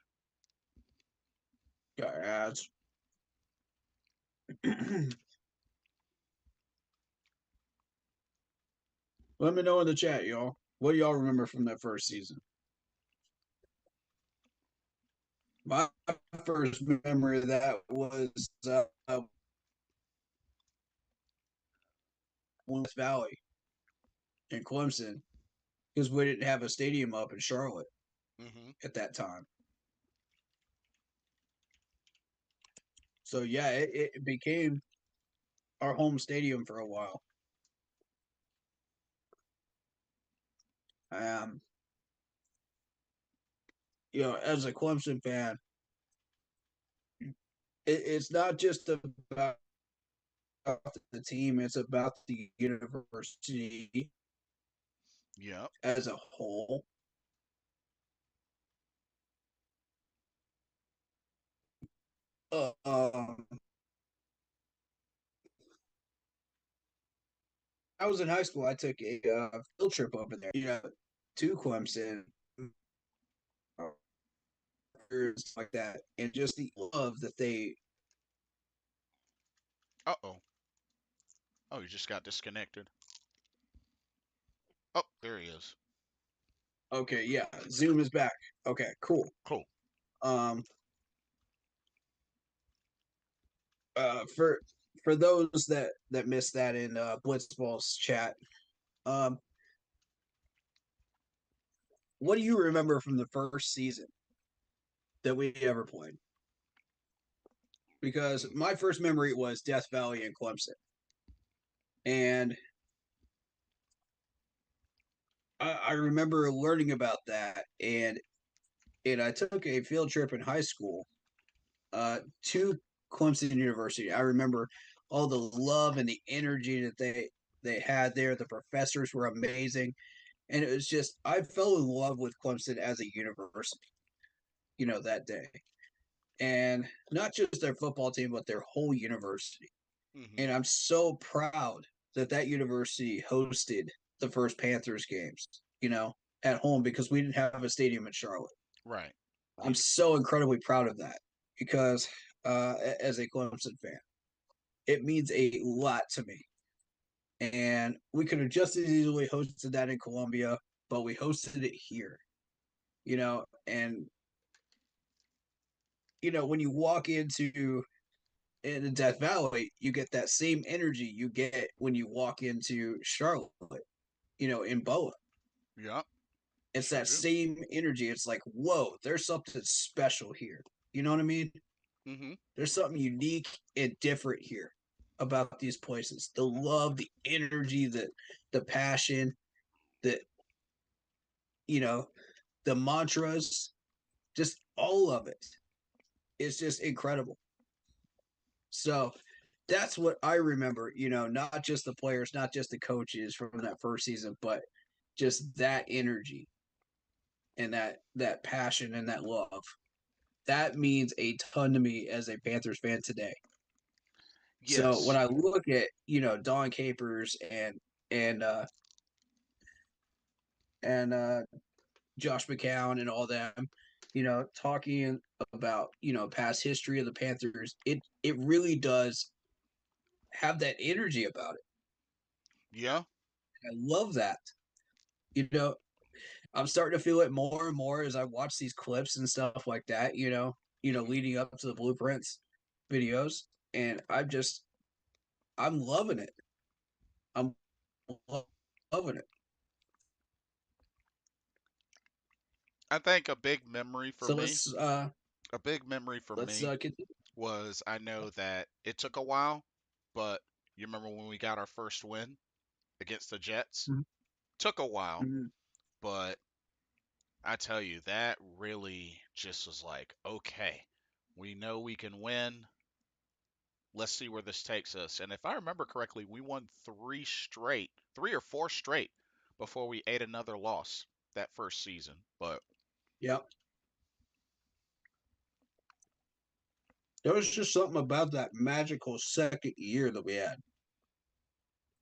Got ads. Let me know in the chat, y'all. What do y'all remember from that first season? My first memory of that was West Valley in Clemson, because we didn't have a stadium up in Charlotte at that time. So yeah, it became our home stadium for a while. As a Clemson fan, it's not just about the team; it's about the university, as a whole. I was in high school. I took a field trip over there, to Clemson, like that, and just the love that they. Oh, you just got disconnected. Oh, there he is. Okay, yeah, Zoom is back. Okay, cool. For those that missed that in Blitzball's chat, what do you remember from the first season that we ever played? Because my first memory was Death Valley and Clemson, and I remember learning about that, and I took a field trip in high school to Clemson University. I remember all the love and the energy that they had there. The professors were amazing, and it was just I fell in love with Clemson as a university, that day, and not just their football team, but their whole university. And I'm so proud that university hosted the first Panthers games, at home, because we didn't have a stadium in Charlotte. Right. I'm so incredibly proud of that because as a Clemson fan, it means a lot to me And we could have just as easily hosted that in Colombia, but we hosted it here. And when you walk into in the Death Valley, you get that same energy you get when you walk into Charlotte, in Boa. Yeah. It's Sure that do. same energy. It's like, whoa, there's something special here. You know what I mean? Mm-hmm. There's something unique and different here about these places. The love, the energy, the passion, the you know, the mantras, just all of it. It's just incredible. So that's what I remember, not just the players, not just the coaches from that first season, but just that energy and that passion and that love. That means a ton to me as a Panthers fan today. So when Yes. I look at, Don Capers and Josh McCown and all them, talking about, past history of the Panthers, it really does have that energy about it. Yeah. I love that. You know, I'm starting to feel it more and more as I watch these clips and stuff like that, Mm-hmm. leading up to the blueprints videos. And I'm loving it. I'm loving it. I think a big memory for So me, a big memory for let's me continue. was I know that it took a while, but you remember when we got our first win against the Jets? Took a while, Mm-hmm. but I tell you, that really just was like, okay, we know we can win. Let's see where this takes us. And if I remember correctly, we won three or four straight before we ate another loss that first season. But Yep. There was just something about that magical second year that we had.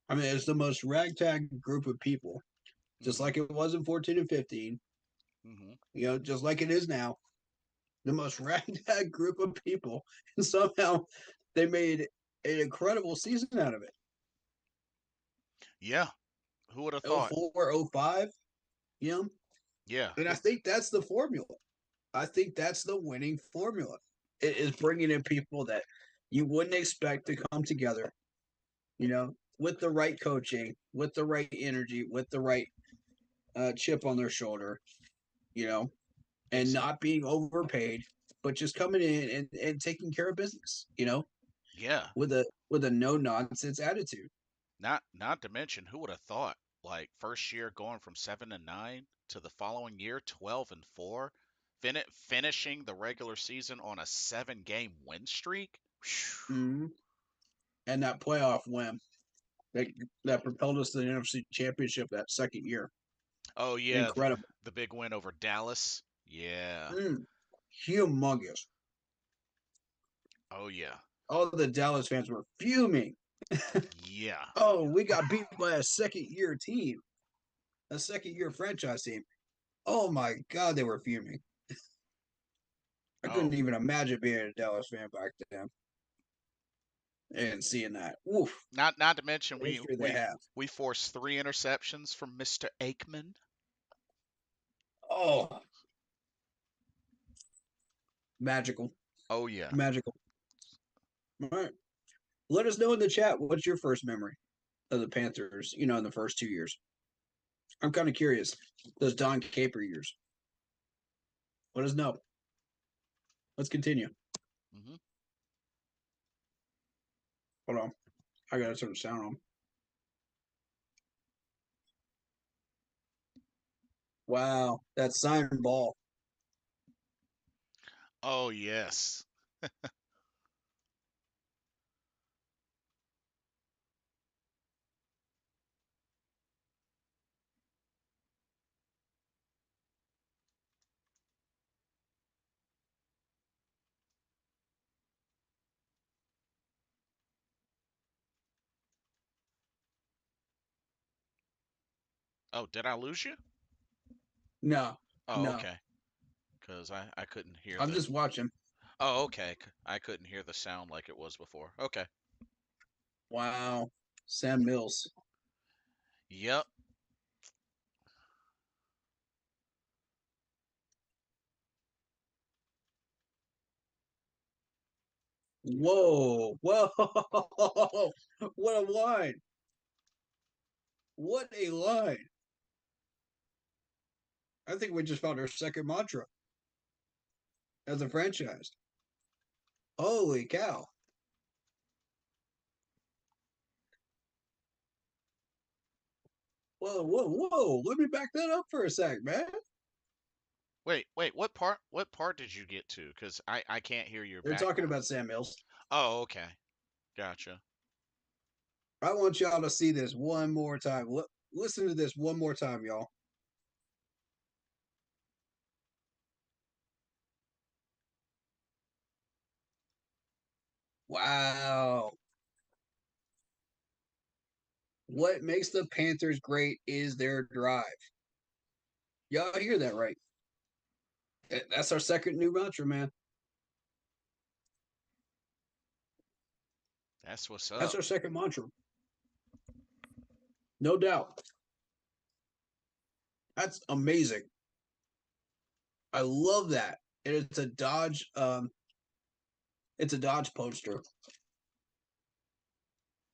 I mean, it's the most ragtag group of people, just hmm like it was in 14 and 15, hmm just like it is now. The most ragtag group of people. And somehow they made an incredible season out of it. yeah, who would have Oh thought? 04, 05, you know? Yeah, And I think that's the formula. I think that's the winning formula. It is bringing in people that you wouldn't expect to come together, with the right coaching, with the right energy, with the right chip on their shoulder, you know, and exa- not being overpaid, but just coming in and taking care of business, yeah. with a no nonsense attitude. Not to mention, who would have thought? Like first year going from 7-9 to the following year 12-4, finishing the regular season on a 7-game win streak. Mm-hmm. And that playoff win that that propelled us to the NFC Championship that second year. Oh yeah, Incredible. the big win over Dallas. Yeah. Humongous. Oh yeah. All the Dallas fans were fuming. Yeah. Oh, we got beat by a second year team, a second year franchise team. Oh my God, they were fuming. I couldn't Oh, even imagine being a Dallas fan back then and seeing that. Oof, not to mention the history they have. we forced 3 interceptions from Mr. Aikman. Oh, magical, Oh yeah. magical. All right. Let us know in the chat what's your first memory of the Panthers, in the first 2 years. I'm kind of curious. Those Don Caper years. Let us know. Let's continue. hmm Hold on. I got to turn the sound on. Wow. That signed ball. Oh yes. Oh, did I lose you? No, Oh, no. okay. Because I couldn't hear I'm the. just watching. Oh, okay. I couldn't hear the sound like it was before. Okay. Wow. Sam Mills. Yep. Whoa, whoa, what a line. What a line. I think we just found our second mantra as a franchise. Holy cow. Whoa, whoa, whoa. Let me back that up for a sec, man. Wait, wait. What part? What part did you get to? Because I can't hear your They're talking background. about Sam Mills. Oh, okay. Gotcha. I want y'all to see this one more time. Listen to this one more time, y'all. Wow. What makes the Panthers great is their drive. Y'all hear that right? That's our second new mantra, man. That's what's That's up. our second mantra. No doubt. That's amazing. I love that. And it's a Dodge poster.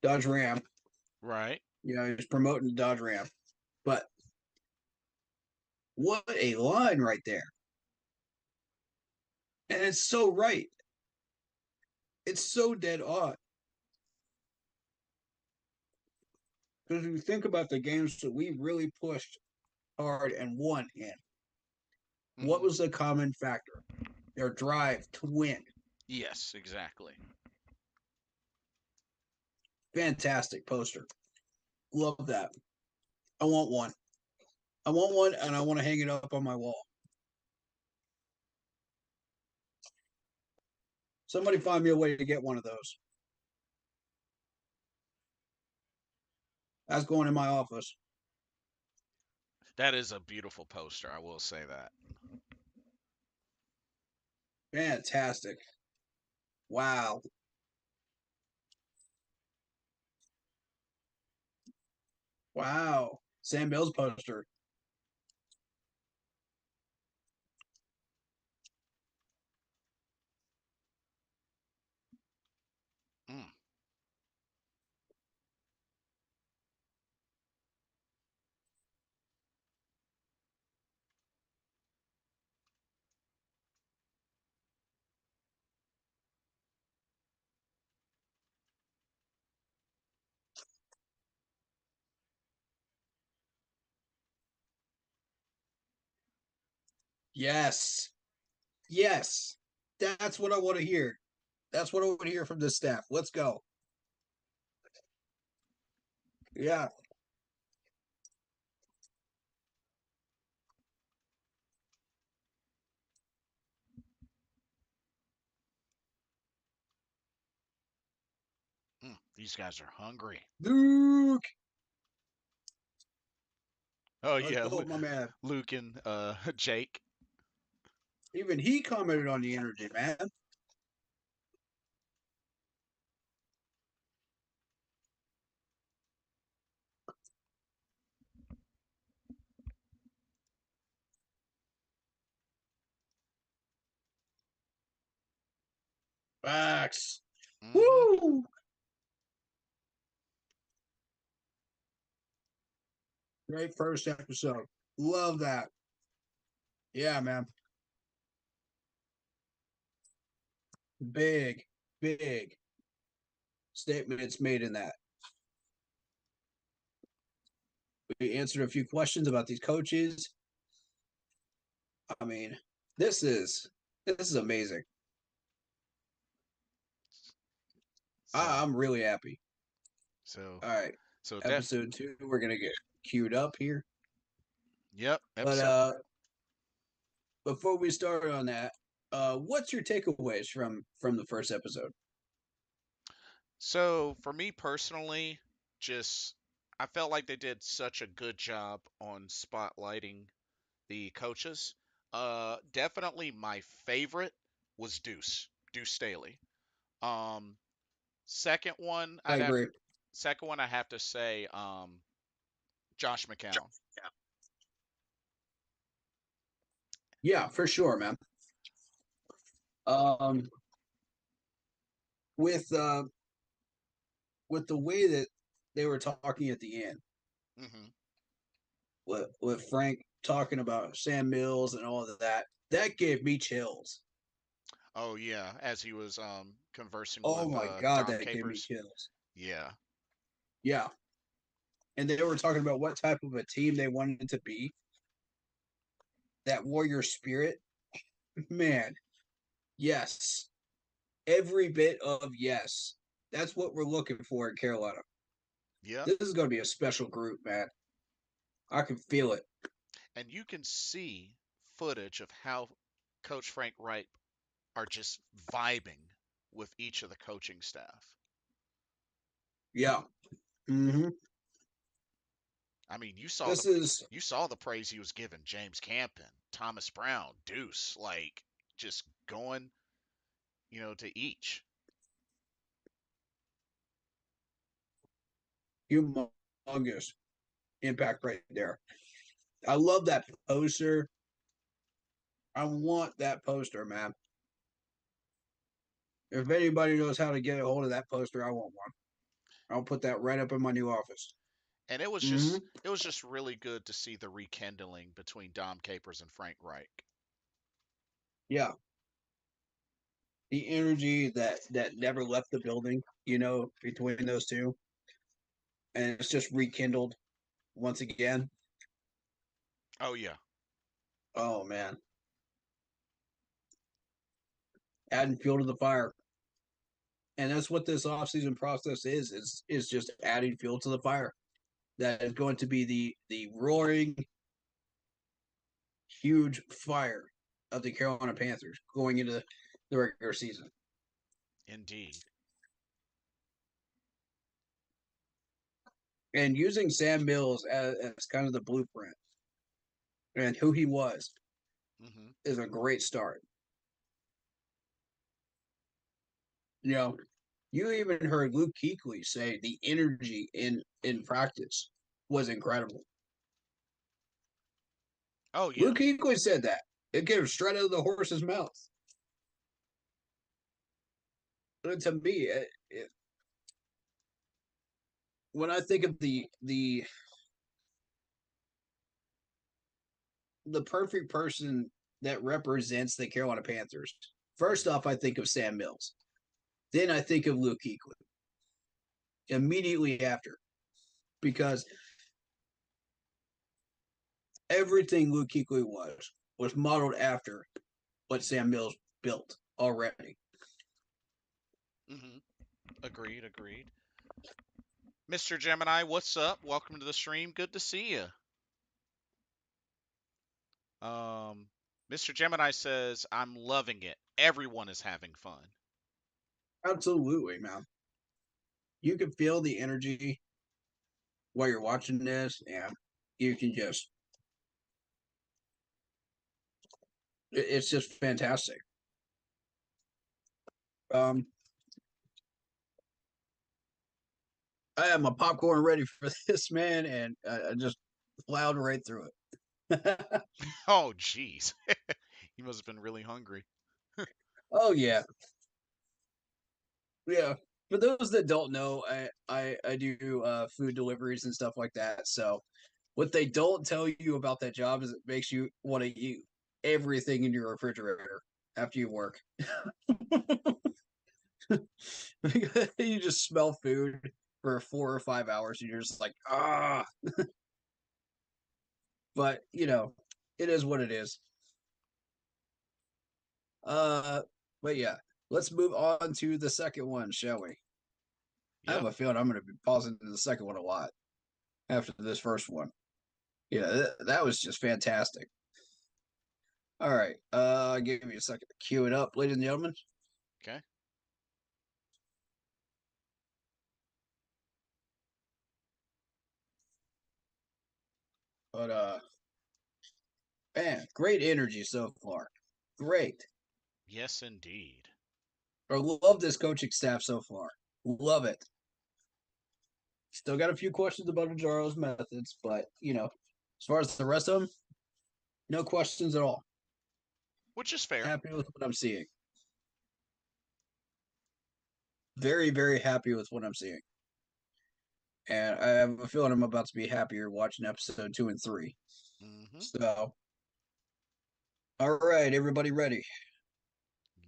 Dodge Ram. Right. You know, he's promoting the Dodge Ram. But what a line right there. And it's so right. It's so dead on. Because if you think about the games that we really pushed hard and won in, what Mm-hmm. was the common factor? Their drive to win. Yes, exactly. Fantastic poster. Love that. I want one. I want one and I want to hang it up on my wall. Somebody find me a way to get one of those. That's going in my office. That is a beautiful poster. I will say that. Fantastic. Wow. Wow. Sam Mills poster. Mm. Yes. Yes. That's what I want to hear. That's what I want to hear from the staff. Let's go. Yeah. These guys are hungry. Luke. Oh Let's yeah, go, my man. Luke and Jake. Even he commented on the energy, man. Facts. Mm-hmm. Woo! Great first episode. Love that. Yeah, man. Big, big statements made in that. We answered a few questions about these coaches. I mean, this is amazing. So I'm really happy. so All right, so def. episode 2, we're gonna get queued up here. Yep. But Episode. before we start on that, what's your takeaways from the first episode? So for me personally, just I felt like they did such a good job on spotlighting the coaches. Definitely my favorite was Deuce Staley. Um, second one I I'd have agree. second one I have to say Josh McCown. Yeah, for sure, man. Um, with the way that they were talking at the end, Mm-hmm. with Frank talking about Sam Mills and all of that, that gave me chills. Oh yeah, as he was conversing Oh with my God, Dom that gave me Capers. chills. Yeah. Yeah. And they were talking about what type of a team they wanted to be. That warrior spirit. Man, yes. Every bit of yes. That's what we're looking for in Carolina. Yep. This is going to be a special group, man. I can feel it. And you can see footage of how Coach Frank Wright are just vibing with each of the coaching staff. Yeah. Mm-hmm. I mean, you saw the praise he was giving James Campen, Thomas Brown, Deuce, like just going, to each. Humongous impact right there. I love that poster. I want that poster, man. If anybody knows how to get a hold of that poster, I want one. I'll put that right up in my new office. And it was Mm-hmm. just really good to see the rekindling between Dom Capers and Frank Reich. Yeah. The energy that never left the building, between those two. And it's just rekindled once again. Oh yeah. Oh man. Adding fuel to the fire. And that's what this offseason process is just adding fuel to the fire. That is going to be the roaring, huge fire of the Carolina Panthers going into the regular season. Indeed. And using Sam Mills as kind of the blueprint and who he was Mm-hmm. is a great start. You even heard Luke Kuechly say the energy in practice was incredible. Oh yeah. Luke Kuechly said that. It came straight out of the horse's mouth. And to me, when I think of the perfect person that represents the Carolina Panthers, first off, I think of Sam Mills. Then I think of Luke Kuechly immediately after, because everything Luke Kuechly was modeled after what Sam Mills built already. Mm-hmm. Agreed. Mr. Gemini, what's up? Welcome to the stream. Good to see you. Mr. Gemini says, I'm loving it. Everyone is having fun. Absolutely, man. You can feel the energy while you're watching this, and you can just, it's just fantastic. I have my popcorn ready for this, man, and I just plowed right through it. Oh, jeez. He must have been really hungry. Oh yeah, yeah. For those that don't know, I do food deliveries and stuff like that. So what they don't tell you about that job is it makes you want to eat everything in your refrigerator after you work. You just smell food for 4 or 5 hours, and you're just like, ah. But it is what it is. Uh, but yeah, let's move on to the second one, shall we? I have Yep. a feeling I'm going to be pausing to the second one a lot after this first one. Yeah, that was just fantastic. All right, give me a second to cue it up, ladies and gentlemen. Okay. But man, great energy so far. Great. Yes, indeed. I love this coaching staff so far. Love it. Still got a few questions about Ajaro's methods, but as far as the rest of them, no questions at all. Which is fair. Happy with what I'm seeing. Very, very happy with what I'm seeing. And I have a feeling I'm about to be happier watching episode 2 and 3. Mm-hmm. So, all right, everybody ready?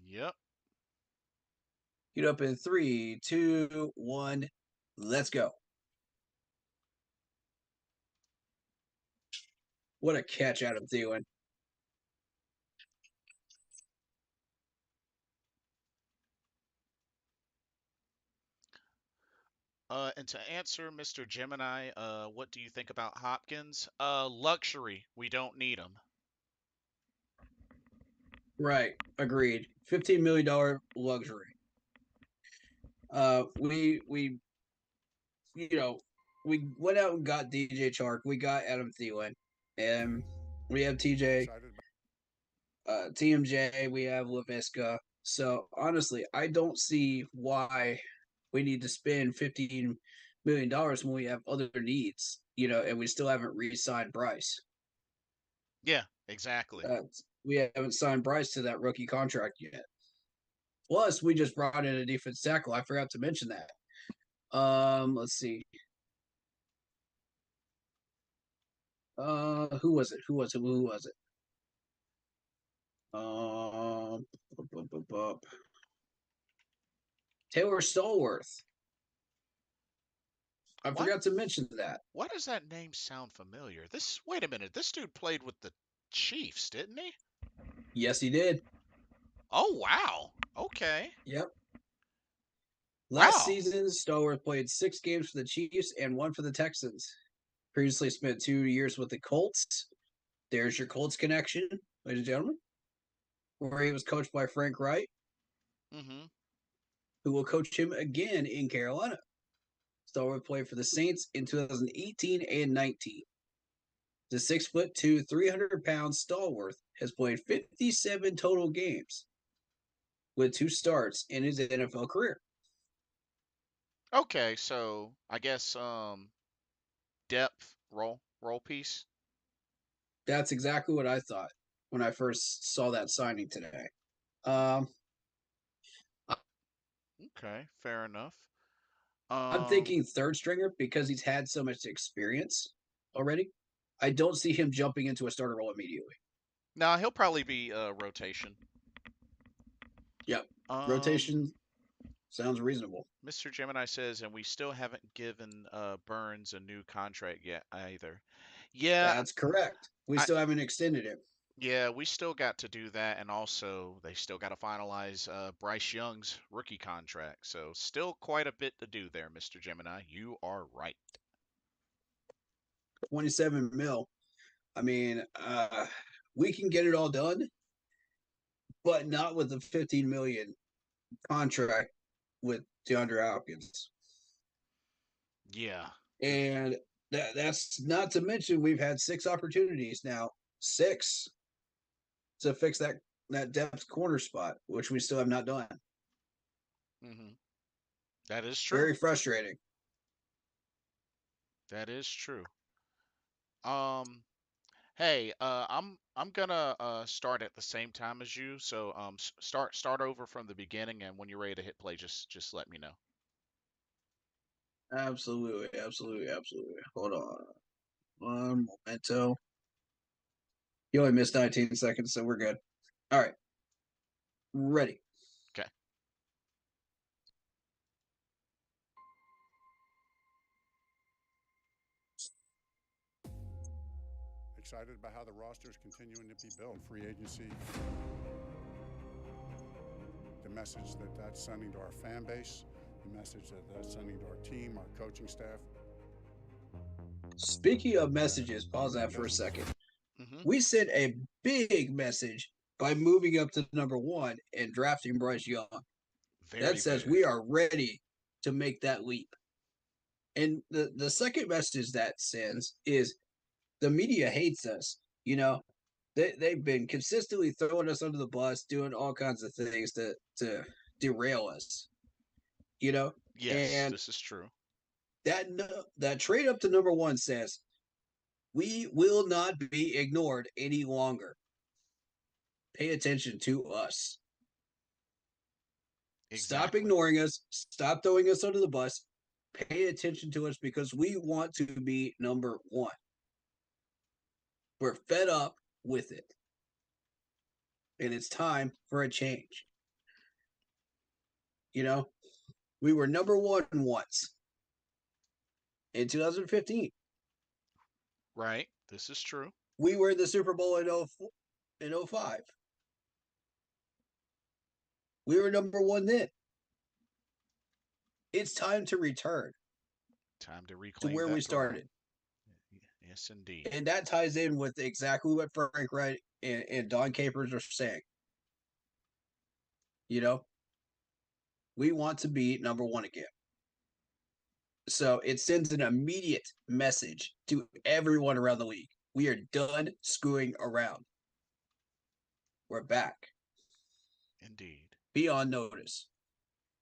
Yep. Get up in 3, 2, 1, let's go. What a catch Adam Thielen. And to answer Mr. Gemini, what do you think about Hopkins? Luxury. We don't need him. Right, agreed. $15 million luxury. We we went out and got DJ Chark. We got Adam Thielen, and we have TJ, TMJ. We have LaVisca. So honestly, I don't see why we need to spend $15 million when we have other needs. And we still haven't re-signed Bryce. Yeah, exactly. We haven't signed Bryce to that rookie contract yet. Plus, we just brought in a defense tackle. I forgot to mention that. Let's see. Who was it? Um, Taylor Stallworth. I forgot to mention that. Why does that name sound familiar? Wait a minute. This dude played with the Chiefs, didn't he? Yes, he did. Oh, wow. Okay. Yep. Last Wow. season, Stallworth played 6 games for the Chiefs and 1 for the Texans. Previously spent 2 years with the Colts. There's your Colts connection, ladies and gentlemen, where he was coached by Frank Wright, who will coach him again in Carolina. Stallworth played for the Saints in 2018 and 19. The 6'2", 300-pound Stallworth has played 57 total games with 2 starts in his NFL career. Okay, so I guess depth role piece. That's exactly what I thought when I first saw that signing today. Okay, fair enough. I'm thinking third stringer because he's had so much experience already. I don't see him jumping into a starter role immediately. No, he'll probably be rotation. Yep. Rotation sounds reasonable. Mr. Gemini says, and we still haven't given Burns a new contract yet either. Yeah. That's correct. We still haven't extended him. Yeah, we still got to do that, and also they still got to finalize Bryce Young's rookie contract. So still quite a bit to do there, Mr. Gemini. You are right. 27 mil. I mean, we can get it all done, but not with the 15 million contract with DeAndre Hopkins. Yeah. And that's not to mention we've had 6 opportunities now. 6 to fix that depth corner spot, which we still have not done. That is true. Very frustrating. That is true. Hey, I'm gonna start at the same time as you. So start over from the beginning, and when you're ready to hit play, just let me know. Absolutely. Hold on. One momento. You only missed 19 seconds, so we're good. All right. Ready. Okay. Excited about how the roster is continuing to be built. Free agency. The message that that's sending to our fan base. The message that that's sending to our team, our coaching staff. Speaking of messages, pause that for a second. We sent a big message by moving up to number 1 and drafting Bryce Young. That says we are ready to make that leap. And the second message that sends is the media hates us. They've been consistently throwing us under the bus, doing all kinds of things to derail us. Yes, and this is true. That trade up to number 1 says we will not be ignored any longer. Pay attention to us. Exactly. Stop ignoring us. Stop throwing us under the bus. Pay attention to us because we want to be number 1. We're fed up with it. And it's time for a change. You know, we were number 1 once in 2015. Right. This is true. We were in the Super Bowl in 05. We were number 1 then. It's time to return. Time to reclaim to where that we throne. started. Yes, indeed. And that ties in with exactly what Frank Wright and Don Capers are saying. You know, we want to be number 1 again. So it sends an immediate message to everyone around the league. We are done screwing around. We're back. Indeed. Be on notice.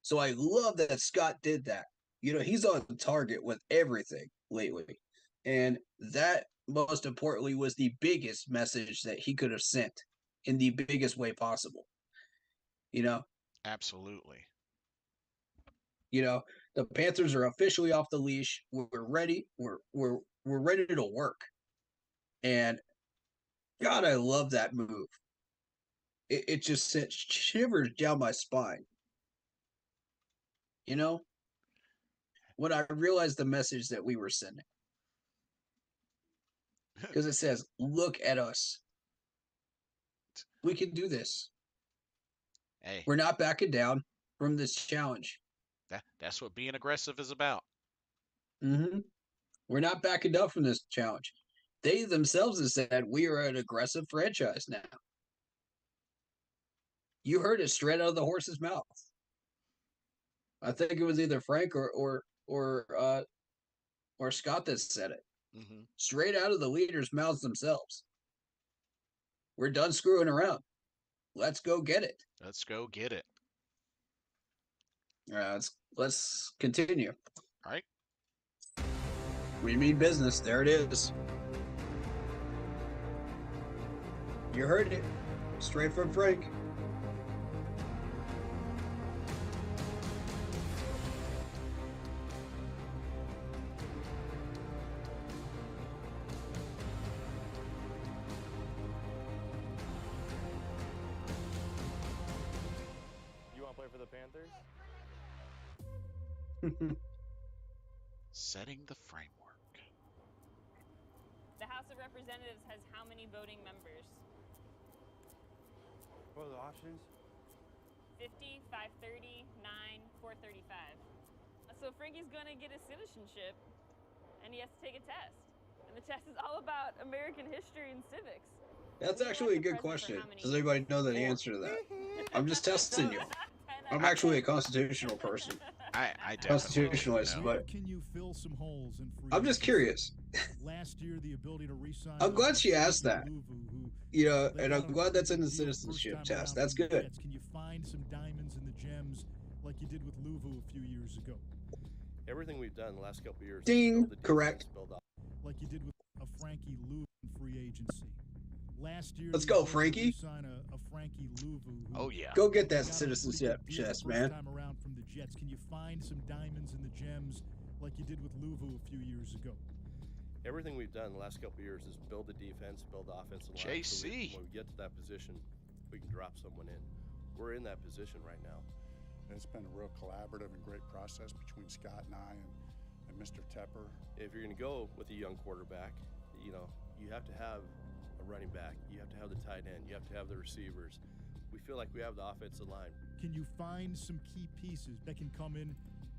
So I love that Scott did that. You know, he's on target with everything lately. And that, most importantly, was the biggest message that he could have sent in the biggest way possible. You know? Absolutely. You know, the Panthers are officially off the leash. We're ready. We're ready to work. And God, I love that move. It just sent shivers down my spine. You know, when I realized the message that we were sending. Because it says, look at us. We can do this. Hey. We're not backing down from this challenge. That's what being aggressive is about. Mm-hmm. We're not backing down from this challenge. They themselves have said we are an aggressive franchise now. You heard it straight out of the horse's mouth. I think it was either Frank or Scott that said it. Mm-hmm. Straight out of the leaders' mouths themselves. We're done screwing around. Let's go get it. Let's go get it. Let's continue. All right. We mean business. There it is. You heard it. Straight from Frank. You want to play for the Panthers? Setting the framework. The House of Representatives has how many voting members? What are the options? 50, 530, 9, 435. So Frankie's going to get his citizenship, and he has to take a test. And the test is all about American history and civics. That's actually a good question. Does anybody know the answer to that? I'm just testing you. I'm actually a constitutional person. I Constitutionalist, but can you fill some holes in free I'm just curious. Last year, the ability to re-sign. I'm glad she asked that. You know, and I'm glad that's in the citizenship test. That's good. Can you find some diamonds in the gems like you did with Louvu a few years ago? Everything we've done the last couple of years. Ding, correct. Like you did with a Frankie Louvu free agency. Last year, let's go, Frankie. A Frankie Louvu. Oh yeah. Go get that citizenship chest, man. Time around from the Jets. Can you find some diamonds in the gems like you did with Louvu a few years ago? Everything we've done the last couple of years is build the defense, build the offensive line. JC. So when we get to that position, we can drop someone in. We're in that position right now. It's been a real collaborative and great process between Scott and I and Mr. Tepper. If you're going to go with a young quarterback, you know, you have to have a running back. You have to have the tight end. You have to have the receivers. We feel like we have the offensive line. Can you find some key pieces that can come in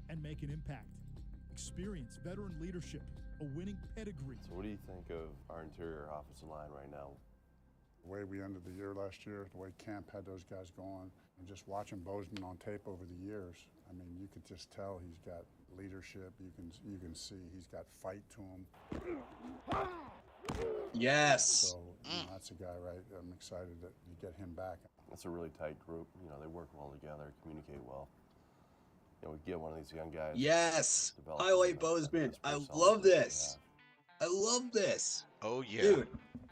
and make an impact? Experience, veteran leadership, a winning pedigree. So what do you think of our interior offensive line right now? The way we ended the year last year, the way Camp had those guys going, and just watching Bozeman on tape over the years, I mean, you could just tell he's got leadership. You can see he's got fight to him. Yes. So that's a guy, right? I'm excited that you get him back. It's a really tight group. You know, they work well together, communicate well. we get one of these young guys. Yes. develop Highlight them, Bozeman. that's I pretty solid love group that we this. I love this. Oh yeah. Dude,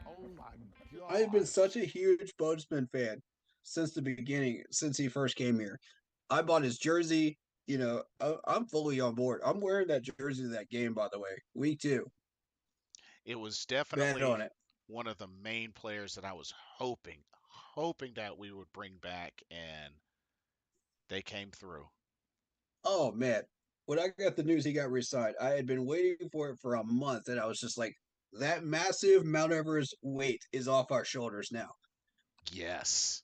Oh my god. I've been such a huge Bozeman fan since the beginning, since he first came here. I bought his jersey. You know, I'm fully on board. I'm wearing that jersey to that game, by the way. Week 2. It was Bet definitely on it. one of the main players that I was hoping that we would bring back, and they came through. Oh, man. When I got the news he got re-signed, I had been waiting for it for a month, and I was just like, that massive Mount Everest weight is off our shoulders now. Yes.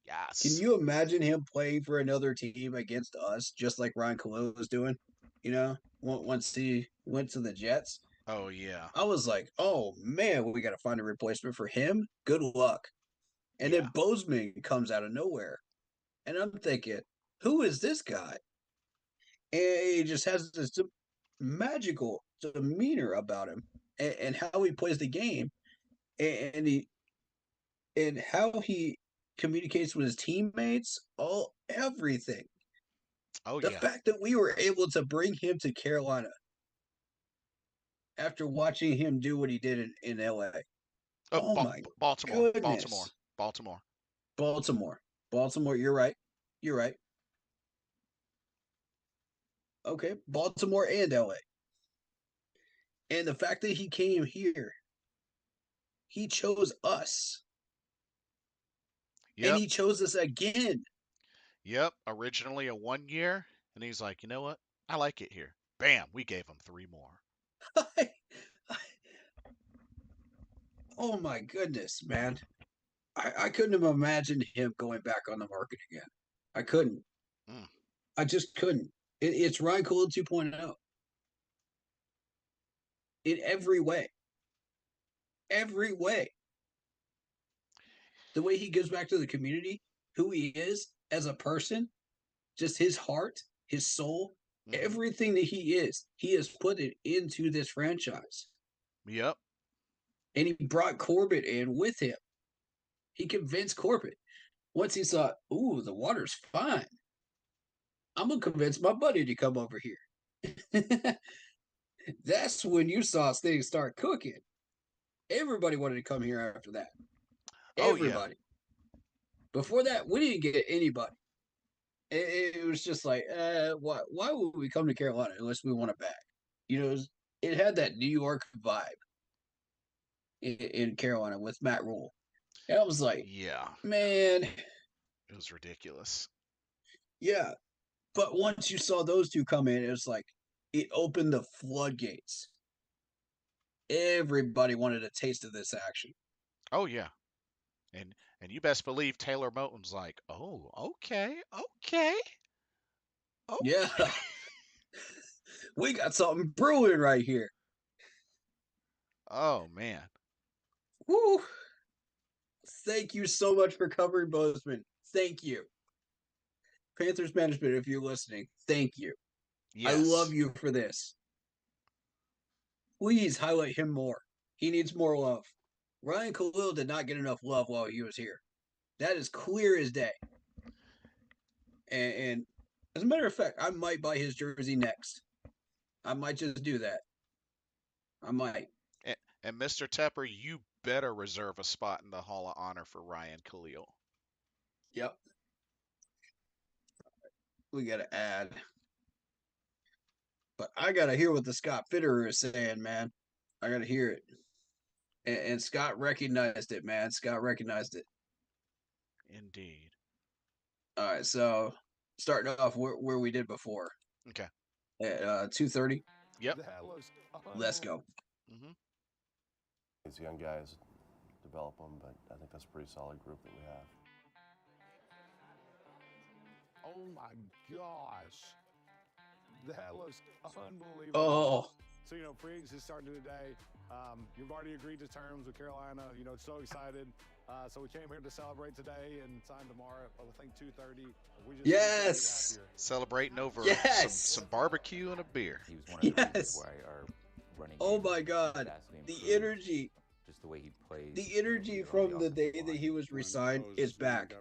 Can Yes. you imagine him playing for another team against us, just like Ryan Khalil was doing? You know, once he went to the Jets, Oh yeah. I was like, oh man, we got to find a replacement for him. Good luck. And Yeah. then Bozeman comes out of nowhere, and I'm thinking, who is this guy? And he just has this magical demeanor about him, and how he plays the game, and he and how he communicates with his teammates, everything. Oh The yeah. fact that we were able to bring him to Carolina after watching him do what he did in LA. Oh my Baltimore. goodness. Baltimore. Baltimore, you're right. You're right. Okay, Baltimore and LA. And the fact that he came here, he chose us. And Yep. he chose us again. Yep. Originally a 1 year, and he's like, you know what? I like it here. Bam. We gave him 3 more. Oh my goodness, man. I couldn't have imagined him going back on the market again. I couldn't. Mm. I just couldn't. It's Ryan Cool 2.0 in every way. Every way. The way he gives back to the community, who he is as a person, just his heart, his soul, everything that he has put it into this franchise. Yep. And he brought Corbett in with him. He convinced Corbett. Once he saw, ooh, the water's fine, I'm going to convince my buddy to come over here. That's when you saw things start cooking. Everybody wanted to come here after that. Oh Everybody. Before that, we didn't get anybody. It was just like, why would we come to Carolina unless we want it back? You know, it had that New York vibe in Carolina with Matt Rule. And I was like, yeah, man, it was ridiculous. Yeah, but once you saw those two come in, it was like it opened the floodgates. Everybody wanted a taste of this action. Oh yeah, and you best believe Taylor Moton's like, oh, okay. Yeah, we got something brewing right here. Oh man. Woo! Thank you so much for covering Bozeman. Thank you, Panthers management. If you're listening, thank you. Yes. I love you for this. Please highlight him more. He needs more love. Ryan Khalil did not get enough love while he was here. That is clear as day. And as a matter of fact, I might buy his jersey next. I might just do that. I might. And Mr. Tepper, you better reserve a spot in the Hall of Honor for Ryan Khalil. Yep. We got to add. But I got to hear what the Scott Fitterer is saying, man. I got to hear it. And Scott recognized it, man. Scott recognized it. Indeed. All right, so starting off where we did before. Okay. At 2:30. Yep. Let's go. Mm-hmm. These young guys, develop them, but I think that's a pretty solid group that we have. Oh my gosh. That looks unbelievable. Oh. So, free agency starting today. You've already agreed to terms with Carolina. It's so excited. So we came here to celebrate today and sign tomorrow. I think 2:30. Yes. Celebrating over Yes. some barbecue and a beer. He was one of the reasons why our running Oh game my God. capacity The improved. energy. Just the way he plays. The energy from the day that he was resigned is back.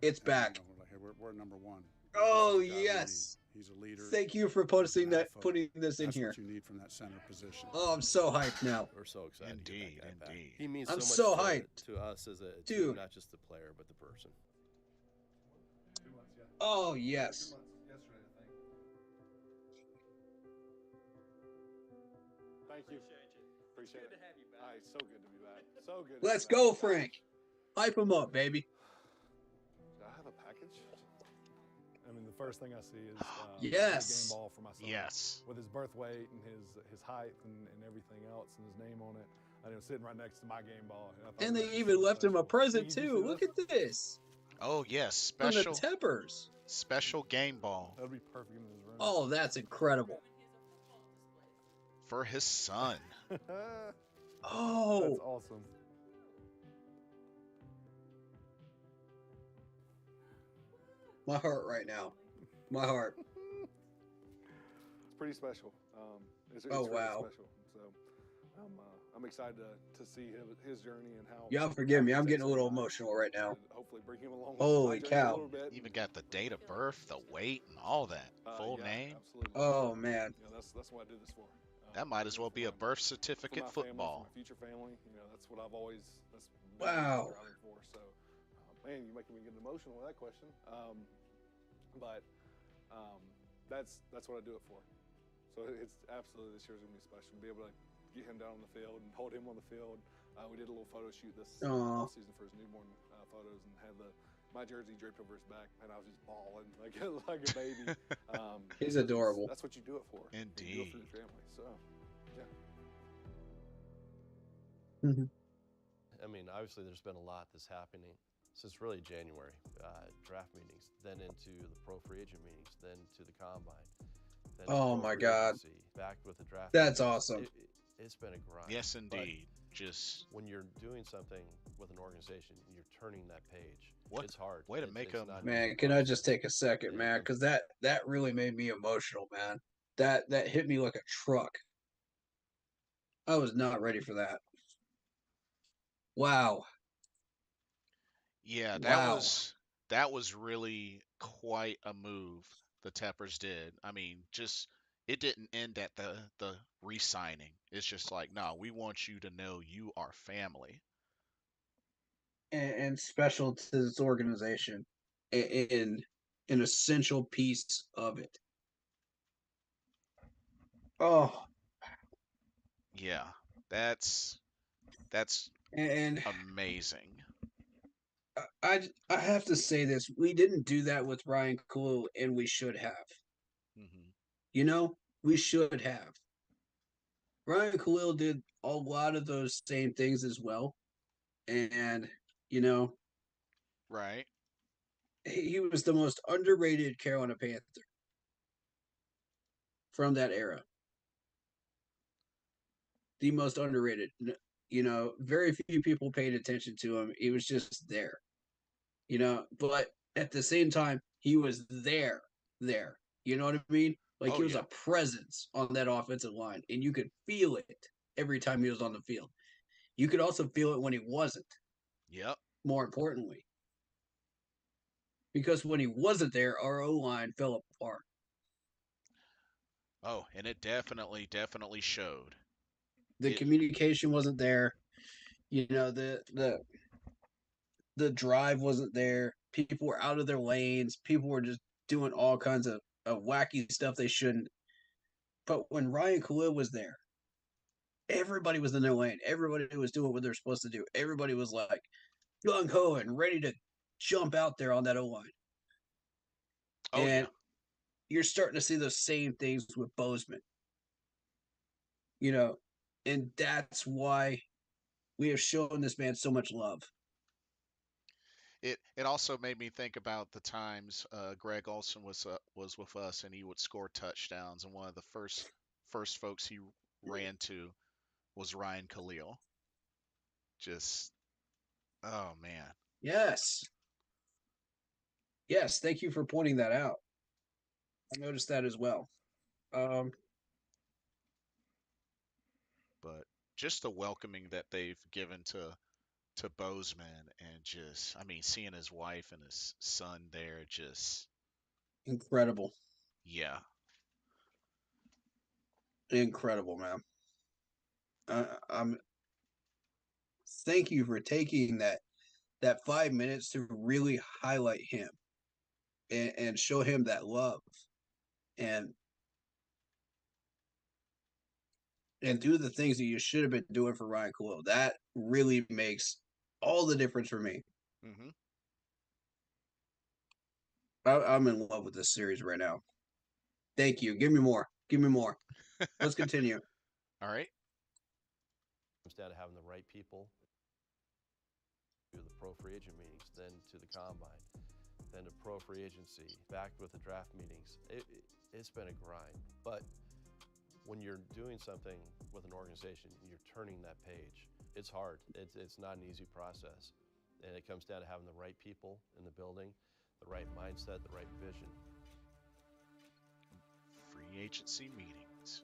It's back. We're number one. Oh, yes. He's a leader. Thank you for putting this in That's here. what you need from that center position. Oh, I'm so hyped now. We're so excited Indeed, to get that guy indeed. back. He means I'm so much so hyped. to us as a Dude. team, not just the player, but the person. Oh, yes. Thank you. Appreciate it. Good to have you back. So good to be back. So good. Let's go, Frank. Hype him up, baby. Do I have a package? I mean, the first thing I see is yes. the game ball for my son. Yes. With his birth weight and his height and everything else and his name on it. And it was sitting right next to my game ball. And they even left him a present too. Look at this. Oh yes, From special the Teppers. special game ball That'll be perfect in his room. Oh, that's incredible. for his son. Oh. That's awesome. My heart right now. My heart. It's pretty special. It's Oh, really wow. special. So I'm excited to see his journey and how. Y'all forgive me. I'm getting a little emotional right now. Hopefully bring him along. Holy my journey cow. A little bit. Even got the date of birth, the weight, and all that. Full Yeah, name. Absolutely. Oh, man. You know, that's what I do this for. That might as well be a birth For certificate my football. family, for my future family. You know, that's what I've always. That's Wow. what I'm striving for. So, man, you're making me get emotional with that question. But that's what I do it for. So it's absolutely, this year's gonna be special. To be able to get him down on the field and hold him on the field. We did a little photo shoot this season for his newborn photos and had my jersey draped over his back, and I was just bawling like a baby. He's adorable. That's what you do it for. You do it Indeed. for your family. So, yeah. I mean, obviously, there's been a lot that's happening since really January. Draft meetings, then into the pro free agent meetings, then to the combine. Then Oh, pro my free God. agency, back with the draft. That's meetings. awesome. It's been a grind. Yes, but indeed. Just when you're doing something with an organization, you're turning that page. What? It's hard. Way to It's make not them. an Man, easy can I process. just take a second, man? Because that really made me emotional, man. That hit me like a truck. I was not ready for that. Wow. Yeah, Wow. that was really quite a move the Teppers did. I mean, just it didn't end at the re-signing. It's just like, no, we want you to know you are family. And special to this organization. And an essential piece of it. Oh, Yeah, that's and amazing. I have to say this. We didn't do that with Ryan Cool, and we should have. Hmm. You know, we should have. Ryan Khalil did a lot of those same things as well. And, you know, Right. he was the most underrated Carolina Panther from that era. The most underrated. You know, very few people paid attention to him. He was just there. You know, but at the same time, he was there. You know what I mean? Like Oh he was yeah. a presence on that offensive line, and you could feel it every time he was on the field. You could also feel it when he wasn't, Yep. more importantly. Because when he wasn't there, our O line fell apart. Oh, and it definitely showed. The communication wasn't there. You know, the drive wasn't there. People were out of their lanes. People were just doing all kinds of wacky stuff they shouldn't. But when Ryan Khalil was there, everybody was in their lane. Everybody was doing what they're supposed to do. Everybody was like gung ho and ready to jump out there on that O line. Oh And yeah. you're starting to see those same things with Bozeman. You know, and that's why we have shown this man so much love. It also made me think about the times Greg Olson was with us, and he would score touchdowns, and one of the first folks he ran to was Ryan Khalil. Just, oh man. Yes. Yes, thank you for pointing that out. I noticed that as well. But just the welcoming that they've given to Bozeman, and just, I mean, seeing his wife and his son there, just incredible. Yeah. Incredible, man. I'm thank you for taking that 5 minutes to really highlight him and show him that love and do the things that you should have been doing for Ryan Khalil. That really makes all the difference for me. Mm-hmm. I'm in love with this series right now. Thank you. Give me more. Give me more. Let's continue. All right. Comes down to having the right people to the pro free agent meetings, then to the combine, then to pro free agency, back with the draft meetings. It's been a grind, but when you're doing something with an organization, you're turning that page. It's hard. It's not an easy process, and it comes down to having the right people in the building, the right mindset, the right vision. Free agency meetings.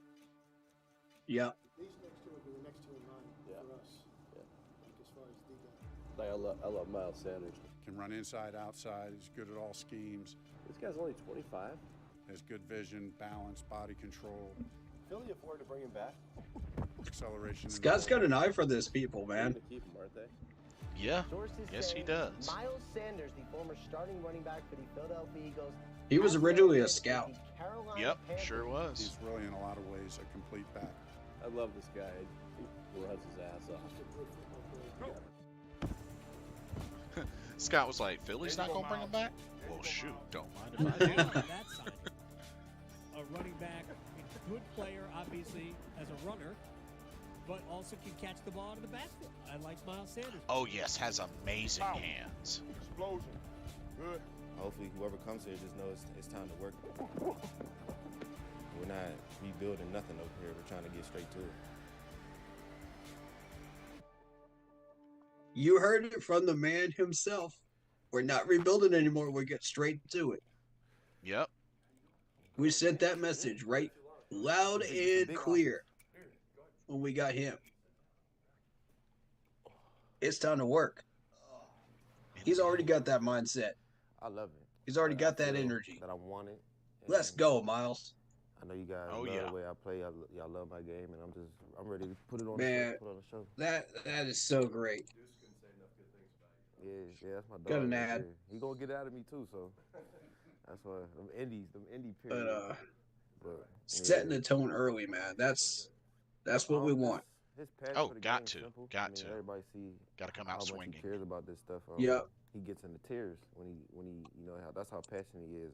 Yeah. These next two will be the next two in line for us. Yeah. Like as far as D-Guy. Like I love Miles Sanders. Can run inside, outside. He's good at all schemes. This guy's only 25. Has good vision, balance, body control. Philly afford to bring him back. Acceleration. Scott's got an eye for this people, man. To keep him, aren't they? Yeah. Sources Yes, he say does. Miles Sanders, the former starting running back for the Philadelphia Eagles. He was originally a scout. Yep, sure was. He's really, in a lot of ways, a complete back. I love this guy. He runs his ass off. Scott was like, Philly's not going to bring him back? Well, shoot, don't mind if I do. That side. A running back, a good player, obviously, as a runner, but also can catch the ball out of the backfield. I like Miles Sanders. Oh, yes, has amazing hands. Explosion. Good. Hopefully, whoever comes here just knows it's time to work. We're not rebuilding nothing over here. We're trying to get straight to it. You heard it from the man himself. We're not rebuilding anymore. We get straight to it. Yep. We sent that message right loud and clear when we got him. It's time to work. He's already got that mindset. I love it. He's already got that energy. That I want it. Let's go, Miles. I know you guys Oh, love yeah. the way I play. Y'all love my game, and I'm ready to put it on Man, the show. Put on the show. that is so great. Yeah, that's my dog. Got an right ad. there. He gonna get out of me too, so that's why them indie But periods. But setting the tone early, man. That's what we want. His passion Oh, for the got game's to. simple. Got I mean, to. Everybody see Got to come how out much swinging. he cares about this stuff. Yep. He gets into tears when he you know that's how passionate he is.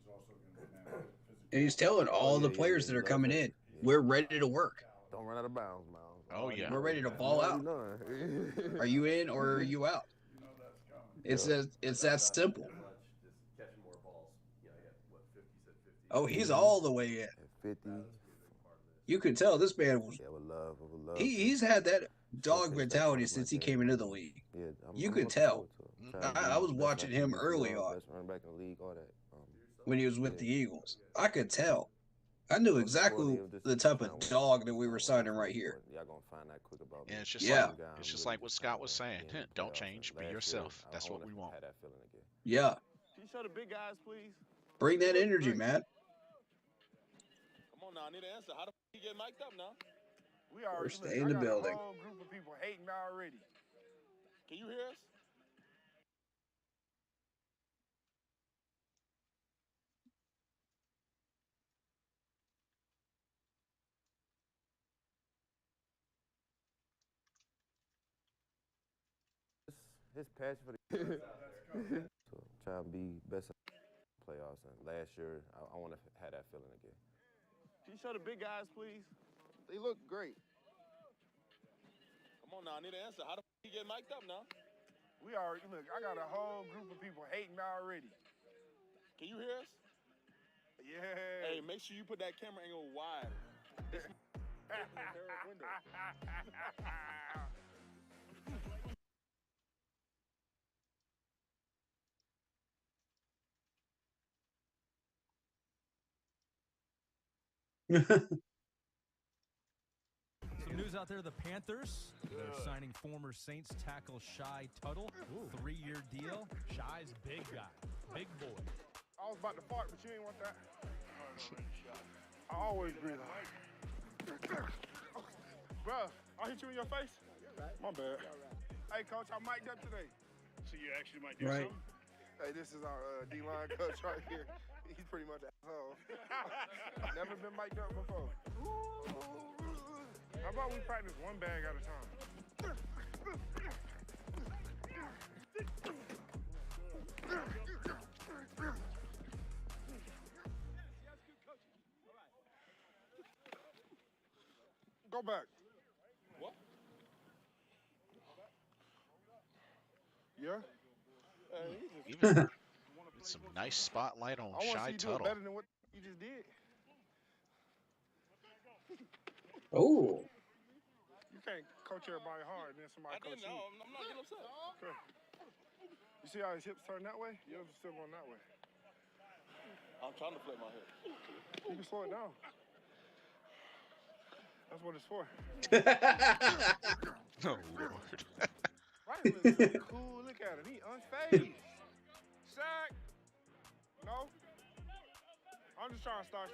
And he's telling all the yeah, players he that are loves coming that. in, we're ready to work. Don't run out of bounds, Miles. Oh, yeah. We're ready to ball out. Are you in or are you out? It's that simple. Catching more balls. Yeah, what, 50, said 50. Oh, he's all the way in. 50. You could tell this man was. Yeah, with love. He's had that dog mentality since he came into the league. Yeah, You could looking tell. forward to it. I was watching him early on Best running back in the league, all that. when he was with the Eagles. I could tell. I knew exactly the type of dog that we were signing right here. Y'all gonna find that quick about me. And it's just Yeah. like what Scott was saying. Don't change, be yourself. That's what we want. Had that feeling again. Yeah. Can you show the big guys, please? Bring that energy, man. Come on now, I need an answer. How the you get mic'd up now? We We're already staying in the building. A whole group of people hating me already. Can you hear us? His passion for the so try and be best at playoffs. And last year, I want to have that feeling again. Can you show the big guys, please? They look great. Come on now, I need an answer. How the you get mic'd up now? We already look. I got a whole group of people hating me already. Can you hear us? Yeah. Hey, make sure you put that camera angle wide. Some news out there, the Panthers, they're signing former Saints tackle Shy Tuttle, 3-year deal. Shy's big guy, big boy. I was about to fart, but you ain't want that. I always breathe hard. Bro, I hit you in your face? My bad. Hey, Coach, I mic'd up today. So you actually might do something? Hey, this is our D-line coach right here. He's pretty much an asshole. Never been mic'd up before. How about we practice one bag at a time? Go back. What? Yeah? Even some nice spotlight on I want to Shy see you do it Tuttle. better than what you just did. Oh. You can't coach everybody hard and then somebody coach you. I'm not getting upset. Okay. You see how his hips turn that way? Yours is still going that way. I'm trying to flip my hip. You can slow it down. That's what it's for. Oh, Lord. Right, looks cool. Look at him. He unfazed. Sack. No. I'm just trying to start.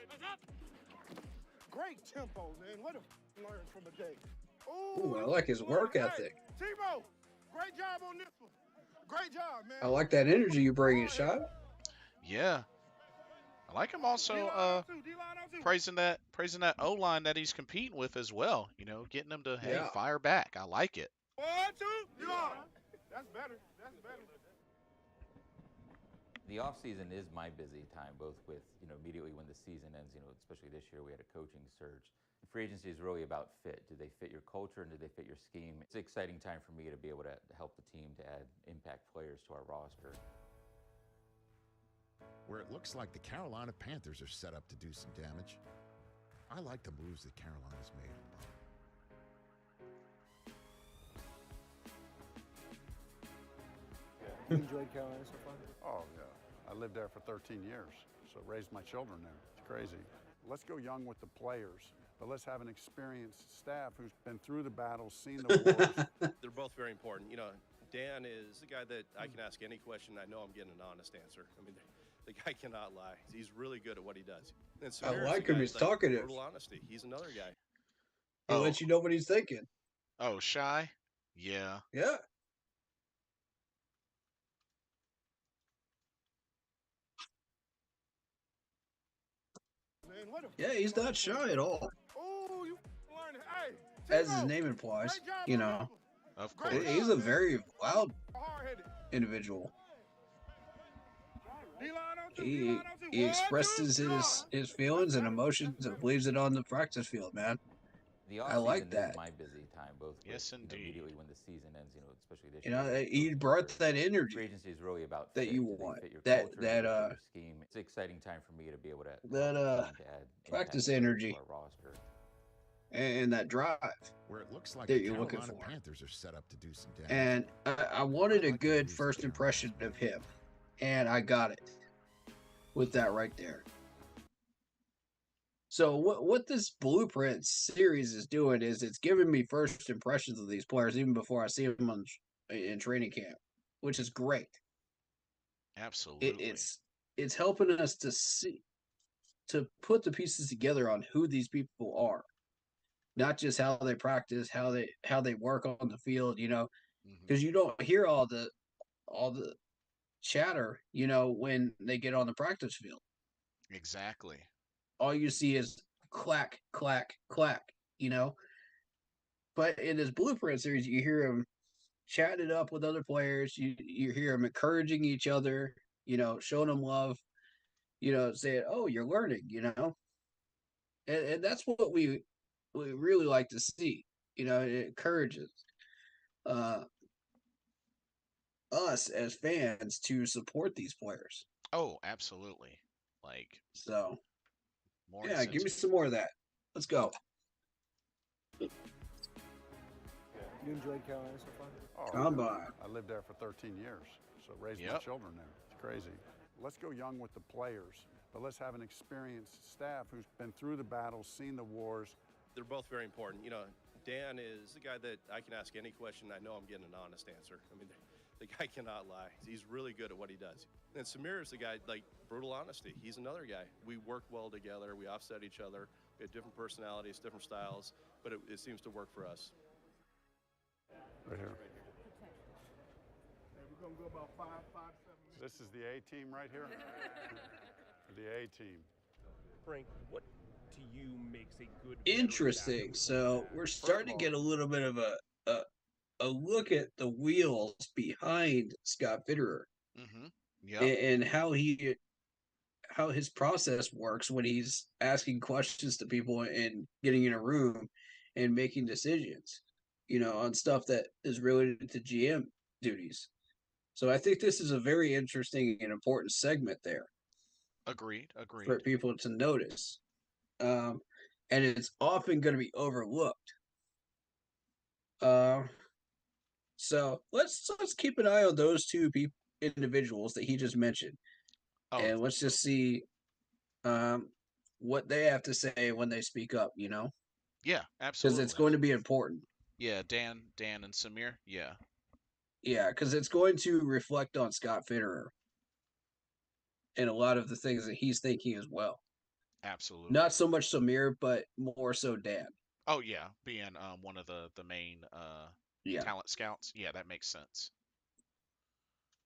Great tempo, man. What a learn from a day. Ooh, I like his work ethic. Tebow, great job on this one. Great job, man. I like that energy you bring in, Shot. Yeah. I like him also praising that O-line that he's competing with as well. You know, getting them to, hey, fire back. I like it. 1, 2, that's better. That's better. The off season is my busy time, both with, immediately when the season ends, especially this year we had a coaching surge. Free agency is really about fit. Do they fit your culture and do they fit your scheme? It's an exciting time for me to be able to help the team to add impact players to our roster. Where it looks like the Carolina Panthers are set up to do some damage. I like the moves that Carolina's made. You enjoyed Carolina so far? Oh, yeah. I lived there for 13 years, so raised my children there. It's crazy. Let's go young with the players, but let's have an experienced staff who's been through the battles, seen the wars. They're both very important. Dan is the guy that I can ask any question. I know I'm getting an honest answer. I mean, the guy cannot lie. He's really good at what he does. And I like him. He's talkative. Brutal honesty. He's another guy. He lets you know what he's thinking. Oh, Shy? Yeah. Yeah. Yeah, he's not shy at all. As his name implies, Of course. He's a very loud individual. He expresses his feelings and emotions and believes it on the practice field, man. I like that. Is my busy time, both with, immediately when the season ends, especially this year. He brought that energy Free agency is really about that fit. you Do they want. fit your That culture? Do they fit your scheme? It's an exciting time for me to be able to help the team to add practice impact players energy to our roster. and that drive Where it looks like that the you're looking Carolina for. Panthers are set up to do some damage. And I wanted a good first impression of him, and I got it with that right there. So what this Blueprint series is doing is it's giving me first impressions of these players even before I see them in training camp, which is great. Absolutely. It's helping us to put the pieces together on who these people are, not just how they practice, how they work on the field, because you don't hear all the chatter, when they get on the practice field. Exactly. All you see is clack, clack, clack, But in this Blueprint series, you hear them chatting it up with other players. You hear them encouraging each other, showing them love, saying, "Oh, you're learning," and that's what we really like to see. It encourages us as fans to support these players. Oh, absolutely. So. More Yeah, give me some more of that. Let's go. You enjoyed Carolina so far? Oh, Combine. I lived there for 13 years, so raised my children there. It's crazy. Let's go young with the players, but let's have an experienced staff who's been through the battles, seen the wars. They're both very important. Dan is the guy that I can ask any question. I know I'm getting an honest answer. I mean, The guy cannot lie. He's really good at what he does. And Samir is the guy, like, brutal honesty. He's another guy. We work well together. We offset each other. We have different personalities, different styles, but it seems to work for us. Right here. We're going to go about 5, 7. This is the A team right here. The A team. Frank, what to you makes a good Interesting. So we're starting to get a little bit of a look at the wheels behind Scott Fitterer. Mm-hmm. Yeah. And how his process works when he's asking questions to people and getting in a room and making decisions, on stuff that is related to GM duties. So I think this is a very interesting and important segment there. Agreed. For people to notice. And it's often going to be overlooked. So let's keep an eye on those two individuals that he just mentioned. Oh. And let's just see what they have to say when they speak up, Yeah, absolutely. Because it's going to be important. Yeah, Dan and Samir. Yeah. Yeah, because it's going to reflect on Scott Fitterer and a lot of the things that he's thinking as well. Absolutely. Not so much Samir, but more so Dan. Oh yeah, being one of the main talent scouts. Yeah, that makes sense.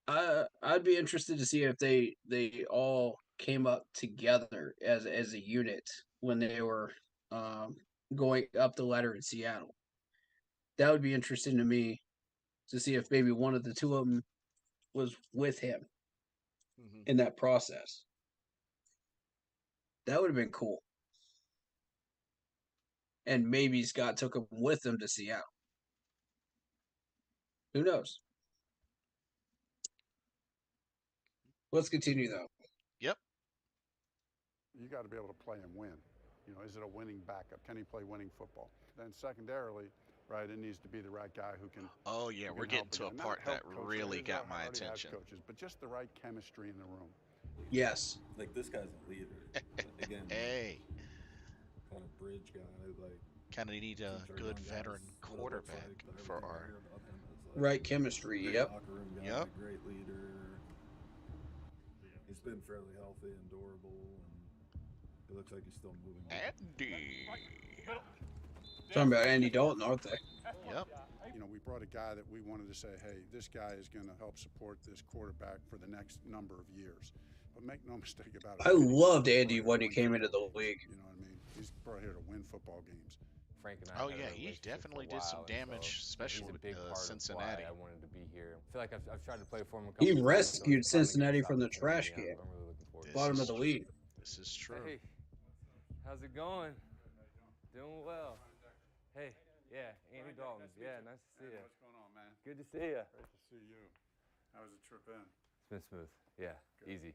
I'd be interested to see if they all came up together as a unit when they were going up the ladder in Seattle. That would be interesting to me to see if maybe one of the two of them was with him in that process. That would have been cool. And maybe Scott took him with him to Seattle. Who knows? Let's continue, though. Yep. You got to be able to play and win. Is it a winning backup? Can he play winning football? Then secondarily, right, it needs to be the right guy who can. Oh yeah, we're getting to a part that really got my attention. Coaches, but just the right chemistry in the room. Yes. Like this guy's a leader. Again. Hey. Kind of bridge guy, like. Kind of need a good veteran quarterback for our. Right chemistry. Yep. Yep. Great leader. He's been fairly healthy and durable, and it looks like he's still moving. Andy. Talking about Andy Dalton, aren't they? Yep. We brought a guy that we wanted to say, hey, this guy is going to help support this quarterback for the next number of years. But make no mistake about it. I loved Andy when he came into the league. You know what I mean? He's brought here to win football games. Frank and I. Oh yeah, he definitely did some damage, especially with Cincinnati. I wanted to be here. I feel like I've tried to play for him. He rescued Cincinnati from the trash can. Bottom of the league. This is true. Hey, how's it going? Doing well. Hey, yeah, Andy Dalton. Yeah, nice to see you. What's going on, man? Good to see you. Great to see you. How was the trip in? It's been smooth. Yeah, easy.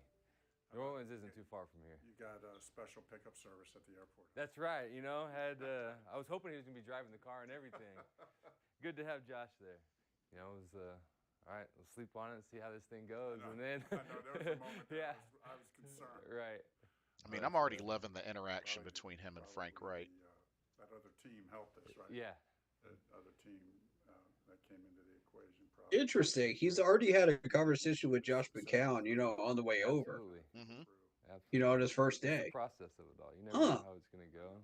New Orleans isn't too far from here. You got a special pickup service at the airport. That's right. I was hoping he was gonna be driving the car and everything. Good to have Josh there. It was all right. We'll sleep on it and see how this thing goes, and then. I know there was a moment that yeah. I was concerned. Right. I mean, I'm already loving the interaction between him and Frank Wright. That other team helped us, right? Yeah. That other team that came into the equation. Probably. Interesting. He's already had a conversation with Josh McCown, on the way over. Absolutely. On his first day. It's the process of it all. You never know how it's gonna go.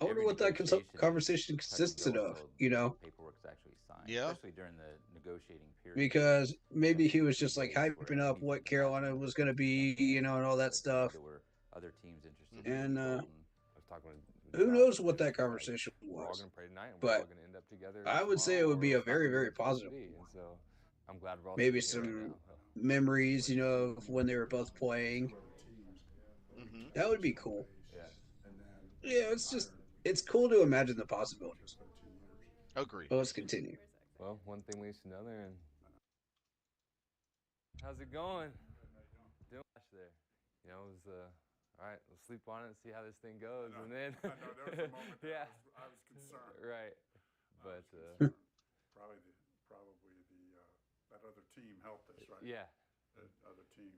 I wonder what that conversation consisted of, Paperwork's actually signed, especially during the negotiating period. Because maybe he was just like hyping up what Carolina was going to be, and all that stuff. There were other teams interested. And I was talking with who knows what that conversation We're all was? gonna pray tonight, and we're all But gonna end up together. I would say it would be a very, very positive. And so I'm glad we're all Maybe sitting here right some memories, of when they were both playing. That would be cool. Yeah, it's cool to imagine the possibilities. Agreed. But let's continue. Well, one thing leads to another, and How's it going? Doing much there. It was all right. We'll sleep on it and see how this thing goes, and then. I know there was a moment that yeah. I was concerned. Right. But probably that other team helped us, right? Yeah. That other team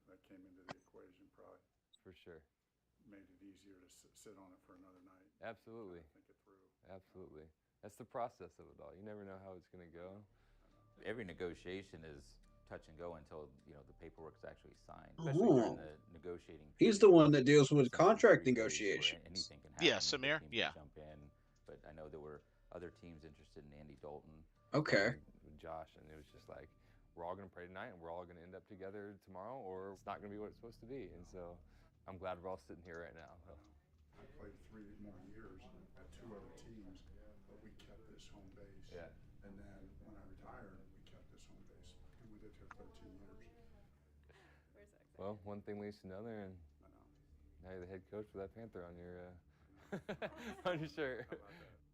that came into the equation probably. For sure. Made it easier to sit on it for another night. Absolutely. Think it through. Absolutely. That's the process of it all. You never know how it's going to go. Every negotiation is touch and go until the paperwork's actually signed, especially during the negotiating period. He's the one that deals with Essentially contract 3 days where negotiations. anything can Yeah, happen. Samir. Teams Yeah. can jump in, but I know there were other teams interested in Andy Dalton. Okay. With Josh, and it was just like, we're all going to pray tonight, and we're all going to end up together tomorrow, or it's not going to be what it's supposed to be. And so I'm glad we're all sitting here right now. I played 3 more years at 2 other teams, but we kept this home base. Yeah. And then when I retired, we kept this home base, and we lived here 13 years. Well, one thing leads to another, and now you're the head coach with that Panther on your on your shirt.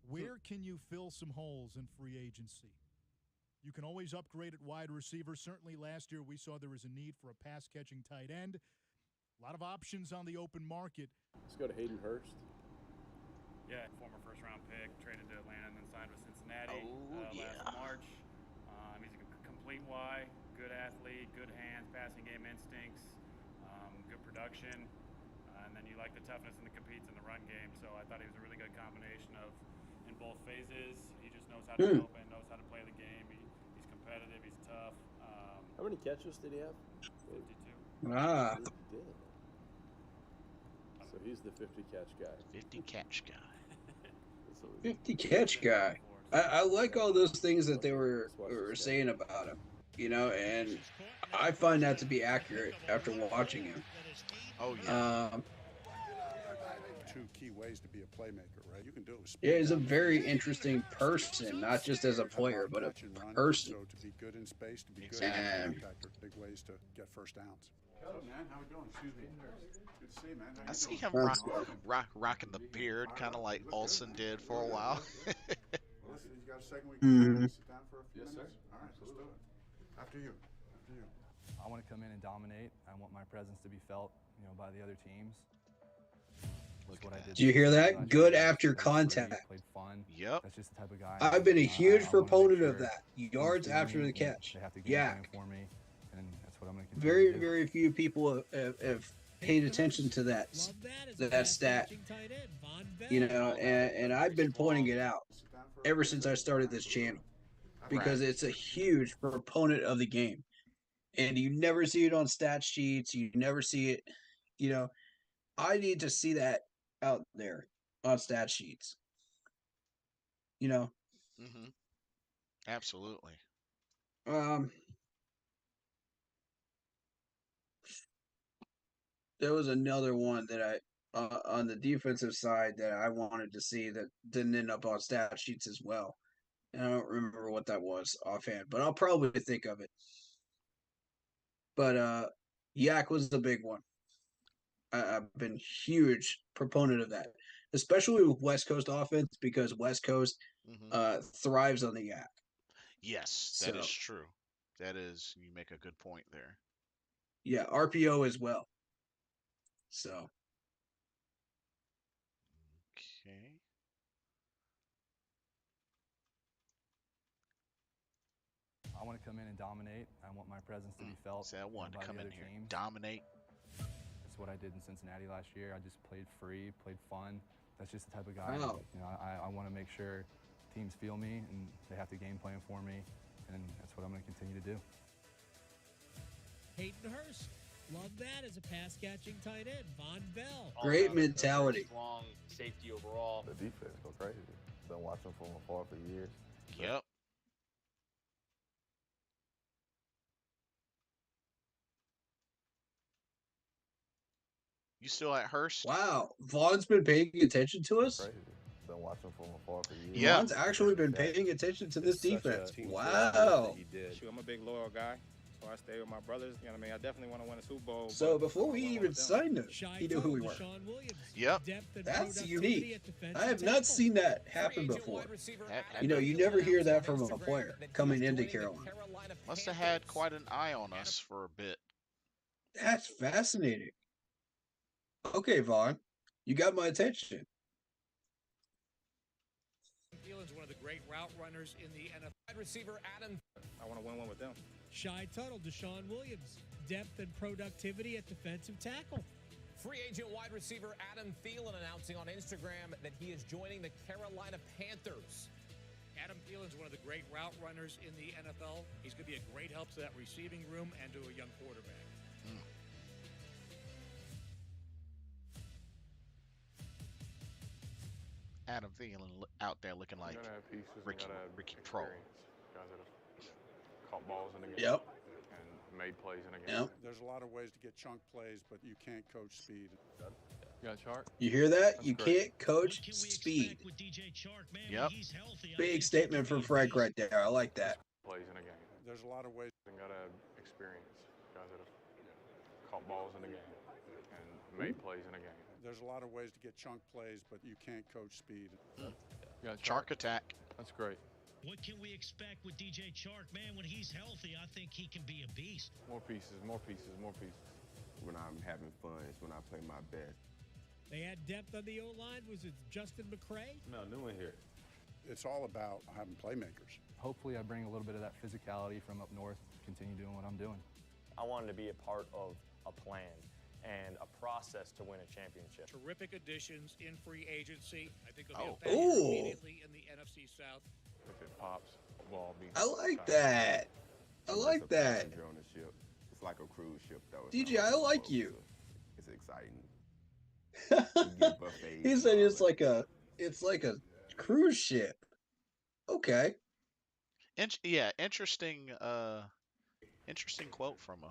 Where can you fill some holes in free agency? You can always upgrade at wide receiver. Certainly last year we saw there was a need for a pass-catching tight end. A lot of options on the open market. Let's go to Hayden Hurst. Yeah, former first-round pick, traded to Atlanta and then signed with Cincinnati last March. He's a complete Y, good athlete, good hands, passing game instincts, good production, and then you like the toughness and the competes in the run game. So I thought he was a really good combination of in both phases. He just knows how to be open, knows how to play the game. He's competitive, he's tough. How many catches did he have? 52. Ah. He did. So he's the 50 catch guy. 50 catch guy. 50 catch guy. I like all those things that they were saying about him, and I find that to be accurate after watching him. Oh, yeah. 2 key ways to be a playmaker, right? You can do it with speed. Yeah, he's a very interesting person, not just as a player, but a person. So to be good in space, to be good Exactly. as a contactor, big ways to get first downs. Hello, man. How we doing? Excuse me. Good to see you, man. How I you see doing? him rocking the beard, kind of like Olsen did for a while. Well, listen, you got a second we can sit down for a few minutes? All right, let's do it. After you. After you. I want to come in and dominate. I want my presence to be felt, by the other teams. That's what I did. Did you hear that? Good after contact. Played fun. Yep. That's just the type of guy. I've been a huge I wanna proponent make of sure that. teams Yards feel after me the and catch. They have to game plan for me, and that's what I'm going to continue Very, to do. very few people have paid attention to that stat. And I've been pointing it out ever since I started this channel because it's a huge proponent of the game. And you never see it on stat sheets. You never see it. I need to see that out there on stat sheets. Mm-hmm. Absolutely. There was another one that I on the defensive side that I wanted to see that didn't end up on stat sheets as well. And I don't remember what that was offhand, but I'll probably think of it. But Yak was the big one. I've been huge proponent of that, especially with West Coast offense because West Coast thrives on the Yak. Yes, that is true. That is, you make a good point there. Yeah, RPO as well. So. Okay. I want to come in and dominate. I want my presence to be felt. See, I wanted to come in here, dominate. That's what I did in Cincinnati last year. I just played free, played fun. That's just the type of guy. Wow. I want to make sure teams feel me and they have to game plan for me, and that's what I'm going to continue to do. Hayden Hurst. Love that as a pass-catching tight end. Von Bell. Great mentality. Strong safety overall. The defense go crazy. Been watching from afar for years. Yep. You still at Hurst? Wow, Vaughn's been paying attention to us. Crazy. Been watching from afar for years. Yeah. Vaughn's actually been paying attention to this defense. Team Wow. Shoot, I'm a big loyal guy, so I stay with my brothers. You know what I mean? I definitely want to win a Super Bowl. So but before we even signed him, he knew who we were. Yep. That's unique. I have not seen that happen before. You never hear that from a player coming into Carolina. Must have had quite an eye on us for a bit. That's fascinating. Okay, Vaughn, you got my attention. Thielen's one of the great route runners in the NFL. Wide receiver Adam. I want to win one with them. Shy Tuttle, Deshaun Williams. Depth and productivity at defensive tackle. Free agent wide receiver Adam Thielen announcing on Instagram that he is joining the Carolina Panthers. At Adam Thielen's one of the great route runners in the NFL. He's going to be a great help to that receiving room and to a young quarterback. Adam Thielen out there looking like Ricky Pro. Guys that have caught balls in the game. Yep. And made plays in a game. Yep. There's a lot of ways to get chunk plays, but you can't coach speed. You got Chark? You hear that? That's You great. can't coach speed. Yep. Big statement from Frank right there. I like that. Plays in a game. There's a lot of ways. And got to have experience. Guys that have caught balls in the game and made plays in a game. There's a lot of ways to get chunk plays, but you can't coach speed. You got Chark attack. That's great. What can we expect with DJ Chark, man? When he's healthy, I think he can be a beast. More pieces, more pieces, more pieces. When I'm having fun, it's when I play my best. They had depth on the O-line. Was it Justin McCray? No, new one here. It's all about having playmakers. Hopefully I bring a little bit of that physicality from up north, continue doing what I'm doing. I wanted to be a part of a plan and a process to win a championship. Terrific additions in free agency. I think it'll Oh. be a factor Ooh. immediately in the NFC South. If it pops, ball be. I like that. I like that. Passenger on the ship. It's like a cruise ship, though. It's DJ, not I a like boat, you. so it's exciting. You get buffets He and said all it's that. like a cruise ship. Okay. Interesting. Interesting quote from him.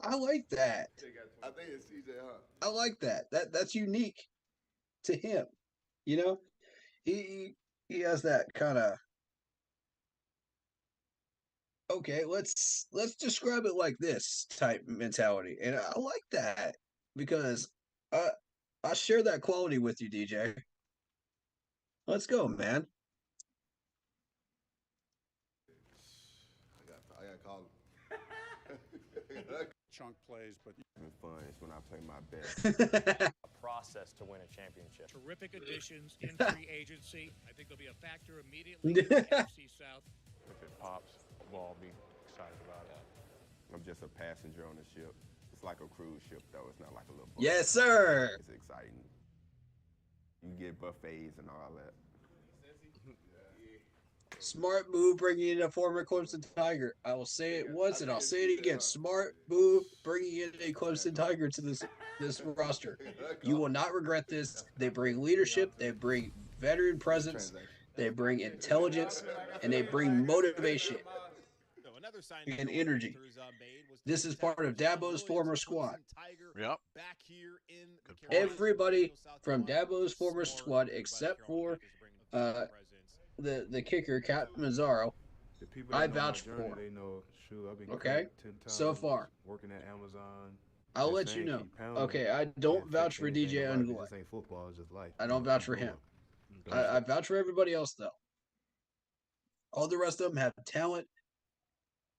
I like that. I think it's CJ, huh? I like that. That's unique to him. You know, he has that kind of. Okay, let's describe it like this type mentality, and I like that because I share that quality with you, DJ. Let's go, man. I got called. Chunk plays, but Having fun is when I play my best. A process to win a championship. Terrific additions in free agency. I think it'll be a factor immediately in the NFC South. If it pops, ball be excited about it. I'm just a passenger on the ship. It's like a cruise ship, though. It's not like a little boat. Yes, sir. It's exciting. You get buffets and all that. Smart move bringing in a former Clemson Tiger. I will say it once and I'll say it again. Smart move bringing in a Clemson Tiger to this roster. You will not regret this. They bring leadership. They bring veteran presence. They bring intelligence. And they bring motivation and energy. This is part of Dabo's former squad. Yep. Everybody from Dabo's former squad except for the kicker, Cat Mazzaro, I vouch for. They know, shoot, I've been Okay? 10 times So far. working at Amazon. I'll This let thing you know. keep pounding. Okay, I don't Can't vouch fix for anything DJ about it. Ungula. This ain't football, it's just life. I don't vouch for him. I vouch for everybody else, though. All the rest of them have talent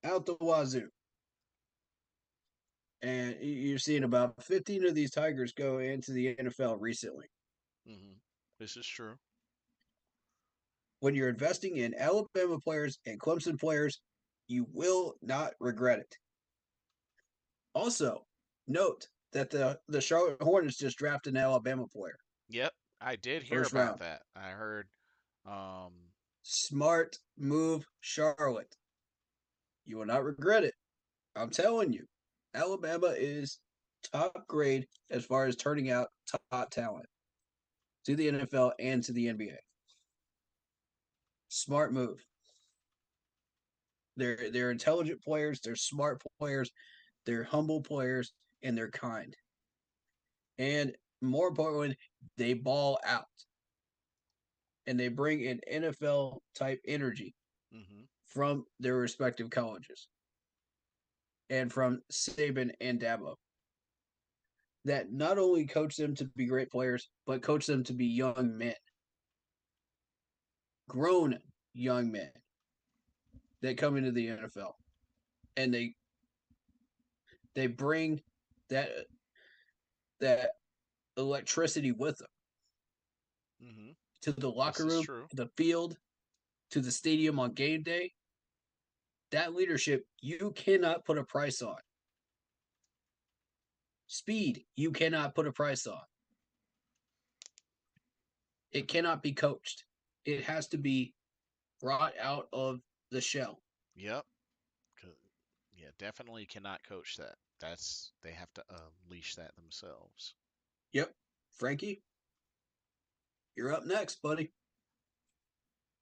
out the wazoo. And you've seen about 15 of these Tigers go into the NFL recently. Mm-hmm. This is true. When you're investing in Alabama players and Clemson players, you will not regret it. Also, note that the Charlotte Hornets just drafted an Alabama player. Yep, I did hear First about round. that. I heard. Smart move, Charlotte. You will not regret it. I'm telling you, Alabama is top grade as far as turning out top talent to the NFL and to the NBA. Smart move. They're intelligent players, they're smart players, they're humble players, and they're kind. And more importantly, they ball out. And they bring an NFL type energy from their respective colleges. And from Saban and Dabo. That not only coach them to be great players, but coach them to be young men. Grown young men that come into the NFL. And they bring that electricity with them. To the locker room, the field, to the stadium on game day. That leadership, you cannot put a price on. Speed, you cannot put a price on. It cannot be coached. It has to be brought out of the shell. Yep. Yeah, definitely cannot coach that. They have to unleash that themselves. Yep. Frankie, you're up next, buddy.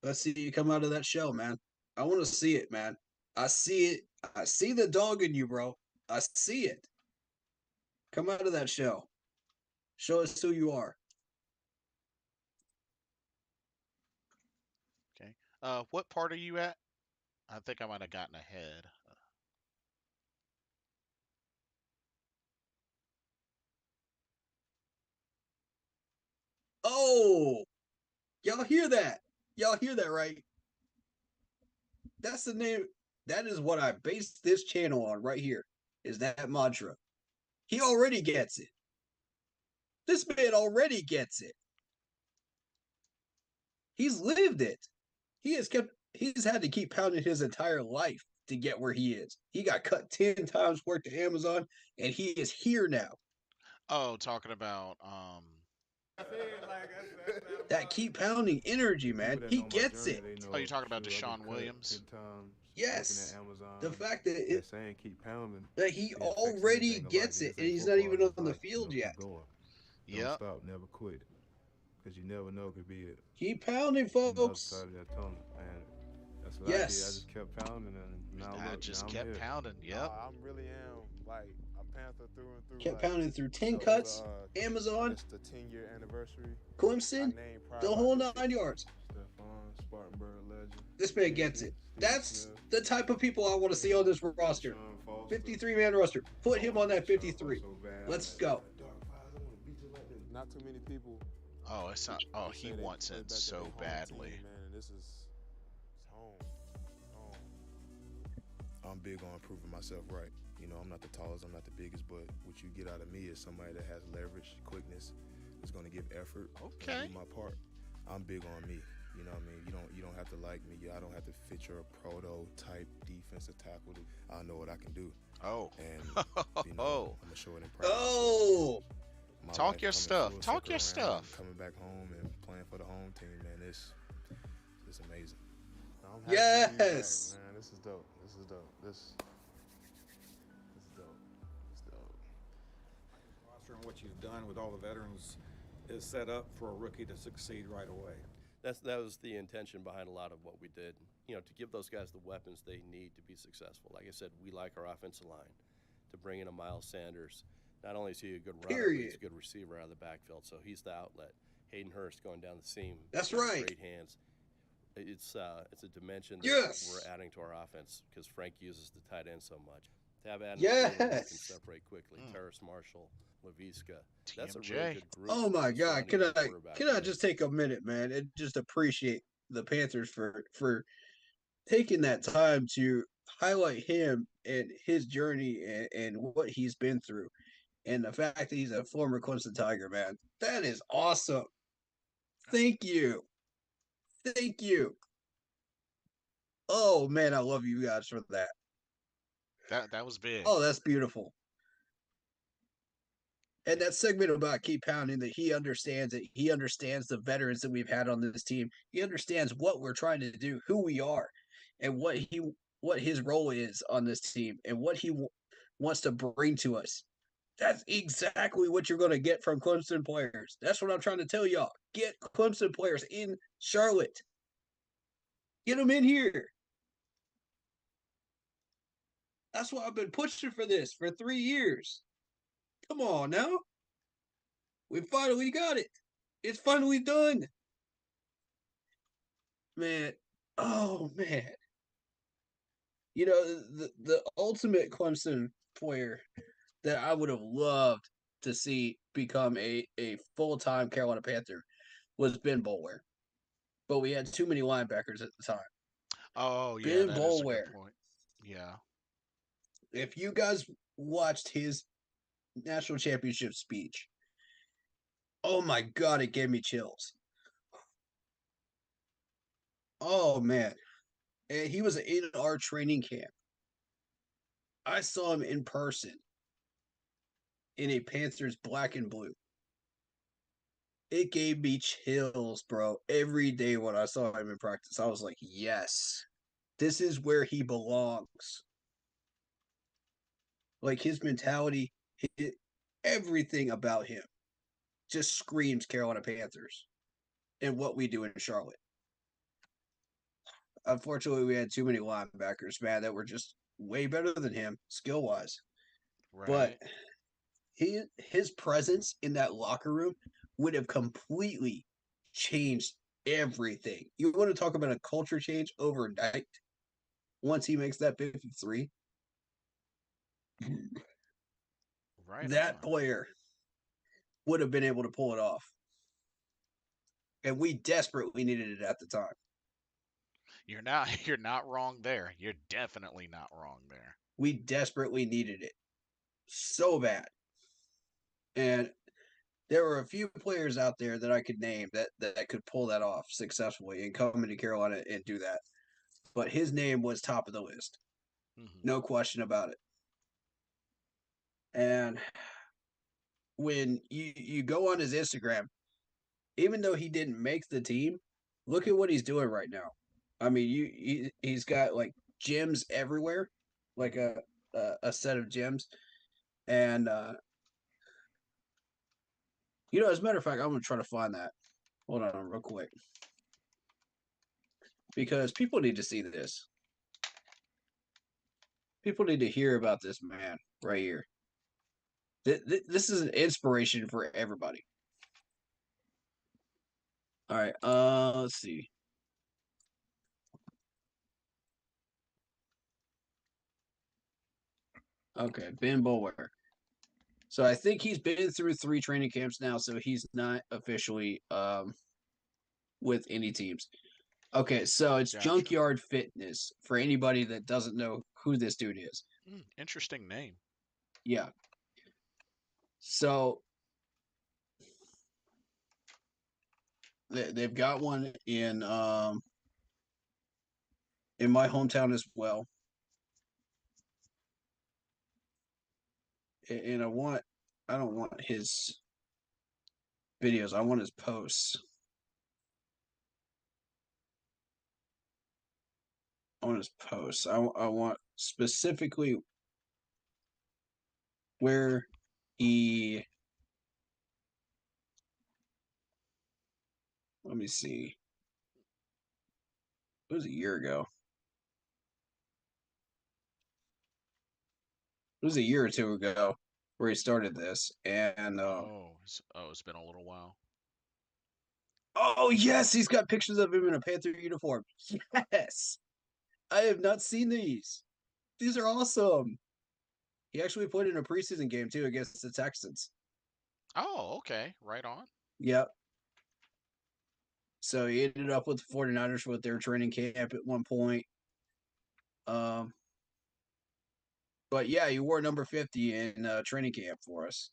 Let's see you come out of that shell, man. I want to see it, man. I see it. I see the dog in you, bro. I see it. Come out of that shell. Show us who you are. Okay. What part are you at? I think I might have gotten ahead. Oh, y'all hear that? Y'all hear that, right? That's the name. That is what I based this channel on right here. Is that mantra? He already gets it. This man already gets it. He's lived it. He's had to keep pounding his entire life to get where he is. He got cut 10 times, worked at Amazon, and he is here now. Oh, talking about that keep pounding energy, man. He gets it. Oh, you're talking about Deshaun Williams? Yes. Amazon, The fact that saying keep pounding. that he already gets it, and he's not even on the field yet. Yep. Stop, never quit. Because you never know, could be it. Keep pounding, folks. On the other side of that tunnel, and that's what I did. I just kept pounding, and now I just kept pounding. Yep. I really am like a Panther through and through. Kept pounding through 10 cuts, Amazon, it's the 10-year anniversary. Clemson, the whole 9 yards. Stephon, Spartanburg legend. This man gets it. That's the type of people I want to see on this roster. 53-man roster. Put him on that 53. Let's go. Not too many people. Oh, it's not. Oh, he wants it so badly. Man, this is home. I'm big on proving myself right. You know, I'm not the tallest, I'm not the biggest, but what you get out of me is somebody that has leverage, quickness, is going to give effort. Okay. Do my part. I'm big on me. You know what I mean? You don't have to like me. I don't have to fit your prototype defensive tackle. I know what I can do. Oh. And you know, I'm gonna show it in practice. Oh. Talk your stuff. Talk your stuff. Coming back home and playing for the home team, man, it's amazing. Yes. Man, this is dope. This is dope. This is dope. It's dope. Roster and what you've done with all the veterans is set up for a rookie to succeed right away. That was the intention behind a lot of what we did. You know, to give those guys the weapons they need to be successful. Like I said, we like our offensive line. To bring in a Miles Sanders, not only is he a good runner, but he's a good receiver out of the backfield. So he's the outlet. Hayden Hurst going down the seam. That's right. Great hands. It's a dimension that we're adding to our offense because Frank uses the tight end so much. To have Adam who can separate quickly, Terrace Marshall, Laviska. That's a really good group. Oh my God! Can I just take a minute, man, and just appreciate the Panthers for taking that time to highlight him and his journey and what he's been through, and the fact that he's a former Clemson Tiger, man. That is awesome. Thank you. Thank you. Oh man, I love you guys for that. That was big. Oh, that's beautiful. And that segment about keep pounding, that he understands it. He understands the veterans that we've had on this team. He understands what we're trying to do, who we are, and what his role is on this team, and what he wants to bring to us. That's exactly what you're going to get from Clemson players. That's what I'm trying to tell y'all. Get Clemson players in Charlotte. Get them in here. That's why I've been pushing for this for 3 years. Come on now. We finally got it. It's finally done. Man. Oh, man. You know, the ultimate Clemson player that I would have loved to see become a full-time Carolina Panther was Ben Boulware. But we had too many linebackers at the time. Oh, yeah, Ben that Boulware. is a good point. Yeah. If you guys watched his national championship speech, oh my God, it gave me chills. Oh, man. And he was in our training camp. I saw him in person in a Panthers black and blue. it gave me chills, bro. Every day when I saw him in practice, I was like, yes, this is where he belongs. Like his mentality, everything about him just screams Carolina Panthers and what we do in Charlotte. Unfortunately, we had too many linebackers, man, that were just way better than him skill wise. Right. But his presence in that locker room would have completely changed everything. You want to talk about a culture change overnight once he makes that 53? Right That on. player would have been able to pull it off. And we desperately needed it at the time. You're not wrong there. You're definitely not wrong there. We desperately needed it so bad. And there were a few players out there that I could name that could pull that off successfully and come into Carolina and do that. But his name was top of the list. Mm-hmm. No question about it. And when you go on his Instagram, even though he didn't make the team, look at what he's doing right now. I mean, he's got like gyms everywhere, like a set of gyms, and as a matter of fact, I'm gonna try to find that. Hold on, real quick, because people need to see this. People need to hear about this man right here. This is an inspiration for everybody. All right, let's see. Okay, Ben Boulware. So I think he's been through 3 training camps now, so he's not officially with any teams. Okay, so it's Gotcha. Junkyard Fitness for anybody that doesn't know who this dude is. Interesting name. Yeah. So they've got one in my hometown as well. And I don't want his videos. I want his posts. I want specifically where he. Let me see. It was a year ago. It was a year or two ago where he started this, and it's been a little while. Oh yes, he's got pictures of him in a Panther uniform. Yes, I have not seen these. These are awesome. He actually played in a preseason game too against the Texans. Oh, okay, right on. Yep. So he ended up with the 49ers with their training camp at one point. But yeah, he wore number 50 in training camp for us.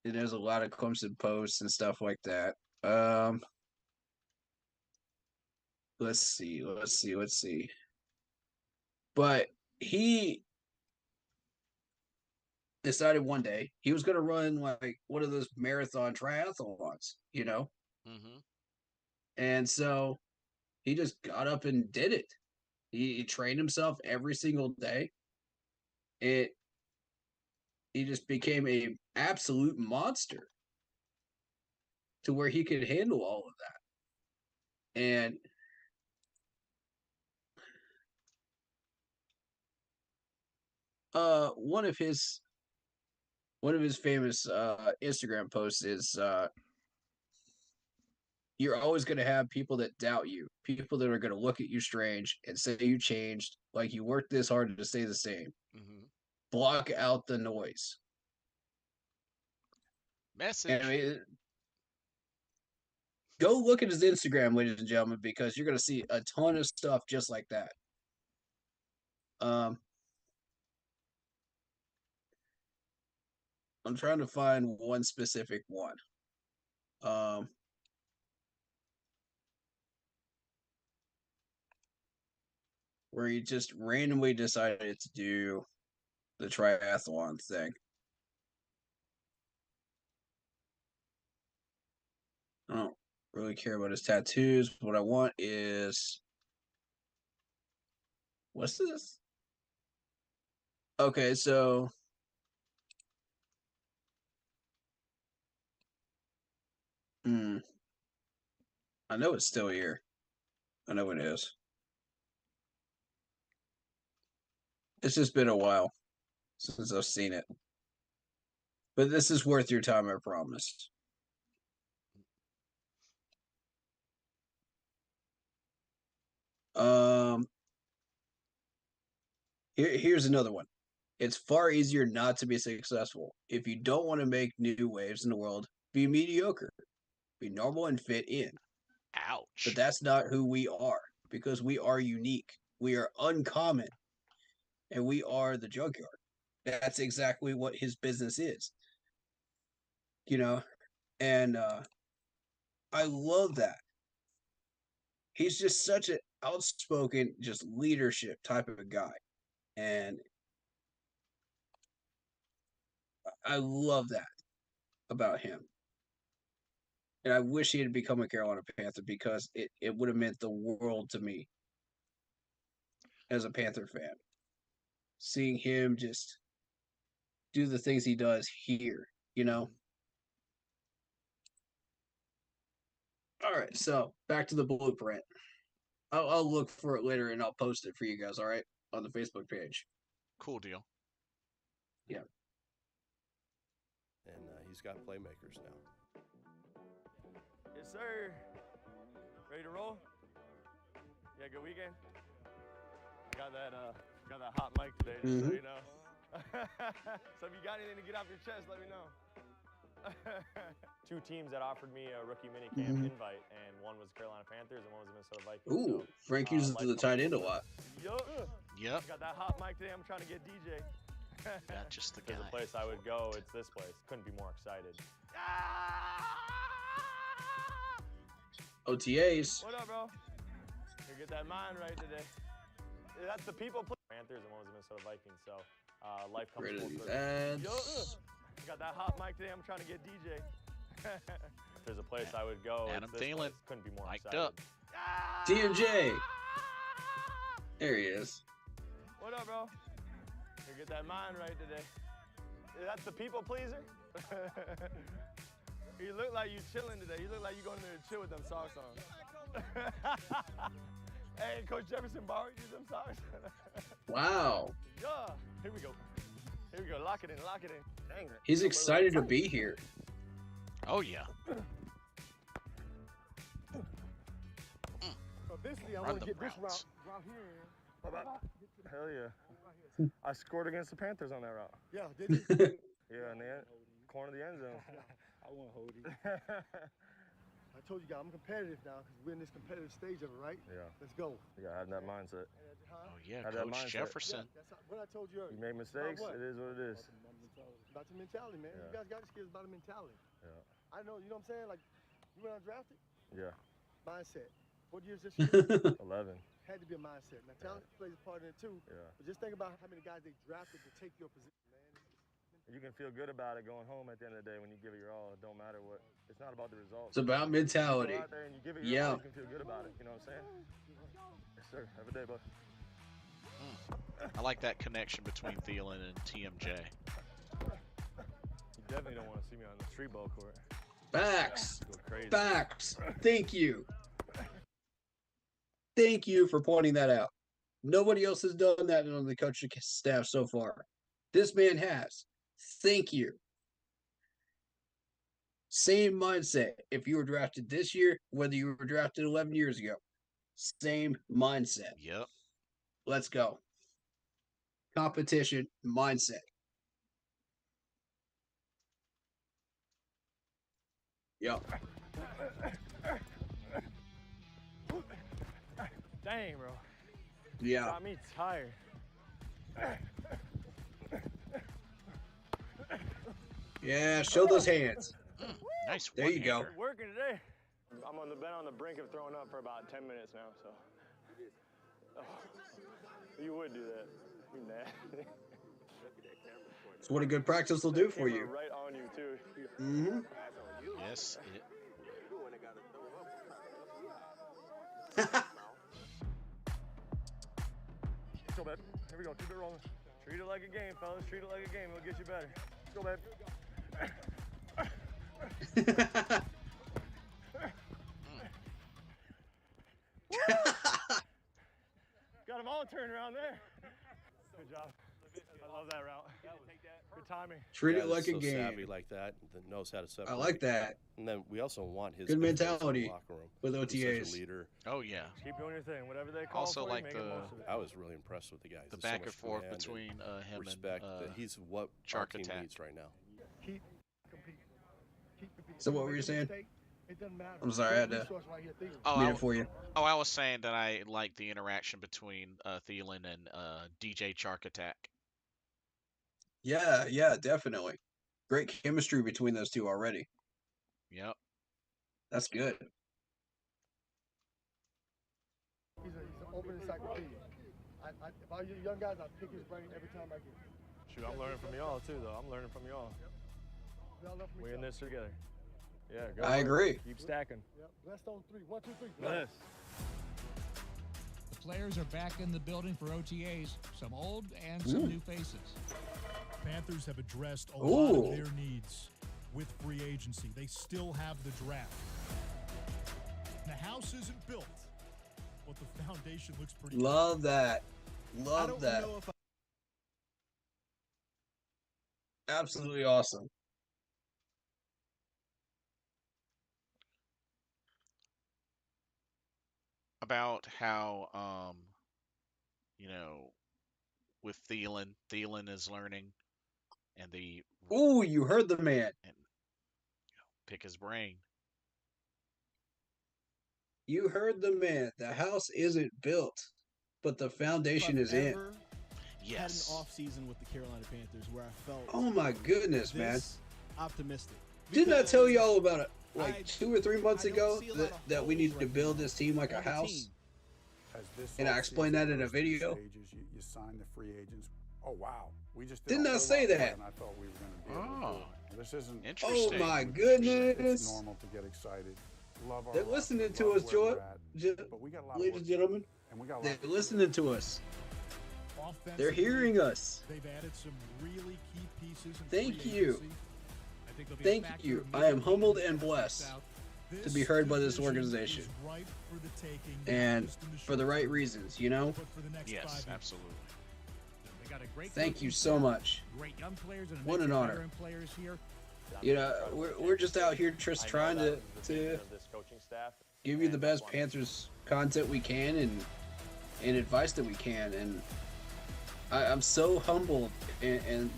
And there's a lot of Clemson posts and stuff like that. Let's see. But he decided one day he was going to run like one of those marathon triathlons, Mm-hmm. And so he just got up and did it. He trained himself every single day. He just became a absolute monster to where he could handle all of that. And one of his famous Instagram posts is you're always going to have people that doubt you, people that are going to look at you strange and say you changed, like you worked this hard to stay the same. Mm-hmm. Block out the noise. Message. I mean, go look at his Instagram, ladies and gentlemen, because you're going to see a ton of stuff just like that. I'm trying to find one specific one. Where he just randomly decided to do the triathlon thing. really care about his tattoos. What I want is, what's this? Okay, so I know it's still here. I know it is. It's just been a while since I've seen it. But this is worth your time, I promise. Here's another one. It's far easier not to be successful. If you don't want to make new waves in the world, be mediocre. Be normal and fit in. Ouch. But that's not who we are, because we are unique. We are uncommon. And we are the junkyard. That's exactly what his business is. You know? And I love that. He's just such an outspoken, just leadership type of a guy. And I love that about him. And I wish he had become a Carolina Panther, because it would have meant the world to me as a Panther fan. Seeing him just do the things he does here, you know? All right, so back to the blueprint. I'll look for it later and I'll post it for you guys, all right? On the Facebook page. Cool deal. Yeah. And he's got playmakers now. Yes, sir. Ready to roll? Yeah, good weekend. Got that hot mic today, just so you know. So if you got anything to get off your chest, let me know. Two teams that offered me a rookie minicamp invite, and one was Carolina Panthers and one was the Minnesota Vikings. Ooh, Frank uses the tight end a lot. Yep. Got that hot mic today. I'm trying to get DJ. Got just the guy. There's a place I would go. It's this place. Couldn't be more excited. OTAs. What up, bro? You get that mind right today. That's the people. Panthers and one was the Minnesota Vikings. So life comes full circle. Got that hot mic today. I'm trying to get DJ. There's a place I would go. Adam Thielen. Couldn't be more Mic'd excited. up. TMJ. There he is. What up, bro? You get that mind right today. That's the people pleaser. You look like you chilling today. You look like you going there to chill with them socks on. Hey, Coach Jefferson borrowed you them socks. Wow. Yeah. Here we go. Here we go. Lock it in. Lock it in. Dang it. He's excited to be here. Oh, yeah. Eventually, I Run want to the get this routes. route here. Hell yeah. I scored against the Panthers on that route. Yeah, did you? Yeah, in the corner of the end zone. I want to hold you. I told you guys, I'm competitive now because we're in this competitive stage of it, right? Yeah. Let's go. You gotta have that mindset. Oh, yeah, Have that Coach mindset. Jefferson. Yeah, that's what I told you earlier. You make mistakes, About what? it is what it is. About the mentality, man. Yeah. You guys got the skills about the mentality. Yeah. I know, you know what I'm saying? Like, you went undrafted? Yeah. Mindset. What years this year? 11. Had to be a mindset. Now, talent plays a part in it too. Yeah. But just think about how many guys they drafted to take your position, man. You can feel good about it going home at the end of the day when you give it your all. It don't matter what. It's not about the results. It's about mentality. You go out there and you give it your all, you can feel good about it. You know what I'm saying? Yes, sir. Have a day, bud. I like that connection between Thielen and TMJ. You definitely don't want to see me on the street ball court. Facts. Go crazy. Facts. Thank you. Thank you for pointing that out. Nobody else has done that on the coaching staff so far. This man has. Thank you. Same mindset. If you were drafted this year, whether you were drafted 11 years ago, same mindset. Yep. Let's go. Competition mindset. Yep. Dang, bro. Yeah. Got me tired. Yeah, show those hands. Nice. There you go. Working today. I'm been on the brink of throwing up for about 10 minutes now, so. Oh, you would do that. You nasty. It's what a good practice will do for you. Right on you, too. Mm-hmm. Yes, it Let's go, babe. Here we go. Keep it rolling. Treat it like a game, fellas. Treat it like a game. It'll get you better. Let's go, babe. Got them all turned around there. Good job. I love that route. Good timing. Treat it Guy like that's a so game. savvy like that knows how to separate. I like that. And then we also want his Good influence in mentality the locker room. with He's OTAs. such a leader. Oh yeah. Keep doing your thing. Whatever they call Also for like you, make the the most of it. I was really impressed with the guys. the There's so back much and forth command between him respect. and That he's what our Shark team Attack. needs right now. Keep competing. Keep competing. So what were you saying? It doesn't matter. I'm sorry, I had to mute it for you. I was saying that I like the interaction between Thielen and DJ Shark Attack. Yeah, definitely. Great chemistry between those two already. Yep. That's good. He's an open encyclopedia. If I was young guys, I'd pick his brain every time I get it. Shoot, I'm learning from y'all too, though. I'm learning from y'all. We're in this together. Yeah, go I for it. agree. Keep stacking. Yep. Blessed on three. 1, 2, 3. Bless. The players are back in the building for OTAs, some old and some new faces. Panthers have addressed a lot of their needs with free agency. They still have the draft. The house isn't built, but the foundation looks pretty Love good. that. I Love don't that. know if Absolutely awesome. About how with Thielen is learning, and the Ooh, you heard the man. pick his brain. You heard the man. The house isn't built, but the foundation is in. Had an off season with the Carolina Panthers where I felt Oh my goodness, man. optimistic. Didn't I tell y'all about it like 2 or 3 months ago that we needed to build this team like a house? And I explained that in a video. You sign the free agents. Oh wow, we just Didn't I say that? And I thought we were going to be able to do it. This isn't. Oh my goodness. It's normal to get excited. Love our They're listening to us, George. Ladies and gentlemen. They're listening to us. They're hearing us. They've added some really key pieces. Thank you. Thank you. I am humbled and blessed to be heard by this organization. And for the right reasons, you know? Yes, absolutely. Thank you so much. Great young players and What an honor. veteran players here. You know, we're just out here just trying to This coaching staff. give you the best Panthers content we can and advice that we can. And I'm so humbled and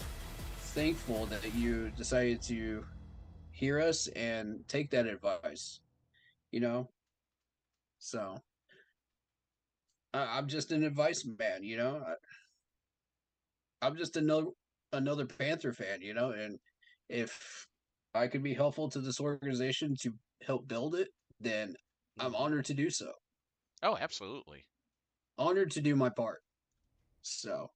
thankful that you decided to hear us and take that advice, you know? So I'm just an advice man, you know? I'm just another Panther fan, you know? And if I could be helpful to this organization to help build it, then I'm honored to do so. Oh, absolutely. Honored to do my part. So,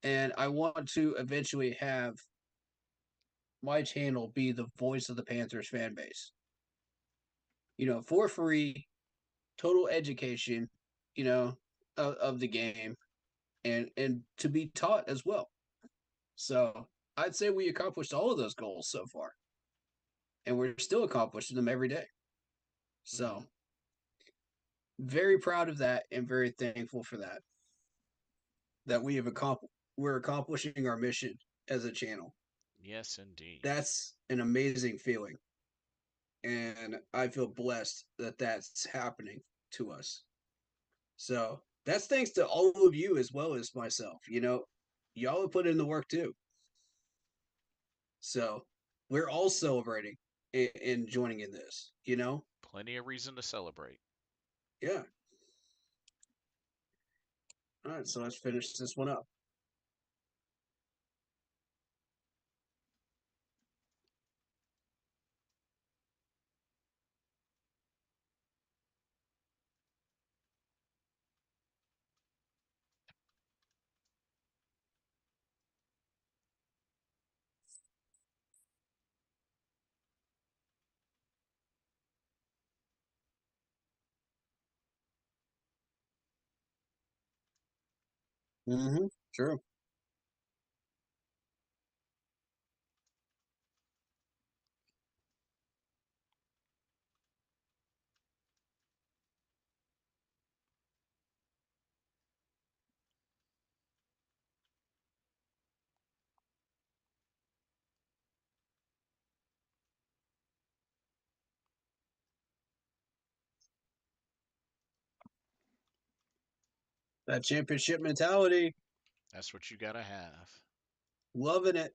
and I want to eventually have my channel be the voice of the Panthers fan base. You know, for free, total education, you know, of the game and to be taught as well. So I'd say we accomplished all of those goals so far. And we're still accomplishing them every day. So very proud of that and very thankful for that. That we have we're accomplishing our mission as a channel. Yes, indeed. That's an amazing feeling. And I feel blessed that that's happening to us. So that's thanks to all of you as well as myself. You know, y'all have put in the work too. So we're all celebrating and joining in this, you know? Plenty of reason to celebrate. Yeah. All right, so let's finish this one up. Mm-hmm. True. That championship mentality. That's what you got to have. Loving it.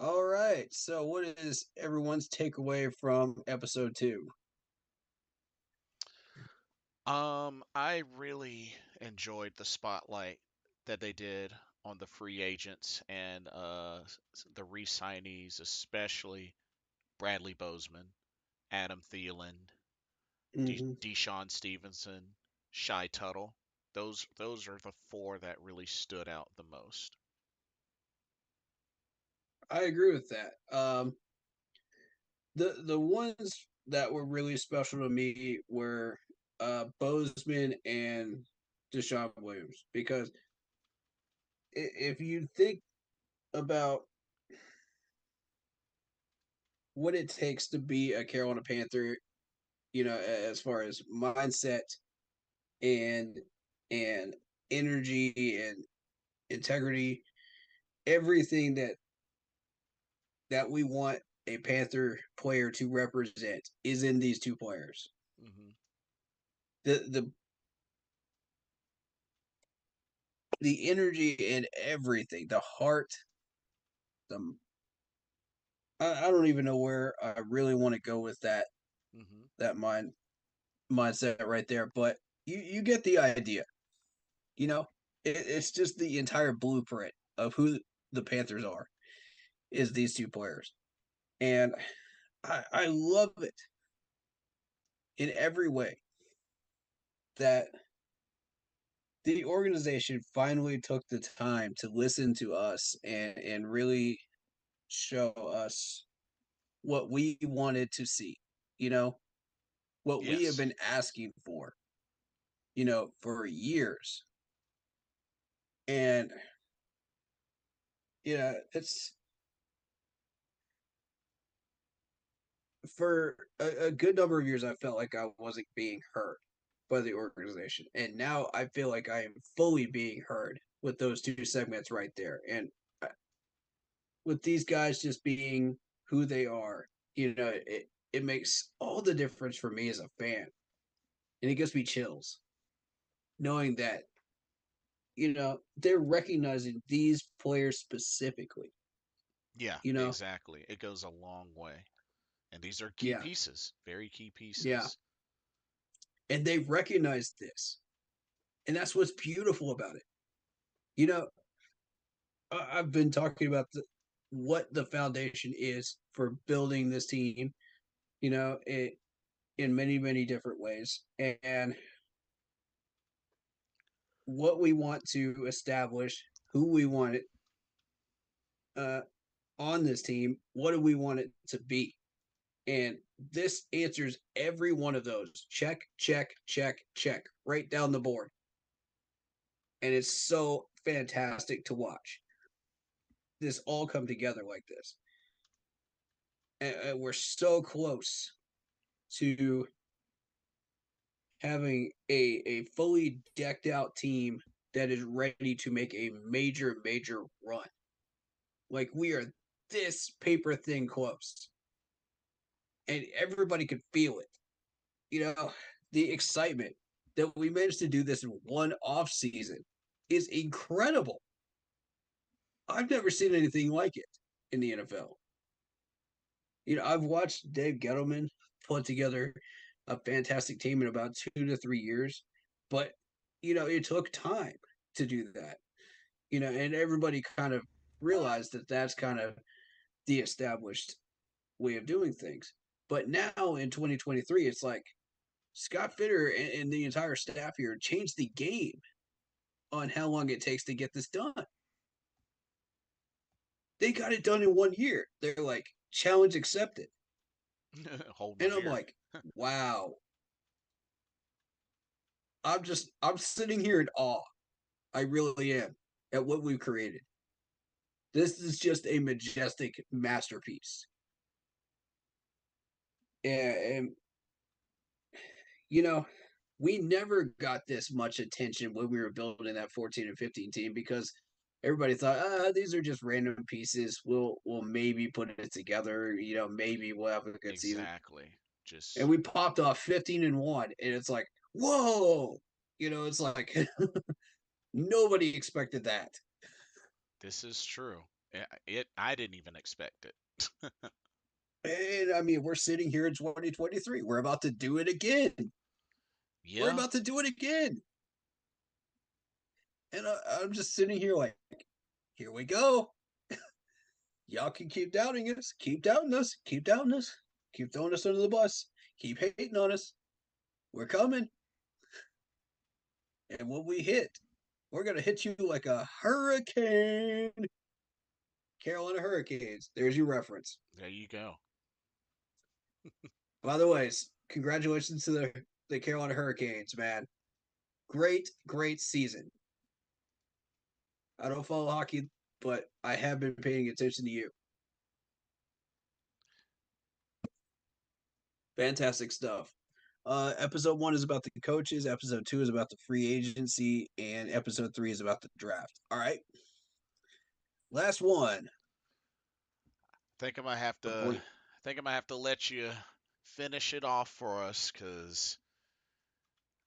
All right. So, what is everyone's takeaway from episode 2? I really enjoyed the spotlight that they did on the free agents and the re-signees, especially Bradley Bozeman, Adam Thielen, Mm-hmm. Deshaun Stevenson, Shy Tuttle. Those are the 4 that really stood out the most. I agree with that. The ones that were really special to me were Bozeman and Deshaun Williams, because if you think about what it takes to be a Carolina Panther, as far as mindset and and energy and integrity, everything that we want a Panther player to represent is in these 2 players. Mm-hmm. The energy and everything, the heart, the I don't even know where I really want to go with that Mm-hmm. that mindset right there, but you get the idea. It's just the entire blueprint of who the Panthers are is these 2 players, and I love it in every way that the organization finally took the time to listen to us and really show us what we wanted to see, what we have Yes. been asking for years. And it's for a good number of years I felt like I wasn't being heard by the organization. And now I feel like I am fully being heard with those 2 segments right there. And with these guys just being who they are, it makes all the difference for me as a fan. And it gives me chills knowing that, they're recognizing these players specifically. Yeah, You know? exactly. It goes a long way. And these are key Yeah. pieces, very key Yeah. pieces. And they recognize this. And that's what's beautiful about it. You know, I've been talking about what the foundation is for building this team, in many, many different ways. And what we want to establish, who we want it on this team, what do we want it to be? And this answers every one of those. Check, check, check, check, right down the board. And it's so fantastic to watch this all come together like this. And we're so close to having a fully decked out team that is ready to make a major, major run. Like, we are this paper thin close. And everybody could feel it. The excitement that we managed to do this in one off season is incredible. I've never seen anything like it in the NFL. I've watched Dave Gettleman put together a fantastic team in about 2 to 3 years, but it took time to do that. And everybody kind of realized that that's kind of the established way of doing things. But now in 2023, it's like Scott Fitter and the entire staff here changed the game on how long it takes to get this done. They got it done in 1 year. They're like, challenge accepted. Hold my And I'm beer. like, wow. I'm sitting here in awe. I really am at what we've created. This is just a majestic masterpiece. And you know, we never got this much attention when we were building that 14 and 15 team because everybody thought, these are just random pieces. We'll maybe put it together. Maybe we'll have a good season. Exactly. And we popped off 15 and 1, and it's like, whoa! It's like nobody expected that. This is true. I didn't even expect it. And I mean, we're sitting here in 2023. We're about to do it again. Yeah. We're about to do it again. And I'm just sitting here like, here we go. Y'all can keep doubting us. Keep doubting us. Keep doubting us. Keep throwing us under the bus. Keep hating on us. We're coming. And when we hit, we're going to hit you like a hurricane. Carolina Hurricanes. There's your reference. There you go. By the way, congratulations to the Carolina Hurricanes, man. Great, great season. I don't follow hockey, but I have been paying attention to you. Fantastic stuff. Episode 1 is about the coaches. Episode 2 is about the free agency, and episode 3 is about the draft. All right. Last one. I think I might have to let you finish it off for us because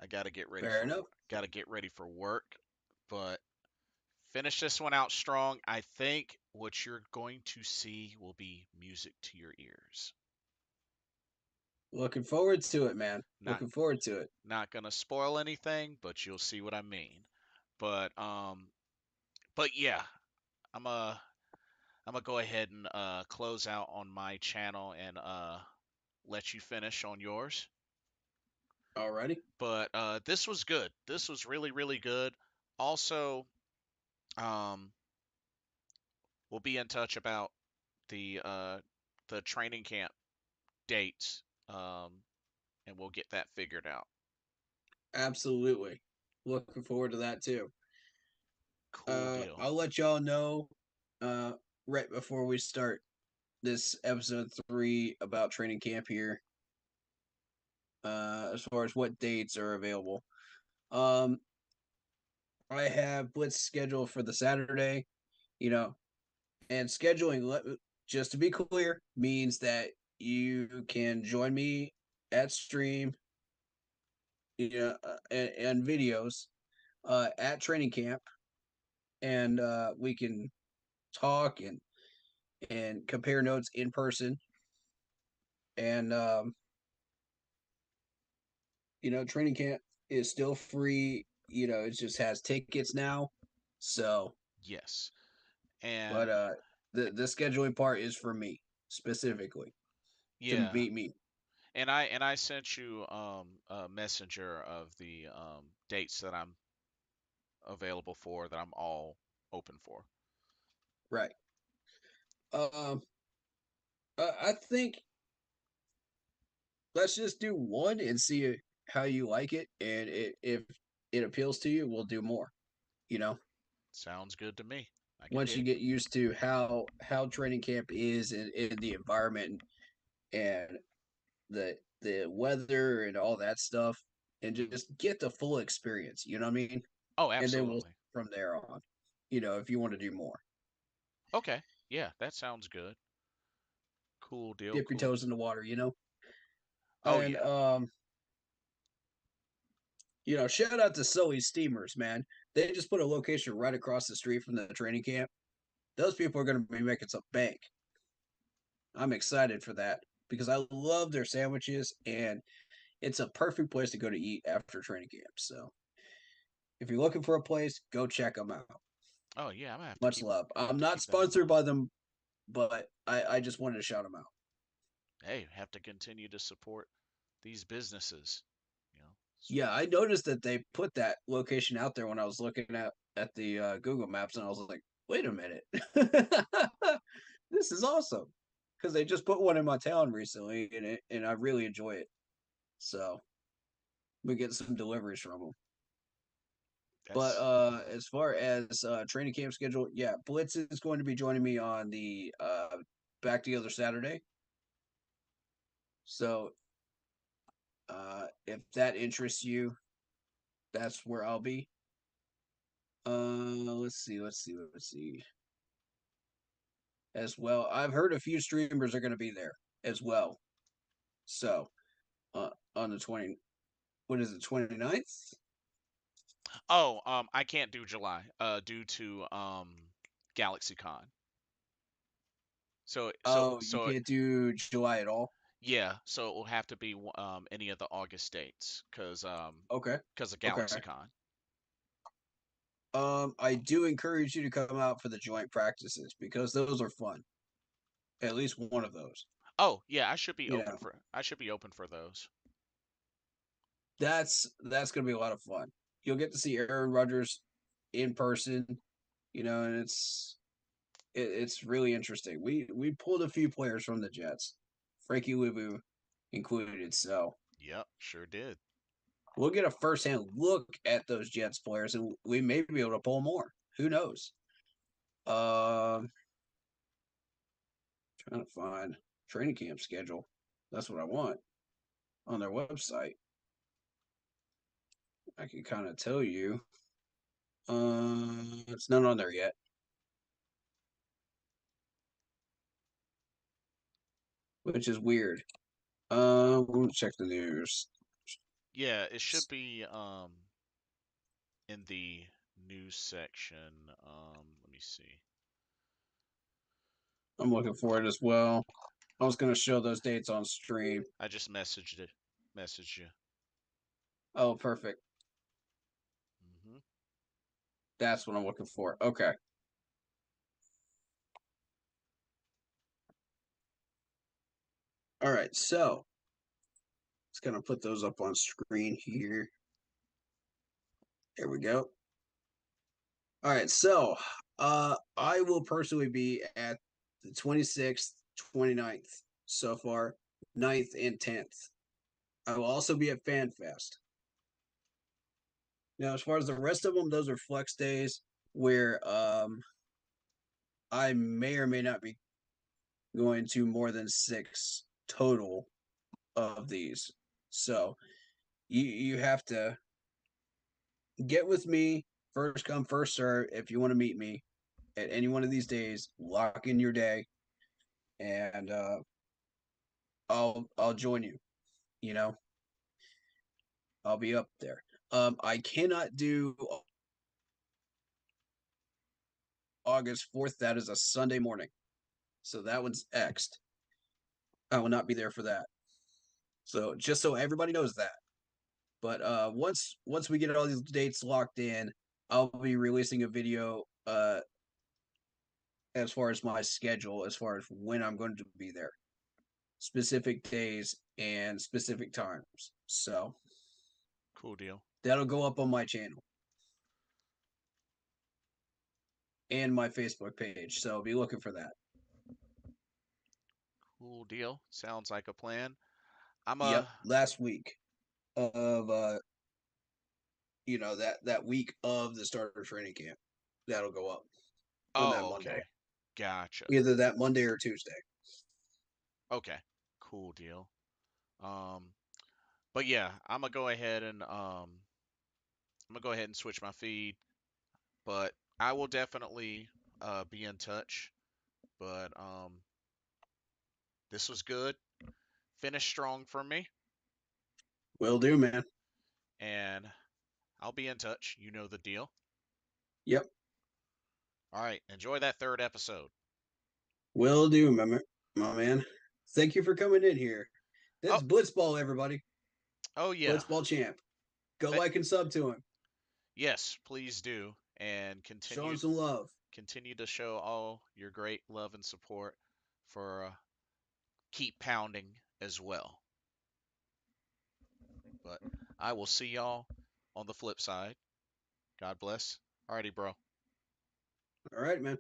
I got to get ready. Got to get ready for work, but finish this one out strong. I think what you're going to see will be music to your ears. Looking forward to it, man. Looking forward to it. Not gonna spoil anything, but you'll see what I mean. But yeah, I'm gonna go ahead and close out on my channel and let you finish on yours. Alrighty. But this was good. This was really, really good. Also, we'll be in touch about the training camp dates, and we'll get that figured out. Absolutely. Looking forward to that too. Cool deal. I'll let y'all know right before we start this episode 3 about training camp here. As far as what dates are available. I have blitz scheduled for the Saturday, and scheduling, just to be clear, means that you can join me at stream, and videos at training camp, and we can talk and compare notes in person. And training camp is still free. It just has tickets now. So yes, and but the scheduling part is for me specifically to meet me. And I sent you a messenger of the dates that I'm available for, that I'm all open for. Right. I think let's just do one and see how you like it, and if it appeals to you, we'll do more. Sounds good to me. Once you get used to how training camp is in the environment and the weather and all that stuff, and just get the full experience. You know what I mean? Oh, absolutely. And then we'll from there on. If you want to do more. Okay. Yeah, that sounds good. Cool deal. Dip your toes in the water, Oh, and, yeah. Shout out to Sully's Steamers, man. They just put a location right across the street from the training camp. Those people are going to be making some bank. I'm excited for that because I love their sandwiches, and it's a perfect place to go to eat after training camp. So if you're looking for a place, go check them out. Oh, yeah. I'm gonna have Much love. I'm not sponsored by them, but I just wanted to shout them out. Hey, have to continue to support these businesses. Yeah, I noticed that they put that location out there when I was looking at the Google Maps, and I was like, wait a minute. This is awesome. Because they just put one in my town recently, and I really enjoy it. So we get some deliveries from them. But That's as far as training camp schedule, yeah, Blitz is going to be joining me on the Back Together Saturday. So if that interests you, that's where I'll be. Let's see. As well, I've heard a few streamers are going to be there as well. So on the 20, what is it, 29th? Oh, I can't do July, due to GalaxyCon. You can't do July at all. Yeah, so it will have to be any of the August dates, because Okay. of Okay. GalaxyCon. I do encourage you to come out for the joint practices because those are fun. At least one of those. Oh yeah, I should be You open know. for those. That's going to be a lot of fun. You'll get to see Aaron Rodgers in person, and it's really interesting. We pulled a few players from the Jets, Frankie Luvu included. So Yep, sure did. we'll get a firsthand look at those Jets players, and we may be able to pull more. Who knows? Trying to find training camp schedule. That's what I want on their website. I can kind of tell you. It's not on there yet. Which is weird. We'll check the news. Yeah, it should be in the news section. Let me see. I'm looking for it as well. I was going to show those dates on stream. I just messaged you. Oh, perfect. Mm-hmm. That's what I'm looking for. Okay. All right, so let's kind of put those up on screen here. There we go. All right, so I will personally be at the 26th, 29th so far, 9th, and 10th. I will also be at FanFest. Now, as far as the rest of them, those are flex days where I may or may not be going to more than 6 total of these. So you have to get with me, first come, first serve. If you want to meet me at any one of these days, lock in your day, and I'll join you. I'll be up there. I cannot do August 4th. That is a Sunday morning, so that one's X'd. I will not be there for that. So just so everybody knows that. But once we get all these dates locked in, I'll be releasing a video as far as my schedule, as far as when I'm going to be there, specific days and specific times. So cool deal. That'll go up on my channel and my Facebook page. So be looking for that. Cool deal. Sounds like a plan. Last week of that week of the starter training camp. That'll go up on that Monday. Okay. Gotcha. Either that Monday or Tuesday. Okay. Cool deal. But yeah, I'm gonna go ahead and switch my feed. But I will definitely be in touch. But this was good. Finish strong for me. Will do, man. And I'll be in touch. You know the deal. Yep. All right. Enjoy that 3rd episode. Will do, my man. Thank you for coming in here. That's Blitzball, everybody. Oh, yeah. Blitzball champ. Go like and sub to him. Yes, please do. And continue. Show him some love. Continue to show all your great love and support for Keep Pounding as well. But I will see y'all on the flip side. God bless. Alrighty, bro. All right, man.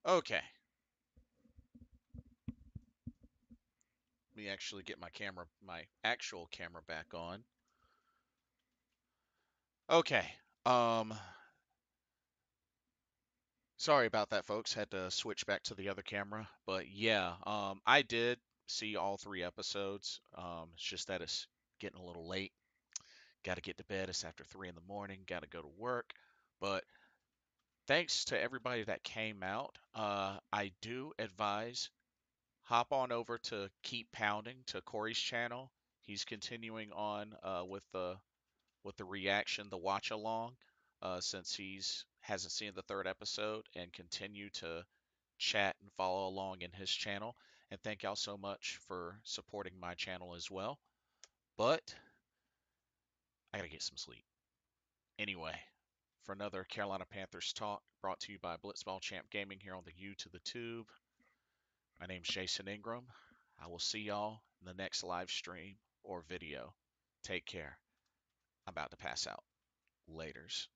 Okay. Let me actually get my actual camera back on. Okay. Sorry about that, folks. Had to switch back to the other camera. But yeah, I did see all 3 episodes. It's just that it's getting a little late. Got to get to bed. It's after 3 in the morning. Got to go to work. But thanks to everybody that came out. I do advise hop on over to Keep Pounding to Corey's channel. He's continuing on with the reaction, the watch along, since he's hasn't seen the 3rd episode, and continue to chat and follow along in his channel. And thank y'all so much for supporting my channel as well. But I gotta get some sleep. Anyway, for another Carolina Panthers talk brought to you by Blitzball Champ Gaming here on the U to the Tube. My name's Jason Ingram. I will see y'all in the next live stream or video. Take care. I'm about to pass out. Laters.